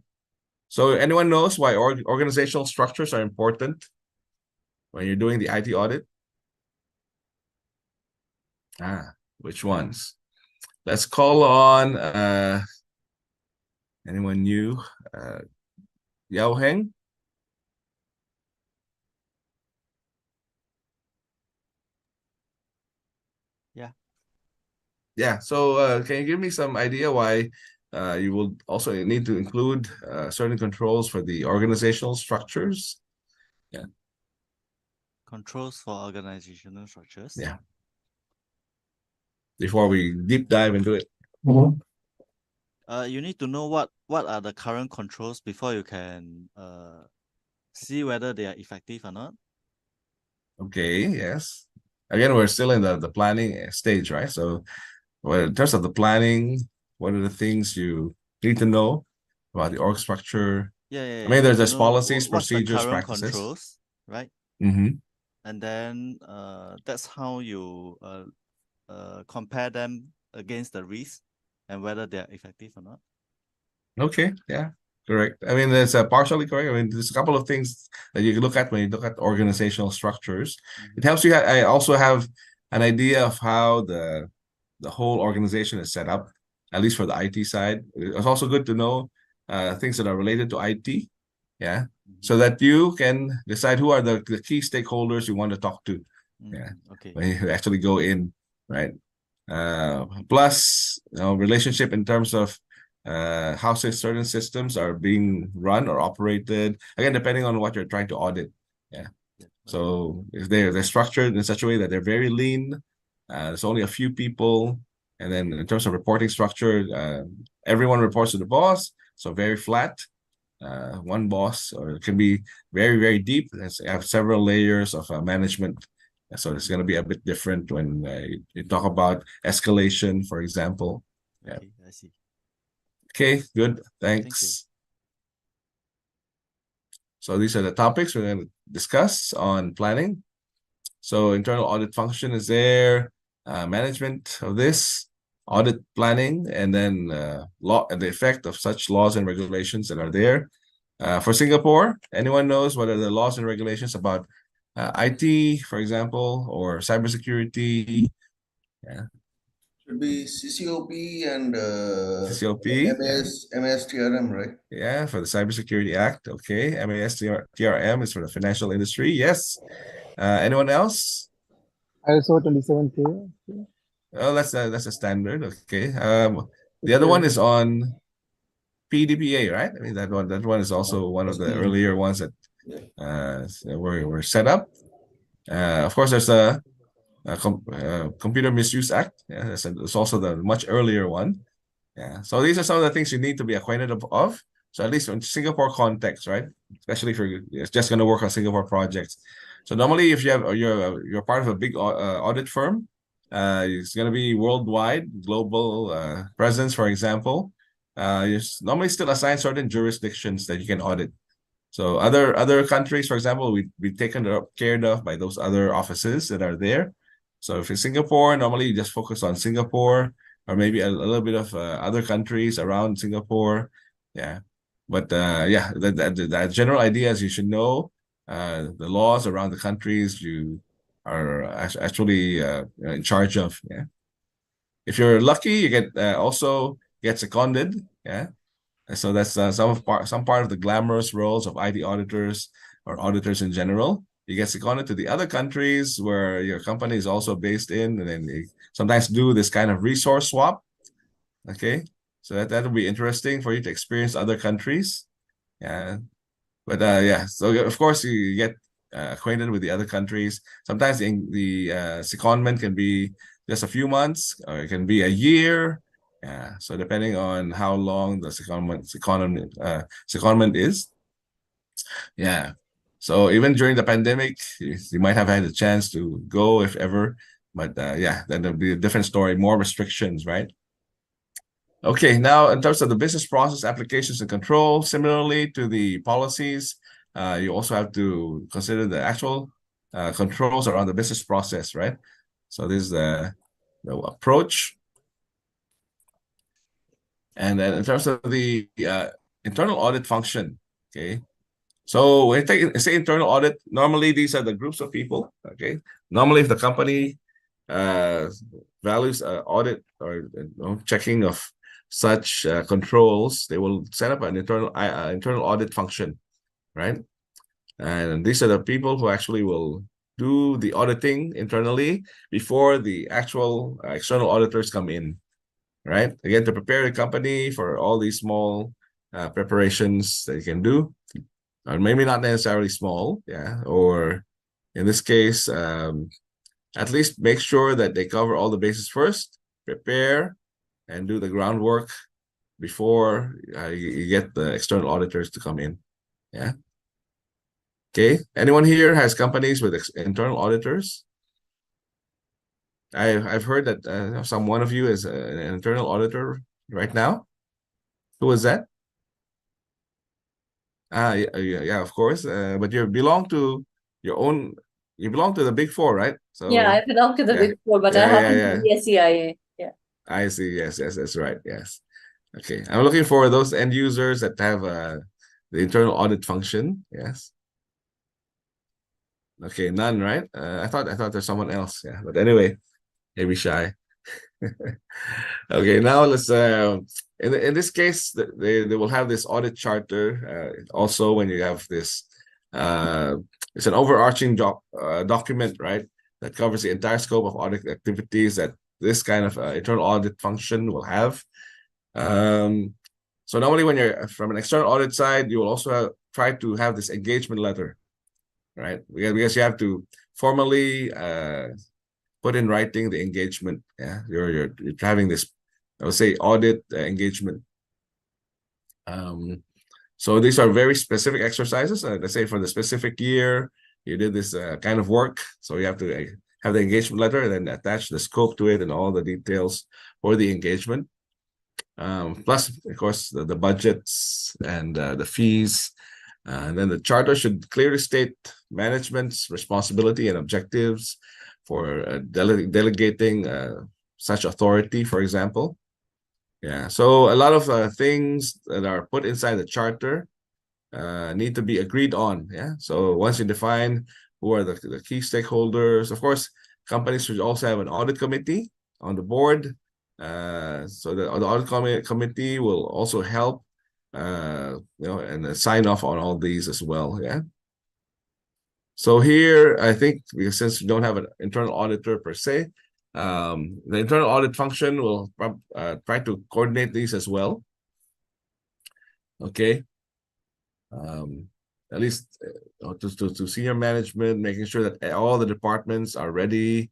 So anyone knows why organizational structures are important when you're doing the IT audit? Which ones? Let's call on anyone new? Yao Heng? Yeah. Yeah. So can you give me some idea why you will also need to include certain controls for the organizational structures? Yeah. Controls for organizational structures. Yeah. Before we deep dive into it. You need to know what are the current controls before you can see whether they are effective or not. Okay, yes. Again, we're still in the planning stage, right? So well, in terms of the planning, what are the things you need to know about the org structure? Yeah, I mean, you need to there's know policies, what's the procedures, current practices. controls, right? Mm-hmm. And then that's how you compare them against the risk and whether they're effective or not. Okay, yeah, correct. I mean, there's partially correct. I mean, there's a couple of things that you can look at when you look at organizational structures. It helps you. I also have an idea of how the whole organization is set up, at least for the IT side. It's also good to know things that are related to IT, yeah, so that you can decide who are the key stakeholders you want to talk to, yeah, Okay. when you actually go in, right? Plus, relationship in terms of how certain systems are being run or operated, again, depending on what you're trying to audit, yeah. So if they're structured in such a way that they're very lean, there's only a few people, and then in terms of reporting structure, everyone reports to the boss, so very flat. One boss, or it can be very, very deep. Have several layers of management. So it's going to be a bit different when you talk about escalation, for example. Yeah. Okay, I see. Okay, good. Thanks. So these are the topics we're going to discuss on planning. So internal audit function is there, management of this, audit planning, and then law and the effect of such laws and regulations that are there. For Singapore, anyone knows what are the laws and regulations about IT, for example, or cybersecurity? Yeah. Should be CCOP and CCOP, MAS TRM, right? Yeah, for the Cybersecurity Act. Okay, MAS TRM is for the financial industry. Yes. Anyone else? ISO 27K. Oh, that's a standard. Okay. The other one is on PDPA, right? I mean, that one is also one of the earlier ones that were set up. Of course, there's a Computer Misuse Act. Yeah, it's also the much earlier one. Yeah. So these are some of the things you need to be acquainted of. So at least in Singapore context, right? Especially if you're just going to work on Singapore projects. So normally, if you're part of a big audit firm, it's going to be worldwide, global presence, for example. You normally still assign certain jurisdictions that you can audit. So other countries, for example, we taken cared of by those other offices that are there. So if it's Singapore, normally you just focus on Singapore, or maybe a little bit of other countries around Singapore. Yeah. But yeah, the general idea is you should know the laws around the countries you are actually in charge of. Yeah. If you're lucky, you get also get seconded. Yeah. And so that's some part of the glamorous roles of IT auditors or auditors in general. You get seconded to the other countries where your company is also based in, and then you sometimes do this kind of resource swap. Okay, so that will be interesting for you to experience other countries. Yeah, but yeah. So of course you get acquainted with the other countries. Sometimes the secondment can be just a few months, or it can be a year. Yeah, so depending on how long the secondment is. Yeah. So even during the pandemic, you might have had a chance to go if ever, but yeah, then there'll be a different story, more restrictions, right? Okay, now in terms of the business process applications and control, similarly to the policies, you also have to consider the actual controls around the business process, right? So this is the approach. And then in terms of the internal audit function, okay. So when you say internal audit, normally these are the groups of people, okay. Normally if the company values audit or checking of such controls, they will set up an internal audit function, right? And these are the people who actually will do the auditing internally before the actual external auditors come in, right? Again, to prepare the company for all these small preparations that you can do, or maybe not necessarily small, yeah, or in this case, at least make sure that they cover all the bases first, prepare, and do the groundwork before you get the external auditors to come in. Yeah. Okay. Anyone here has companies with internal auditors? I've heard that one of you is an internal auditor right now. Who is that? Yeah, of course. But you belong to your own. You belong to the Big Four, right? So Yeah, I belong to the yeah. Big Four, but I Yeah, haven't yeah, done the SCIA. Yeah. I see. Yes, that's right. Yes. Okay. I'm looking for those end users that have the internal audit function. Yes. Okay, none, right? I thought there's someone else. Yeah, but anyway, maybe shy. Okay, now let's in this case they will have this audit charter also when you have this it's an overarching document, right, that covers the entire scope of audit activities that this kind of internal audit function will have. So normally when you're from an external audit side, you will also try to have this engagement letter, right? Because you have to formally put in writing the engagement. Yeah, you're having this, I would say, audit engagement. So these are very specific exercises. Let's say for the specific year, you did this kind of work. So you have to have the engagement letter and then attach the scope to it and all the details for the engagement. Plus, of course, the budgets and the fees. And then the charter should clearly state management's responsibility and objectives for delegating such authority, for example. Yeah, so a lot of things that are put inside the charter need to be agreed on. Yeah, so once you define who are the key stakeholders, of course, companies should also have an audit committee on the board. So the audit committee will also help, and sign off on all these as well. Yeah. So here, I think because since we don't have an internal auditor per se, the internal audit function will try to coordinate these as well. Okay. At least to senior management, making sure that all the departments are ready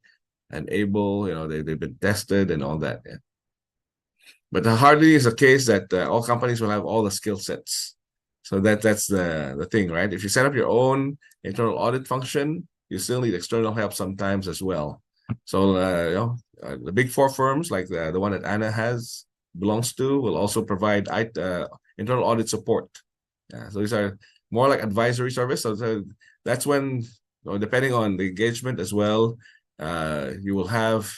and able, they've been tested and all that. Yeah. But hardly is a case that all companies will have all the skill sets. So that's the thing, right? If you set up your own internal audit function, you still need external help sometimes as well. So the Big Four firms like the one that Anna belongs to will also provide internal audit support. Yeah, so these are more like advisory service. So that's when, depending on the engagement as well, you will have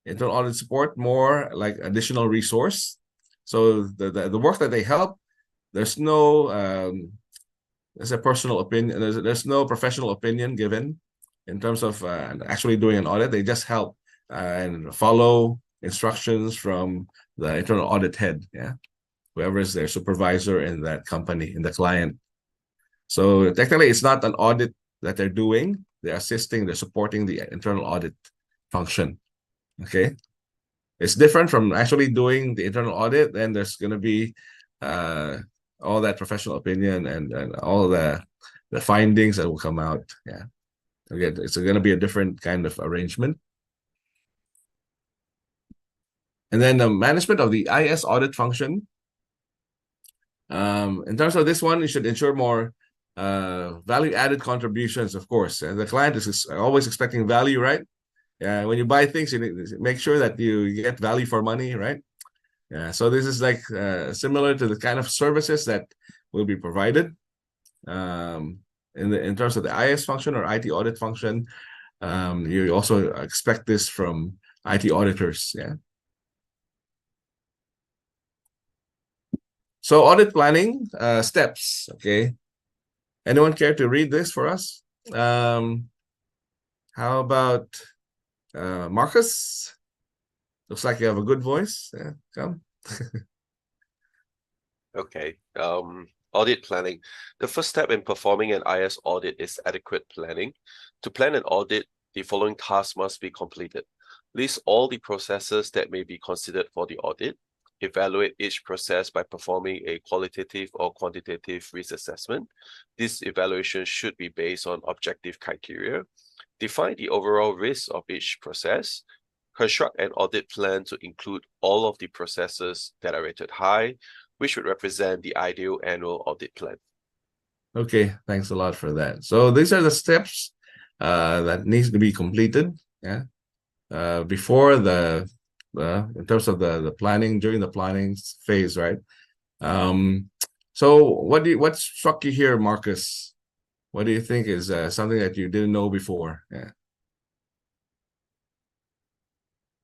internal audit support, more like additional resource. So the work that they help, there's no there's a personal opinion. There's no professional opinion given in terms of actually doing an audit. They just help and follow instructions from the internal audit head. Yeah, whoever is their supervisor in that company, in the client. So technically, it's not an audit that they're doing. They're assisting. They're supporting the internal audit function. Okay, it's different from actually doing the internal audit. Then there's going to be all that professional opinion and all the findings that will come out. Yeah, again, it's going to be a different kind of arrangement. And then the management of the IS audit function. In terms of this one, you should ensure more value-added contributions, of course. And the client is always expecting value, right? Yeah, when you buy things, you need to make sure that you get value for money, right? Yeah, so this is like similar to the kind of services that will be provided in terms of the IS function or IT audit function. You also expect this from IT auditors. Yeah. So audit planning steps. Okay. Anyone care to read this for us? How about Marcus? Looks like you have a good voice. Yeah, come. Okay. Audit planning. The first step in performing an IS audit is adequate planning. To plan an audit, the following tasks must be completed. List all the processes that may be considered for the audit. Evaluate each process by performing a qualitative or quantitative risk assessment. This evaluation should be based on objective criteria. Define the overall risk of each process. Construct an audit plan to include all of the processes that are rated high, which would represent the ideal annual audit plan. Okay, thanks a lot for that. So these are the steps that needs to be completed, yeah, before the in terms of the planning, during the planning phase, right? So what struck you here, Marcus? What do you think is something that you didn't know before? Yeah.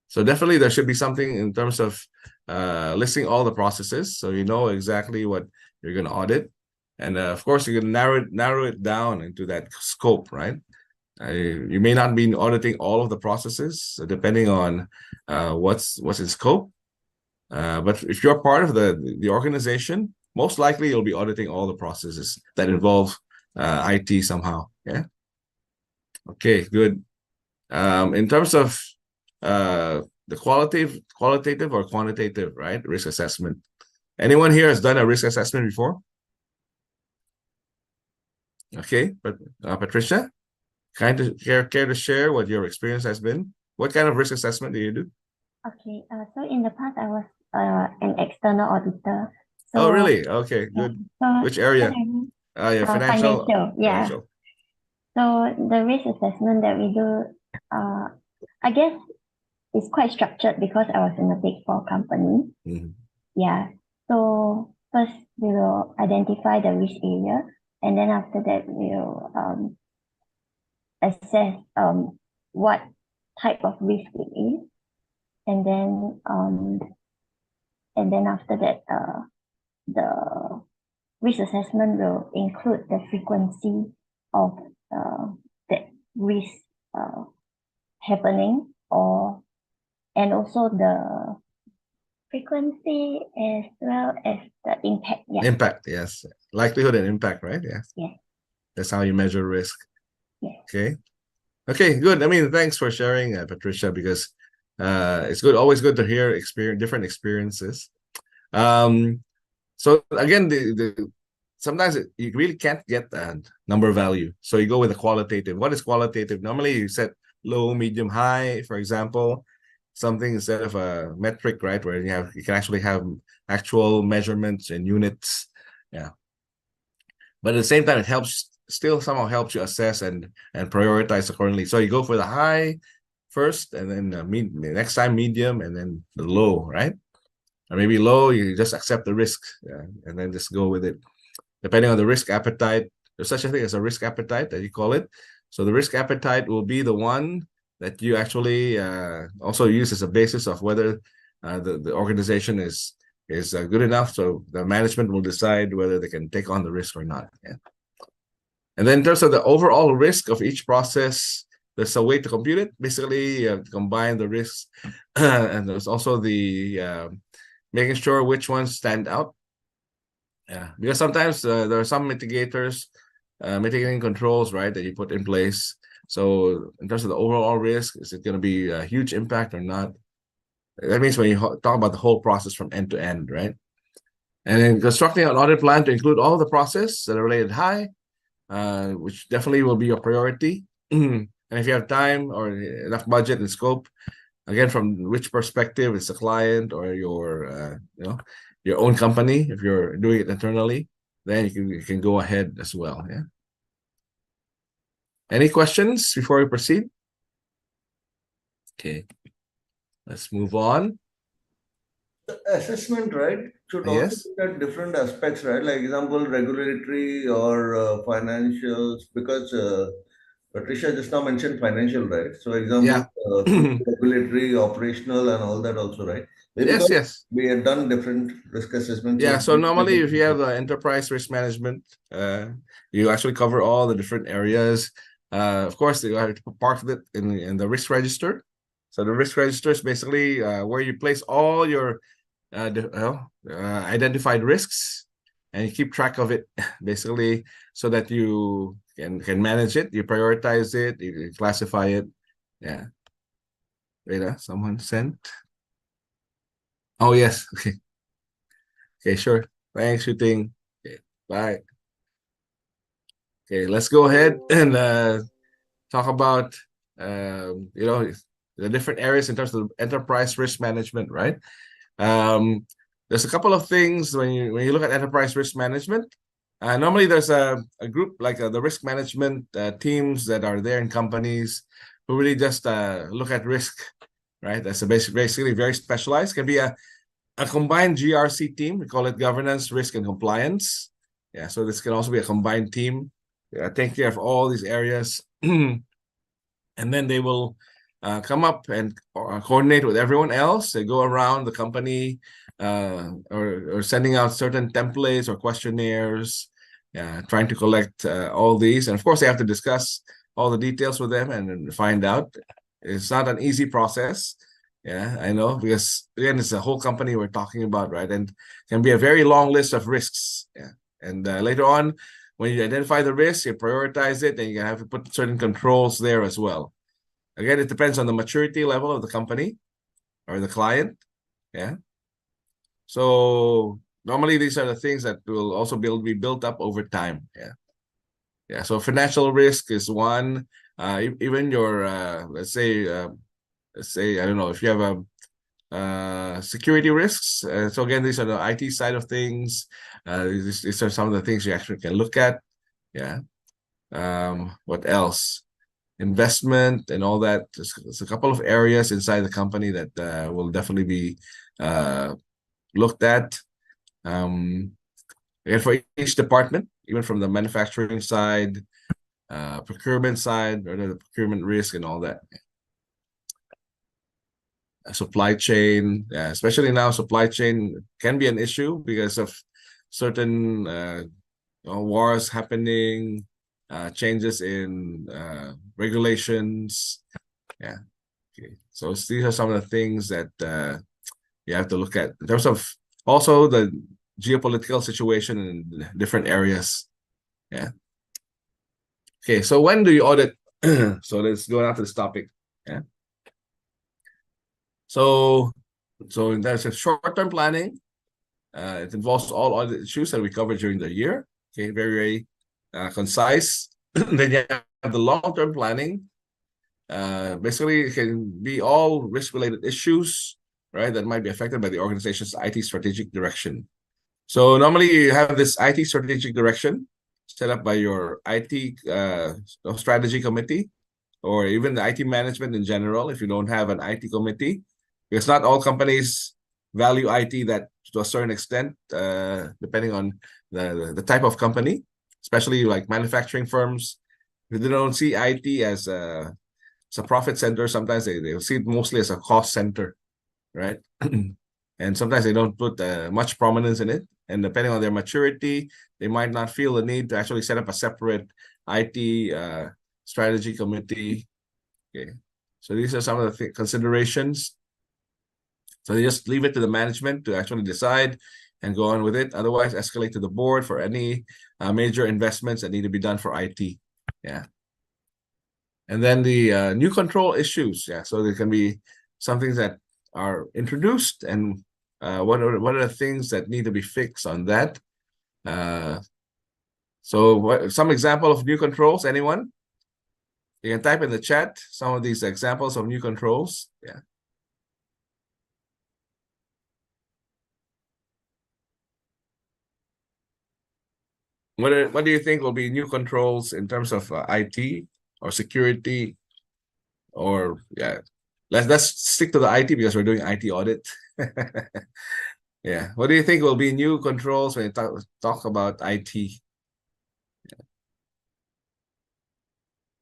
So definitely there should be something in terms of listing all the processes, so you know exactly what you're going to audit, and of course you can narrow it down into that scope, right? You may not be auditing all of the processes, depending on what's in scope. But if you're part of the organization, most likely you'll be auditing all the processes that involve IT somehow. Yeah. Okay, good. In terms of the qualitative or quantitative, right? Risk assessment. Anyone here has done a risk assessment before? Okay, but Patricia, care to share what your experience has been? What kind of risk assessment do you do? Okay, so in the past I was an external auditor. Oh, So really? Okay, yeah, good. so Which area? yeah, Financial. financial, yeah. Financial. So the risk assessment that we do, I guess it's quite structured because I was in a Big Four company. Mhm. Yeah. So first we will identify the risk area, and then after that we'll assess what type of risk it is, and then after that the risk assessment will include the frequency of that risk happening, and also the frequency as well as the impact. Yeah. Impact, yes. Likelihood and impact, right? Yes. Yeah. That's how you measure risk. Yeah. Okay. Okay, good. I mean, thanks for sharing, Patricia, because it's always good to hear different experiences. So again, sometimes you really can't get a number value, so you go with the qualitative. What is qualitative? Normally, you set low, medium, high, for example, something instead of a metric, right? Where you can actually have actual measurements in units. Yeah. But at the same time, it still somehow helps you assess and prioritize accordingly. So you go for the high first, and then the next time medium, and then the low, right? Or maybe low, you just accept the risk, and then just go with it. Depending on the risk appetite, there's such a thing as a risk appetite that you call it. So the risk appetite will be the one that you actually also use as a basis of whether the organization is good enough. So the management will decide whether they can take on the risk or not. Yeah. And then in terms of the overall risk of each process, there's a way to compute it. Basically, combine the risks, and there's also the making sure which ones stand out. Yeah, because sometimes there are some mitigators, mitigating controls, right, that you put in place. So in terms of the overall risk, is it going to be a huge impact or not? That means when you talk about the whole process from end to end, right? And then constructing an audit plan to include all the process that are rated high, which definitely will be your priority. And if you have time or enough budget and scope, again, from which perspective, it's the client or your your own company. If you're doing it internally, then you can go ahead as well. Yeah. Any questions before we proceed? Okay, let's move on. Assessment, right, should also Yes. look at different aspects, right? Like example, regulatory or financials, because Patricia just now mentioned financial, right? So example, regulatory, operational, and all that also, right? Maybe Yes, because yes. we have done different risk assessments. Yeah, so normally if you have enterprise risk management, you actually cover all the different areas. Of course, you have to park it in the risk register. So the risk register is basically where you place all your identified risks, and you keep track of it basically so that you can manage it, you prioritize it, you classify it. Yeah. Wait, someone sent. Oh yes. Okay. Okay, sure. Thanks, Shooting. Okay, bye. Okay, let's go ahead and talk about the different areas in terms of enterprise risk management, right? There's a couple of things when you look at enterprise risk management. Normally there's a group like the risk management teams that are there in companies who really just look at risk, right? That's basically very specialized. Can be a combined GRC team. We call it governance, risk, and compliance. Yeah, so this can also be a combined team. Take care of all these areas. And then they will come up and coordinate with everyone else. They go around the company or sending out certain templates or questionnaires, trying to collect all these. And of course, they have to discuss all the details with them and find out. It's not an easy process. Yeah, I know, because again, it's a whole company we're talking about, right? And can be a very long list of risks. Yeah. And later on, when you identify the risk, you prioritize it, and you have to put certain controls there as well. Again, it depends on the maturity level of the company or the client. Yeah. So normally these are the things that will also be built up over time. Yeah. Yeah. So financial risk is one. Even your let's say I don't know if you have a security risks. So again, these are the IT side of things. These are some of the things you actually can look at. Yeah. What else? Investment and all that. There's a couple of areas inside the company that will definitely be looked at. Again, for each department, even from the manufacturing side, procurement side, or the procurement risk and all that. Supply chain, especially now, supply chain can be an issue because of certain wars happening, changes in regulations. Yeah. Okay. So these are some of the things that you have to look at in terms of also the geopolitical situation in different areas. Yeah. Okay. So when do you audit? So let's go on to this topic. Yeah. So there's a short-term planning. It involves all audit issues that we covered during the year. Okay, very concise. Then you have the long-term planning. Basically, it can be all risk-related issues, right, that might be affected by the organization's IT strategic direction. So normally you have this IT strategic direction set up by your IT strategy committee, or even the IT management in general, if you don't have an IT committee. Because not all companies value IT that to a certain extent, depending on the type of company, especially like manufacturing firms. If they don't see IT as a profit center, sometimes they'll see it mostly as a cost center, right? And sometimes they don't put much prominence in it. And depending on their maturity, they might not feel the need to actually set up a separate IT strategy committee. Okay, so these are some of the considerations. So they just leave it to the management to actually decide and go on with it. Otherwise, escalate to the board for any major investments that need to be done for IT. Yeah. And then the new control issues. Yeah. So there can be some things that are introduced, and what are the things that need to be fixed on that. So some example of new controls, anyone? You can type in the chat some of these examples of new controls. Yeah. What do you think will be new controls in terms of IT or security? Or yeah, let's stick to the IT because we're doing IT audit. Yeah, what do you think will be new controls when you talk about IT? Yeah.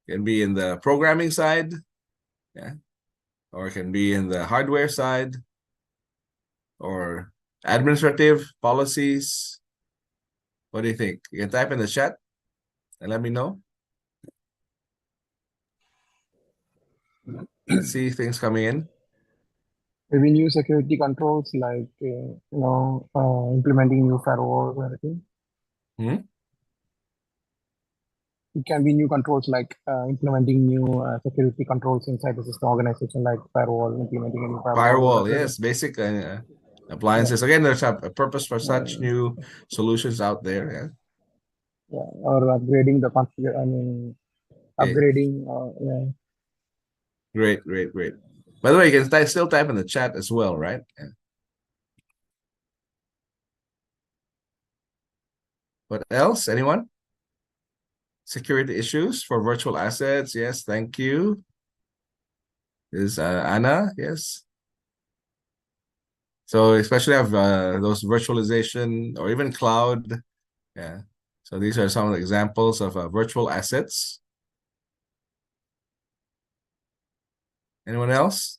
Can be in the programming side, yeah, or it can be in the hardware side, or administrative policies. What do you think? You can type in the chat and let me know. Let's see things coming in. Maybe new security controls like implementing new firewalls or anything. It can be new controls like implementing new security controls inside the system organization, like firewall, implementing a new Firewall, yes, basic appliances. Again, there's a purpose for such new solutions out there. Yeah, or upgrading the configure. I mean, upgrading. Yeah. Great. By the way, you can still type in the chat as well, right? Yeah. What else? Anyone? Security issues for virtual assets. Yes, thank you. Is Anna? Yes. So especially have those virtualization or even cloud. Yeah. So these are some of the examples of virtual assets. Anyone else?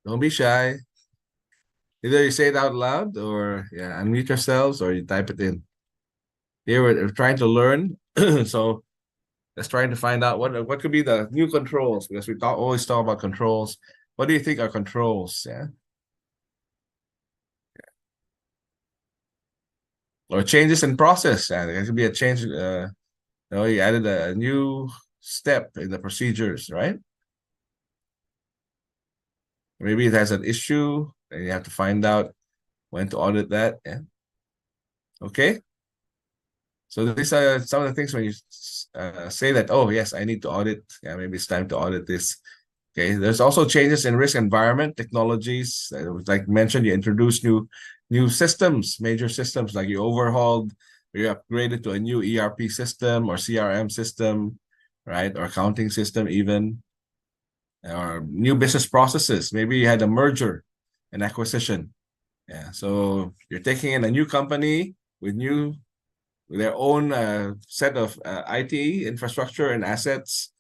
Don't be shy. Either you say it out loud or unmute yourselves or you type it in. Here we're trying to learn. So let's try to find out what could be the new controls, because we always talk about controls. What do you think are controls? Yeah. Or changes in process. It could be a change. You added a new step in the procedures, right? Maybe it has an issue and you have to find out when to audit that. Yeah. Okay. So these are some of the things when you say that, oh, yes, I need to audit. Yeah, maybe it's time to audit this. Okay. There's also changes in risk environment technologies. Like mentioned, you introduce new systems, major systems, like you overhauled, or you upgraded to a new ERP system or CRM system, right? Or accounting system even. Or new business processes. Maybe you had a merger, an acquisition. Yeah. So you're taking in a new company with their own set of IT infrastructure and assets.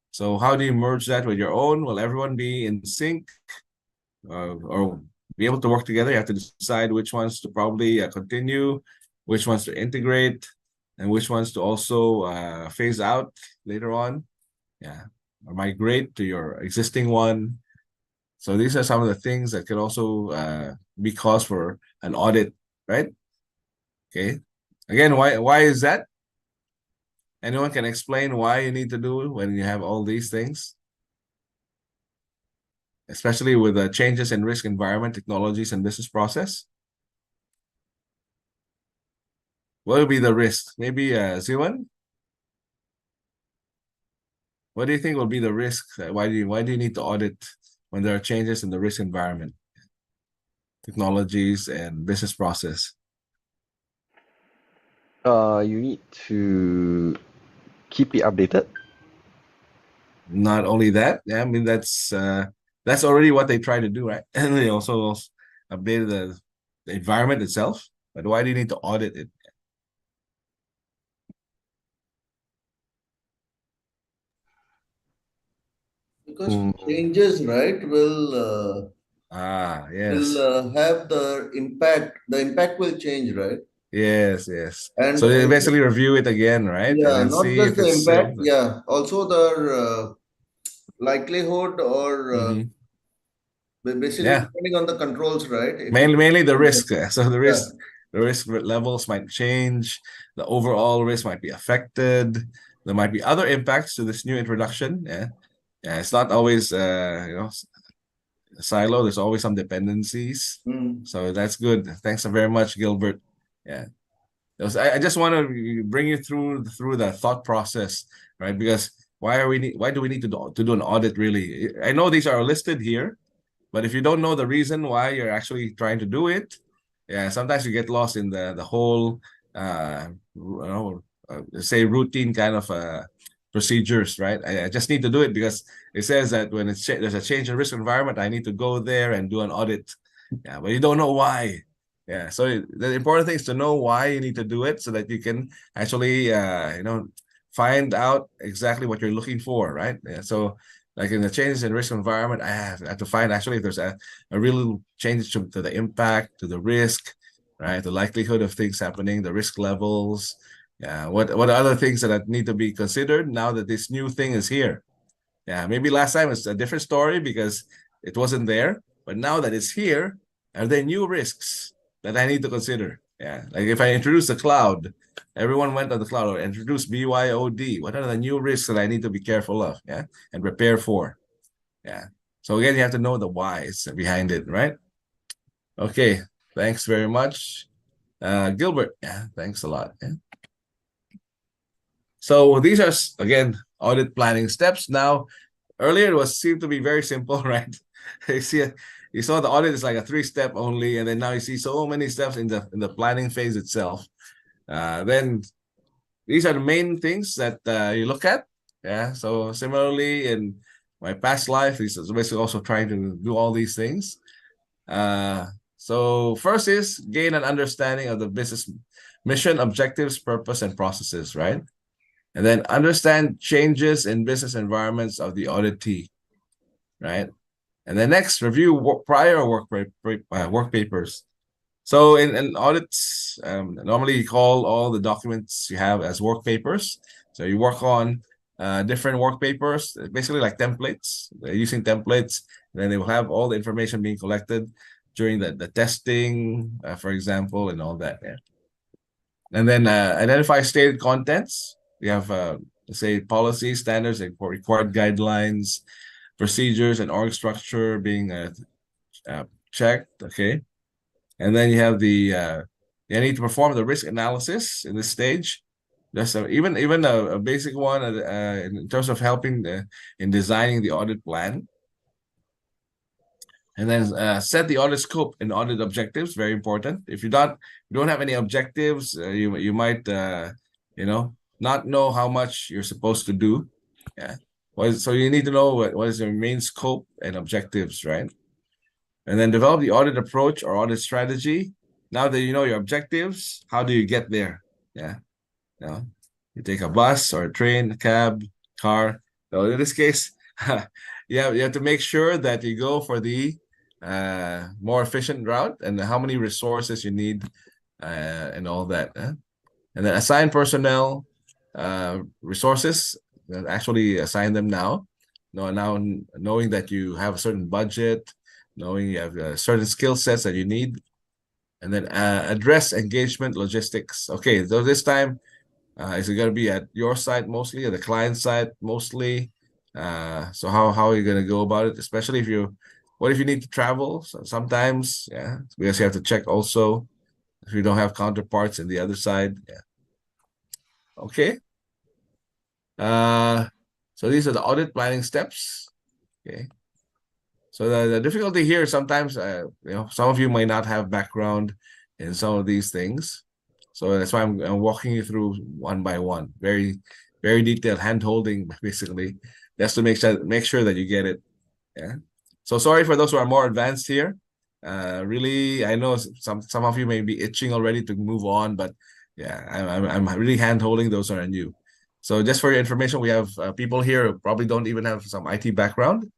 So how do you merge that with your own? Will everyone be in sync or be able to work together? You have to decide which ones to probably continue, which ones to integrate, and which ones to also phase out later on. Yeah. Or migrate to your existing one. So these are some of the things that could also be cause for an audit, right? Okay. Again, why is that? Anyone can explain why you need to do it when you have all these things? Especially with the changes in risk environment, technologies, and business process. What will be the risk? Maybe Ziwan? What do you think will be the risk? Why do you need to audit when there are changes in the risk environment, technologies, and business process? You need to keep it updated. Not only that, I mean that's already what they try to do, right? And they also updated the environment itself. But why do you need to audit it? Because changes, right, will yes, will have the impact. The impact will change, right? Yes. And so they basically review it again, right? Yeah, and then not see just if the it's impact. still... Yeah, also the likelihood or basically depending on the controls, right? If mainly the risk. So the risk levels might change. The overall risk might be affected. There might be other impacts to this new introduction. It's not always silo. There's always some dependencies. So that's good. Thanks very much, Gilbert. Yeah. I just want to bring you through the thought process, right? Because why do we need to do an audit really? I know these are listed here, but if you don't know the reason why you're actually trying to do it, sometimes you get lost in the whole say routine kind of procedures, right? I just need to do it because it says that when there's a change in risk environment, I need to go there and do an audit. Yeah, but you don't know why. Yeah, so the important thing is to know why you need to do it so that you can actually find out exactly what you're looking for, right? Yeah, so like in the changes in risk environment, I have to find actually if there's a real change to the impact, to the risk, right? The likelihood of things happening, the risk levels. Yeah, what are other things that need to be considered now that this new thing is here? Yeah, maybe last time it's a different story because it wasn't there, but now that it's here, are there new risks that I need to consider? Yeah, like if I introduce the cloud, everyone went on the cloud, or introduce BYOD. What are the new risks that I need to be careful of? Yeah, and prepare for. Yeah. So again, you have to know the whys behind it, right? Okay. Thanks very much, Gilbert. Yeah, thanks a lot. Yeah. So these are again audit planning steps. Now, earlier it seemed to be very simple, right? You saw the audit is like a 3-step only, and then now you see so many steps in the planning phase itself. Then these are the main things that you look at. Yeah. So similarly, in my past life, this is basically also trying to do all these things. So first is gain an understanding of the business mission, objectives, purpose, and processes, right? And then understand changes in business environments of the auditee, right? And then next, review prior work papers. So in audits, normally you call all the documents you have as work papers. So you work on different work papers, basically like templates. They're using templates, and then they will have all the information being collected during the testing, for example, and all that. Yeah. And then identify stated contents. We have, let's say, policies, standards, and required guidelines, procedures, and org structure being checked. Okay. And then you have the you need to perform the risk analysis in this stage. That's even a basic one in terms of helping in designing the audit plan. And then set the audit scope and audit objectives. Very important. If you don't have any objectives, you might not know how much you're supposed to do. Yeah. So you need to know what is your main scope and objectives, right? And then develop the audit approach or audit strategy. Now that you know your objectives, how do you get there? Yeah. You take a bus or a train, a cab, car. So in this case, you have to make sure that you go for the more efficient route and how many resources you need and all that. And then assign personnel resources, and actually assign them now. Now knowing that you have a certain budget, knowing you have certain skill sets that you need, and then address engagement logistics. Okay, so this time, is it going to be at your side mostly, or the client side mostly? So how are you going to go about it? Especially what if you need to travel? So sometimes, yeah, because you have to check also if you don't have counterparts in the other side. Yeah. Okay. So these are the audit planning steps. Okay. So the difficulty here sometimes, some of you may not have background in some of these things. So that's why I'm walking you through one by one, very, very detailed hand-holding, basically, just to make sure that you get it. Yeah. So sorry for those who are more advanced here. Really, I know some of you may be itching already to move on, but yeah, I'm really hand-holding those who are new. So just for your information, we have people here who probably don't even have some IT background.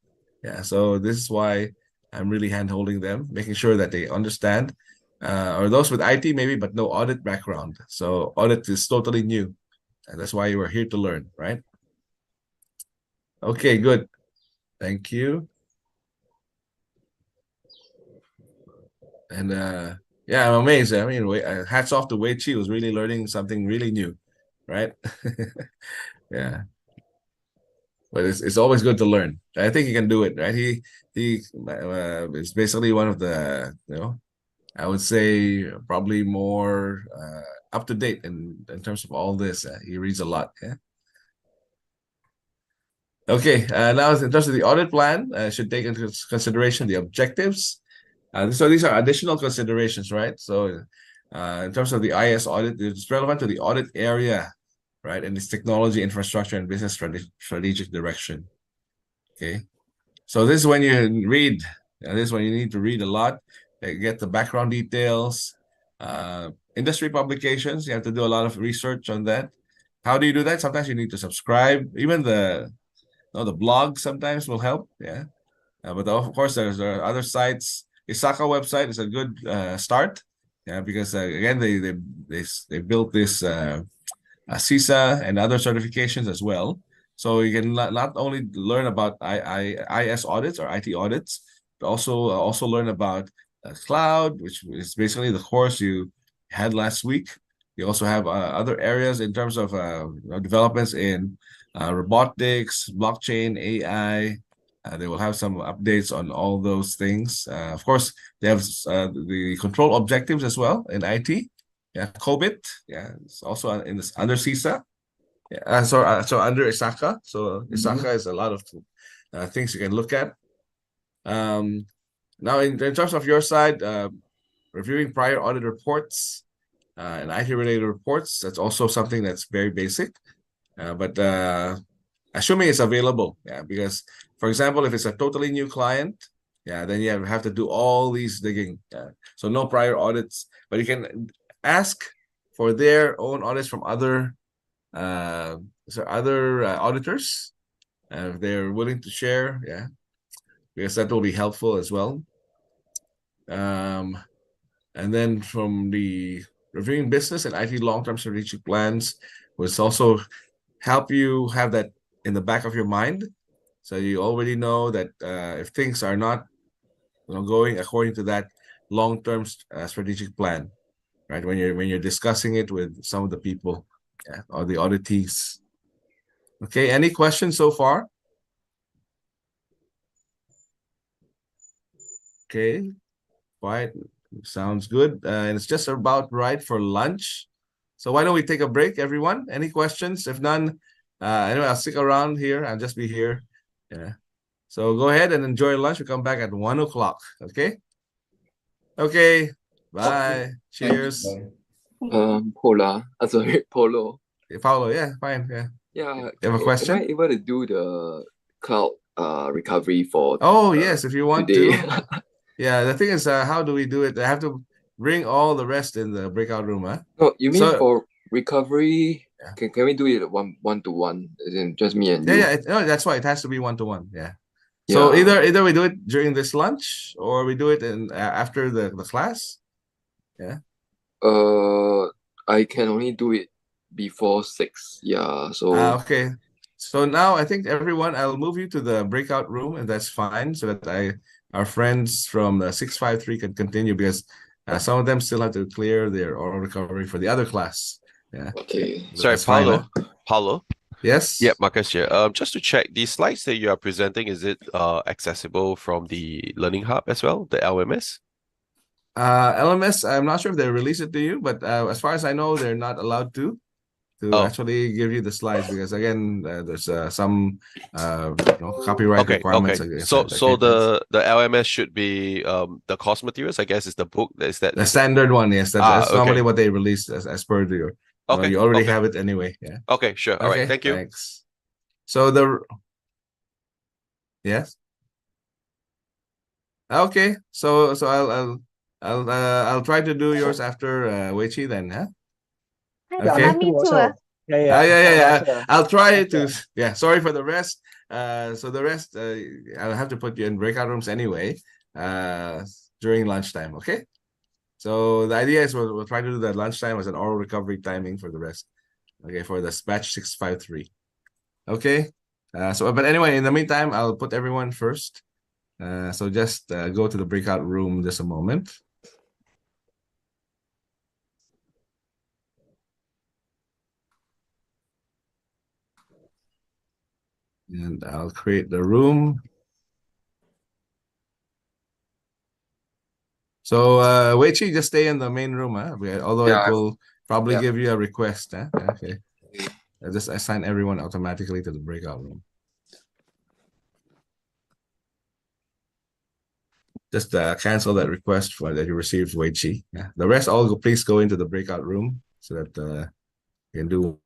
Yeah, so this is why I'm really hand-holding them, making sure that they understand. Or those with IT maybe, but no audit background. So audit is totally new. And that's why you are here to learn, right? Okay, good. Thank you. And yeah, I'm amazed. I mean, hats off to Wei Chi, who's really learning something really new, right? Yeah. But it's always good to learn. I think he can do it, right? He is basically one of the, I would say probably more up to date in terms of all this. He reads a lot. Yeah. Okay. Now in terms of the audit plan, should take into consideration the objectives. So these are additional considerations, right? So in terms of the IS audit, it's relevant to the audit area, right? And its technology, infrastructure, and business strategic direction. Okay. So this is when you read. This is when you need to read a lot. Get the background details, industry publications. You have to do a lot of research on that. How do you do that? Sometimes you need to subscribe. Even the blog sometimes will help. Yeah, but of course there are other sites. ISACA website is a good start. Yeah, because again they built this CISA and other certifications as well. So you can not only learn about IS audits or IT audits, but also learn about cloud, which is basically the course you had last week. You also have other areas in terms of developments in robotics, blockchain, AI. They will have some updates on all those things. Of course, they have the control objectives as well in IT. Yeah, COBIT. Yeah, it's also under CISA. Yeah, so under ISACA. So ISACA is a lot of things you can look at. Now, in terms of your side, reviewing prior audit reports and IT-related reports, that's also something that's very basic. But assuming it's available, yeah, because for example, if it's a totally new client, yeah, then you have to do all these digging. So no prior audits, but you can ask for their own audits from other auditors if they're willing to share, yeah, because that will be helpful as well. And then from the reviewing business and IT long-term strategic plans, which also help you have that in the back of your mind, so you already know that if things are not going according to that long-term strategic plan, right? When you're discussing it with some of the people, yeah, or the auditees. Okay, any questions so far? Okay, quite sounds good. And it's just about right for lunch. So why don't we take a break, everyone? Any questions? If none, anyway, I'll stick around here. I'll just be here. Yeah. So go ahead and enjoy lunch. We'll come back at 1 o'clock. Okay. Okay. Bye. Cheers. Pola. Sorry, Polo. Paulo. Yeah, fine. Yeah. Yeah. You have a question? Am I able to do the cloud recovery for Oh, yes, if you want today? to. Yeah, the thing is, how do we do it? I have to bring all the rest in the breakout room, huh? No, you mean So- for recovery? Can we do it one to one? As in just me and you? Yeah, no, that's why it has to be 1-to-1. Yeah. So Yeah. either we do it during this lunch or we do it in after the class. Yeah. I can only do it before 6. Yeah. So Okay. So now I think everyone, I'll move you to the breakout room, and that's fine, so that our friends from the 653 can continue, because some of them still have to clear their oral recovery for the other class. Yeah. Okay. Sorry, That's fine, Paulo. huh? Paulo. Yes. Yeah, Marcus here. Just to check, the slides that you are presenting, is it accessible from the Learning Hub as well, the LMS? LMS, I'm not sure if they release it to you, but as far as I know, they're not allowed to actually give you the slides, because again, there's some copyright requirements. Okay. against So that. so Okay, the LMS should be the course materials, I guess, is the book. Is that the standard one, yes. That's okay. normally what they release as per your. Okay, You already okay. have it anyway. Yeah. Okay, sure. All right. Thank you. Thanks. So yes. Okay. So I'll try to do yours after Weiqi then, huh? Okay. Me too. Yeah. I'll try to. Yeah. Sorry for the rest. So the rest, I'll have to put you in breakout rooms anyway. During lunchtime. Okay. So the idea is we'll try to do that lunchtime as an oral recovery timing for the rest. Okay, for the batch 653. Okay. But anyway, in the meantime, I'll put everyone first. So just go to the breakout room just a moment. And I'll create the room. So Weiqi, just stay in the main room, huh? Although it will probably give you a request, huh? Okay. I just assign everyone automatically to the breakout room. Just cancel that request that you received, Weiqi. Yeah. The rest all please go into the breakout room so that you can do.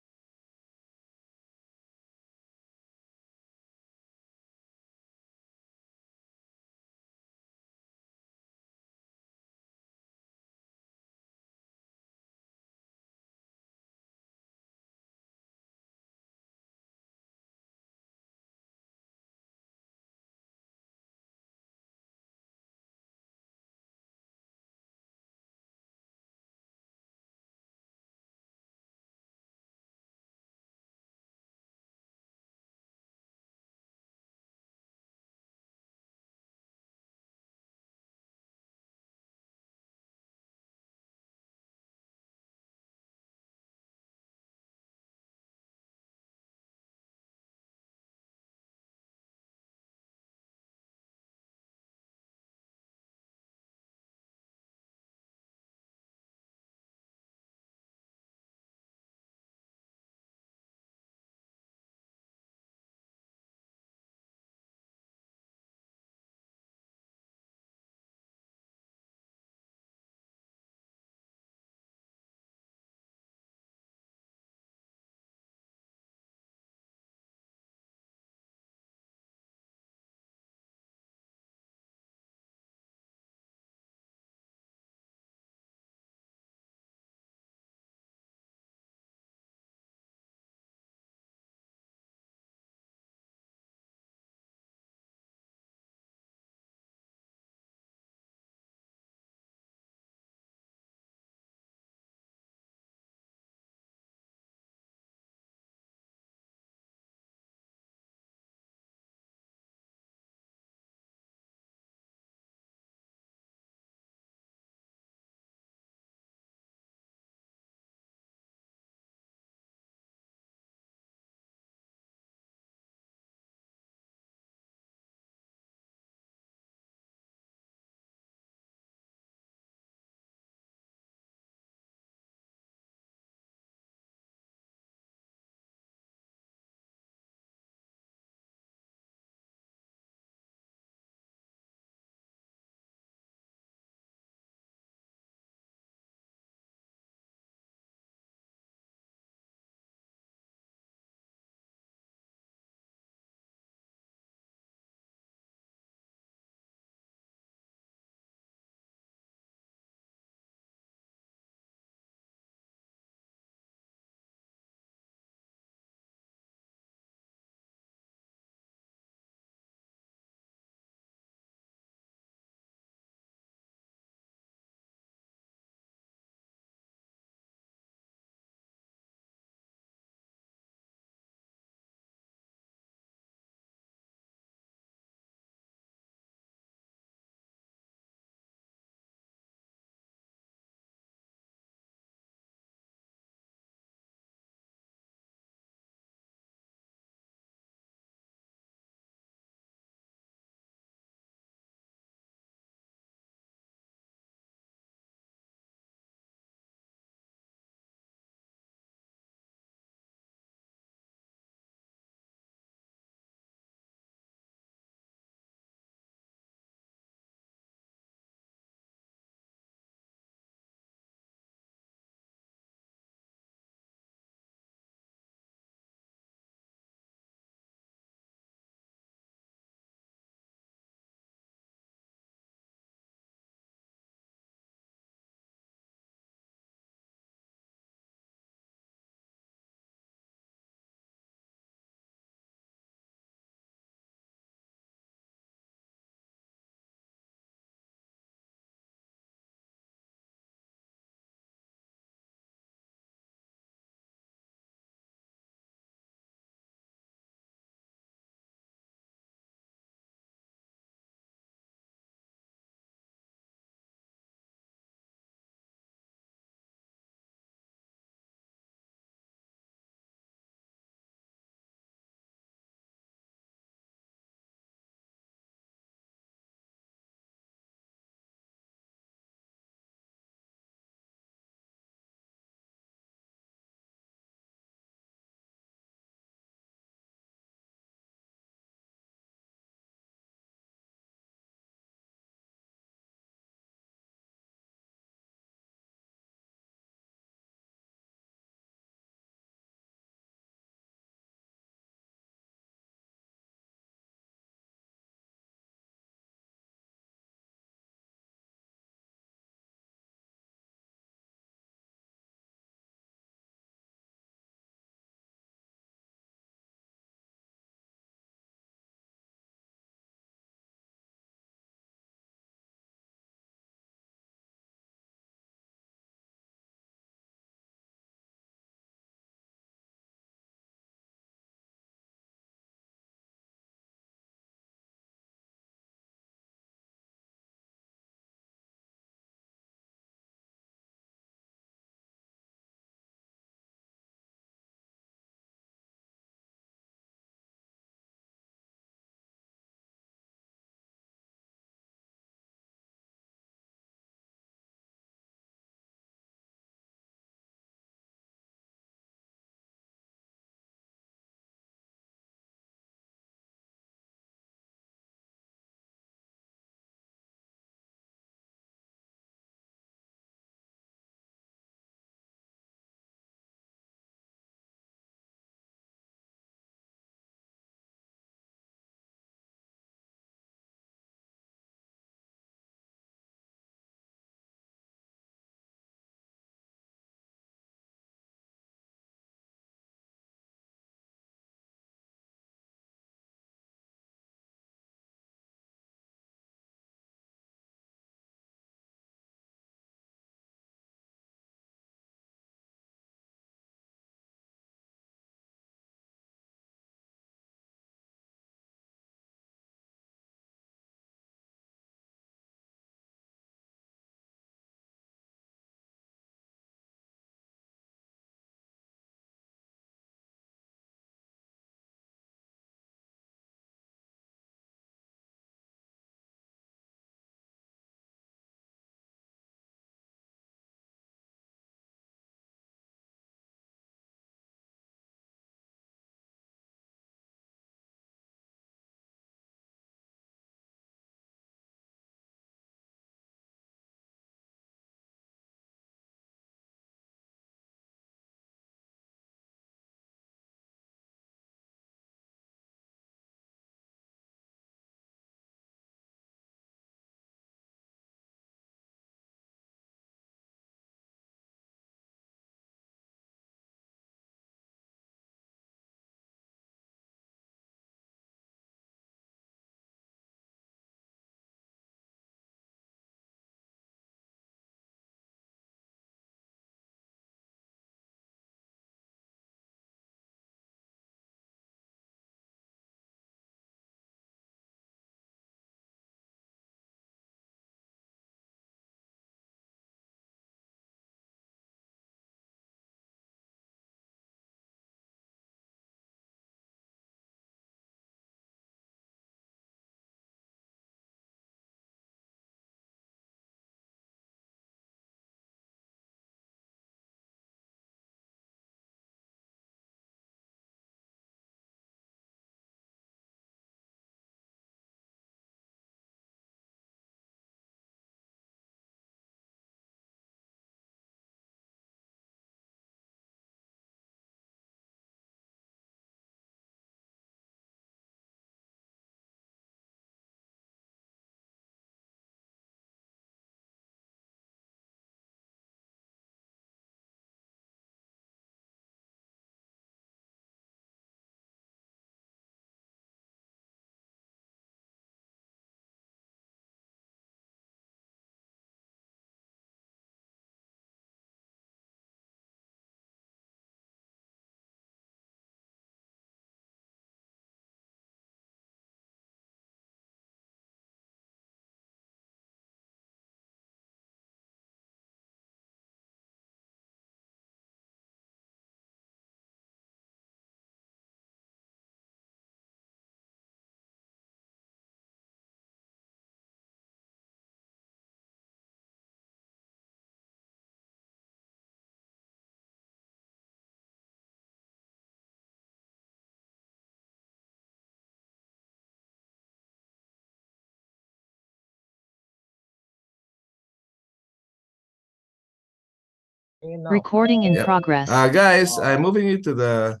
Recording in Yep. progress. Guys, I'm moving you to the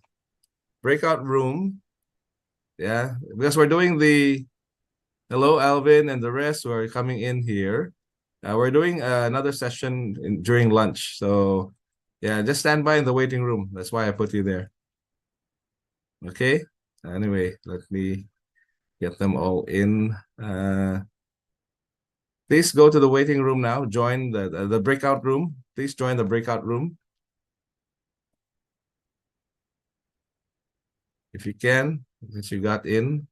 breakout room. Yeah, because we're doing the hello, Alvin, and the rest who are coming in here. We're doing another session during lunch. So, yeah, just stand by in the waiting room. That's why I put you there. Okay. Anyway, let me get them all in. Please go to the waiting room now. Join the breakout room. Please join the breakout room. If you can, since you got in.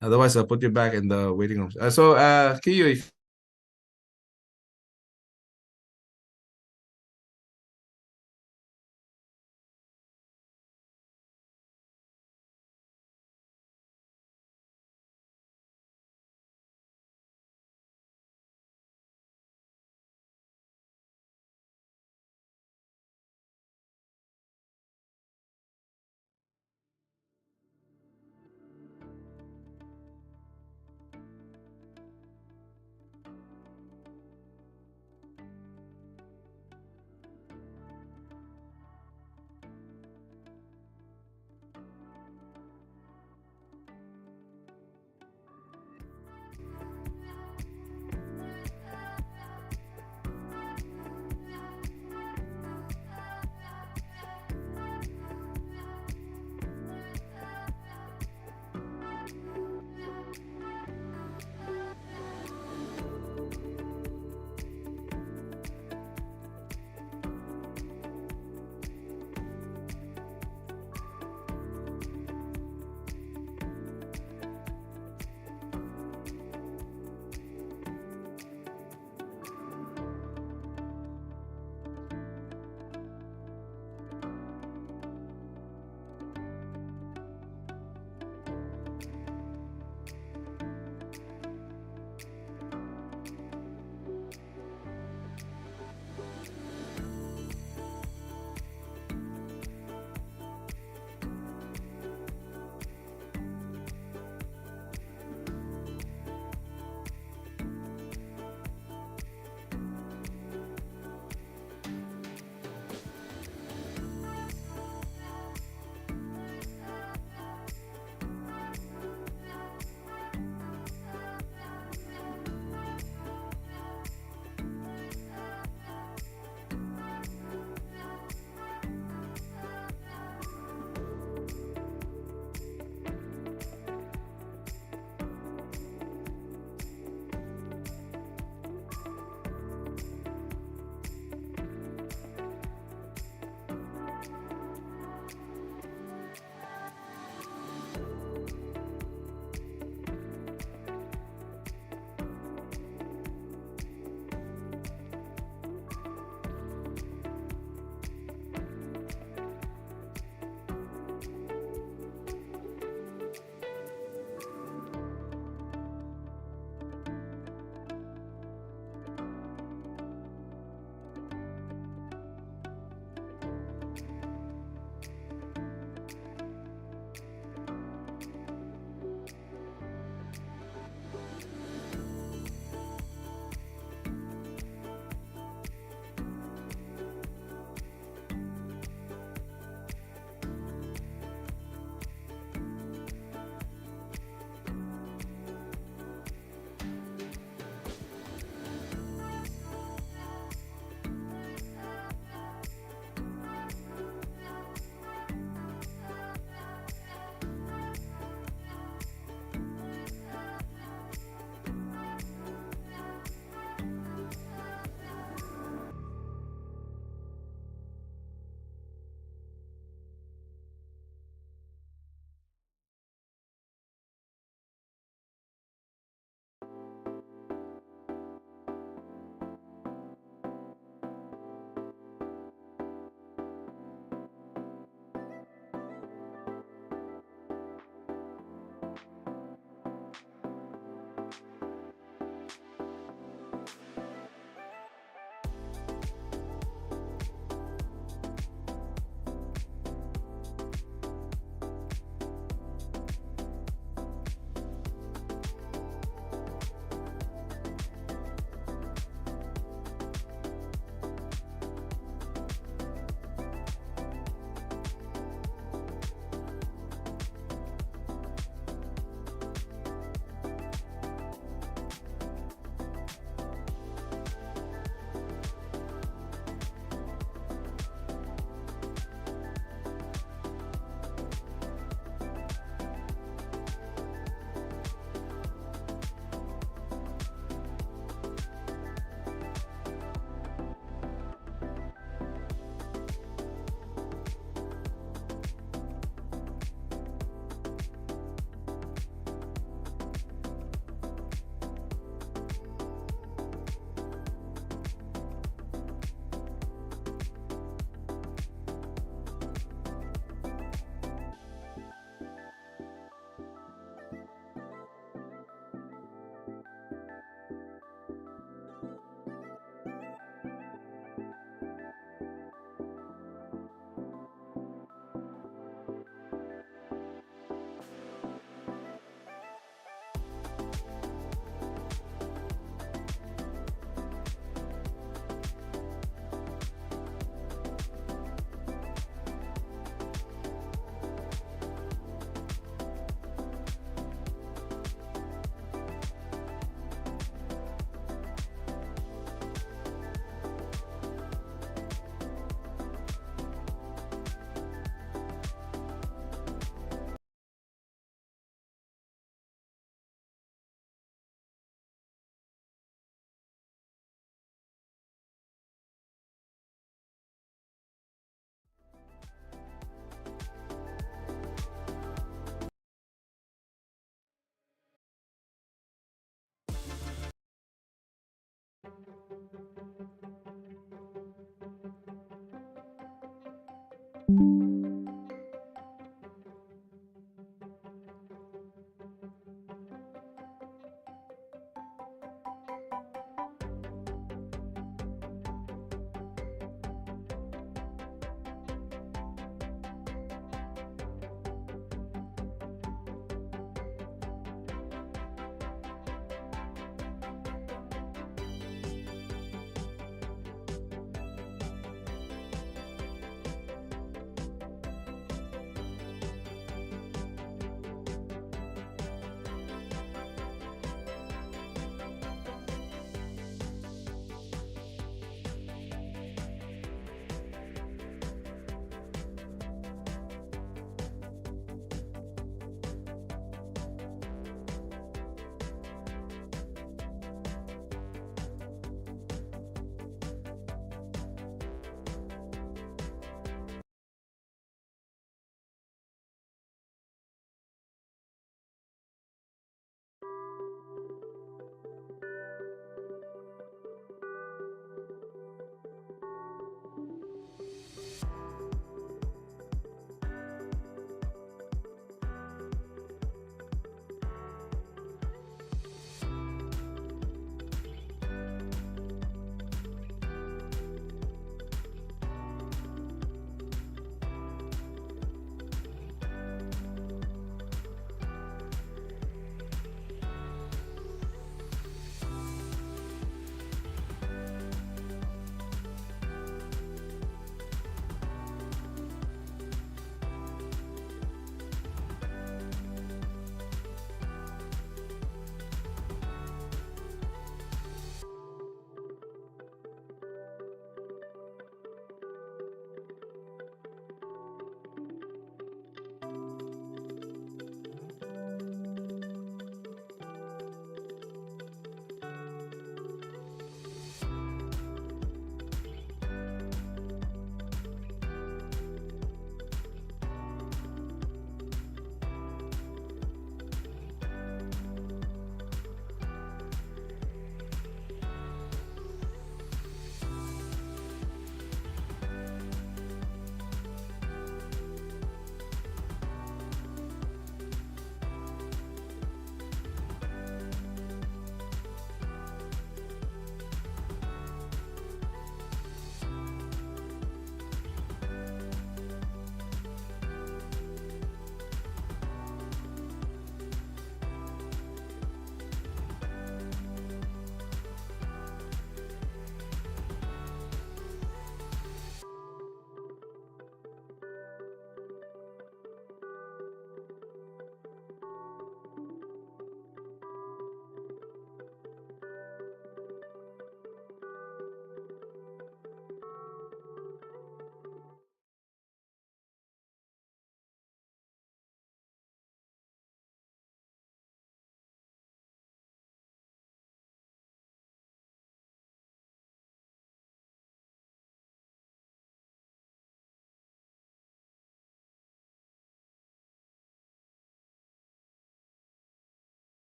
Otherwise, I'll put you back in the waiting room. Kiyo, if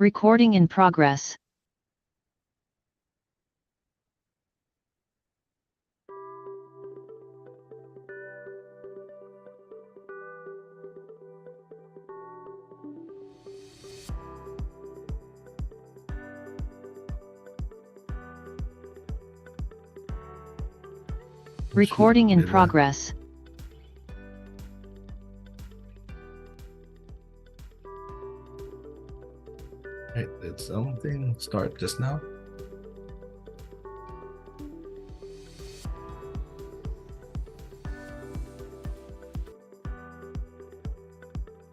Recording in progress. Recording in progress. Hey, did something start just now?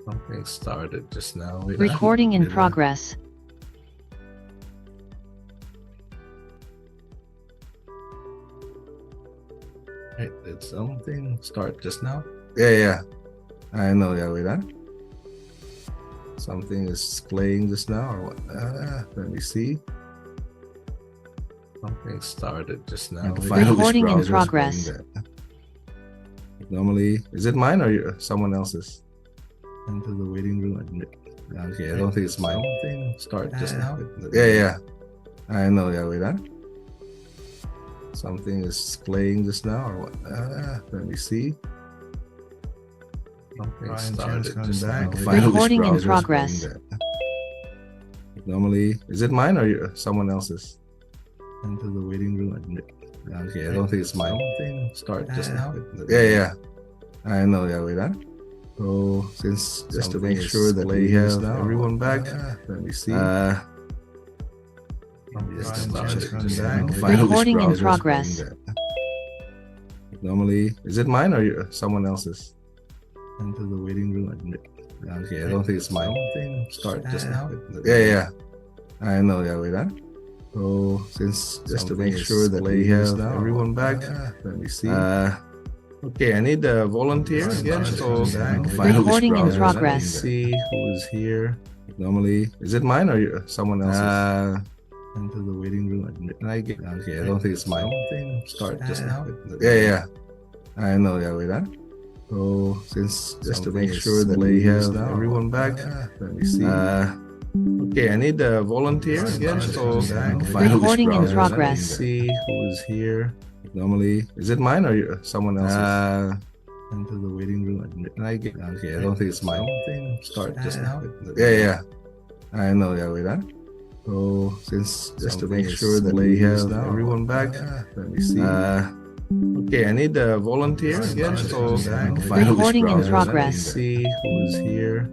Something started just now. Wait, Recording in did, progress. Hey, did something start just now? Yeah. I know, yeah, wait, something is playing just now, or what? Let me see. Something started just now. Recording in progress. Normally, is it mine or someone else's? Into the waiting room. Okay, I don't think it's mine. Something start just now. Yeah. I know, yeah, wait, something is playing just now, or what? Let me see. Something started just now. Recording in progress. Normally, is it mine or someone else's? Into the waiting room. Okay, I don't think it's mine. Something start just now. Yeah. I know, yeah, wait, so since just to make sure that we have everyone back, let me see. Recording in progress. Normally, is it mine or someone else's? Into the waiting room. Okay, I don't think it's mine. Something start just now. Yeah. I know, yeah, wait, so since just to make sure that we have everyone back, let me see. Okay, I need a volunteer again. So Recording in progress. See who is here. Normally, is it mine or someone else's? Into the waiting room. Okay, I don't think it's mine. Something start just now. Yeah. I know, yeah, wait, so since just to make sure that we have everyone back, let me see. Okay, I need a volunteer again. So Recording in progress. See who is here. Normally, is it mine or someone else's? Into the waiting room. Okay, I don't think it's mine. Something start just now. Yeah. I know, yeah, wait, so since just to make sure that we have everyone back, let me see. Okay, I need a volunteer again. So Recording in progress. See who is here.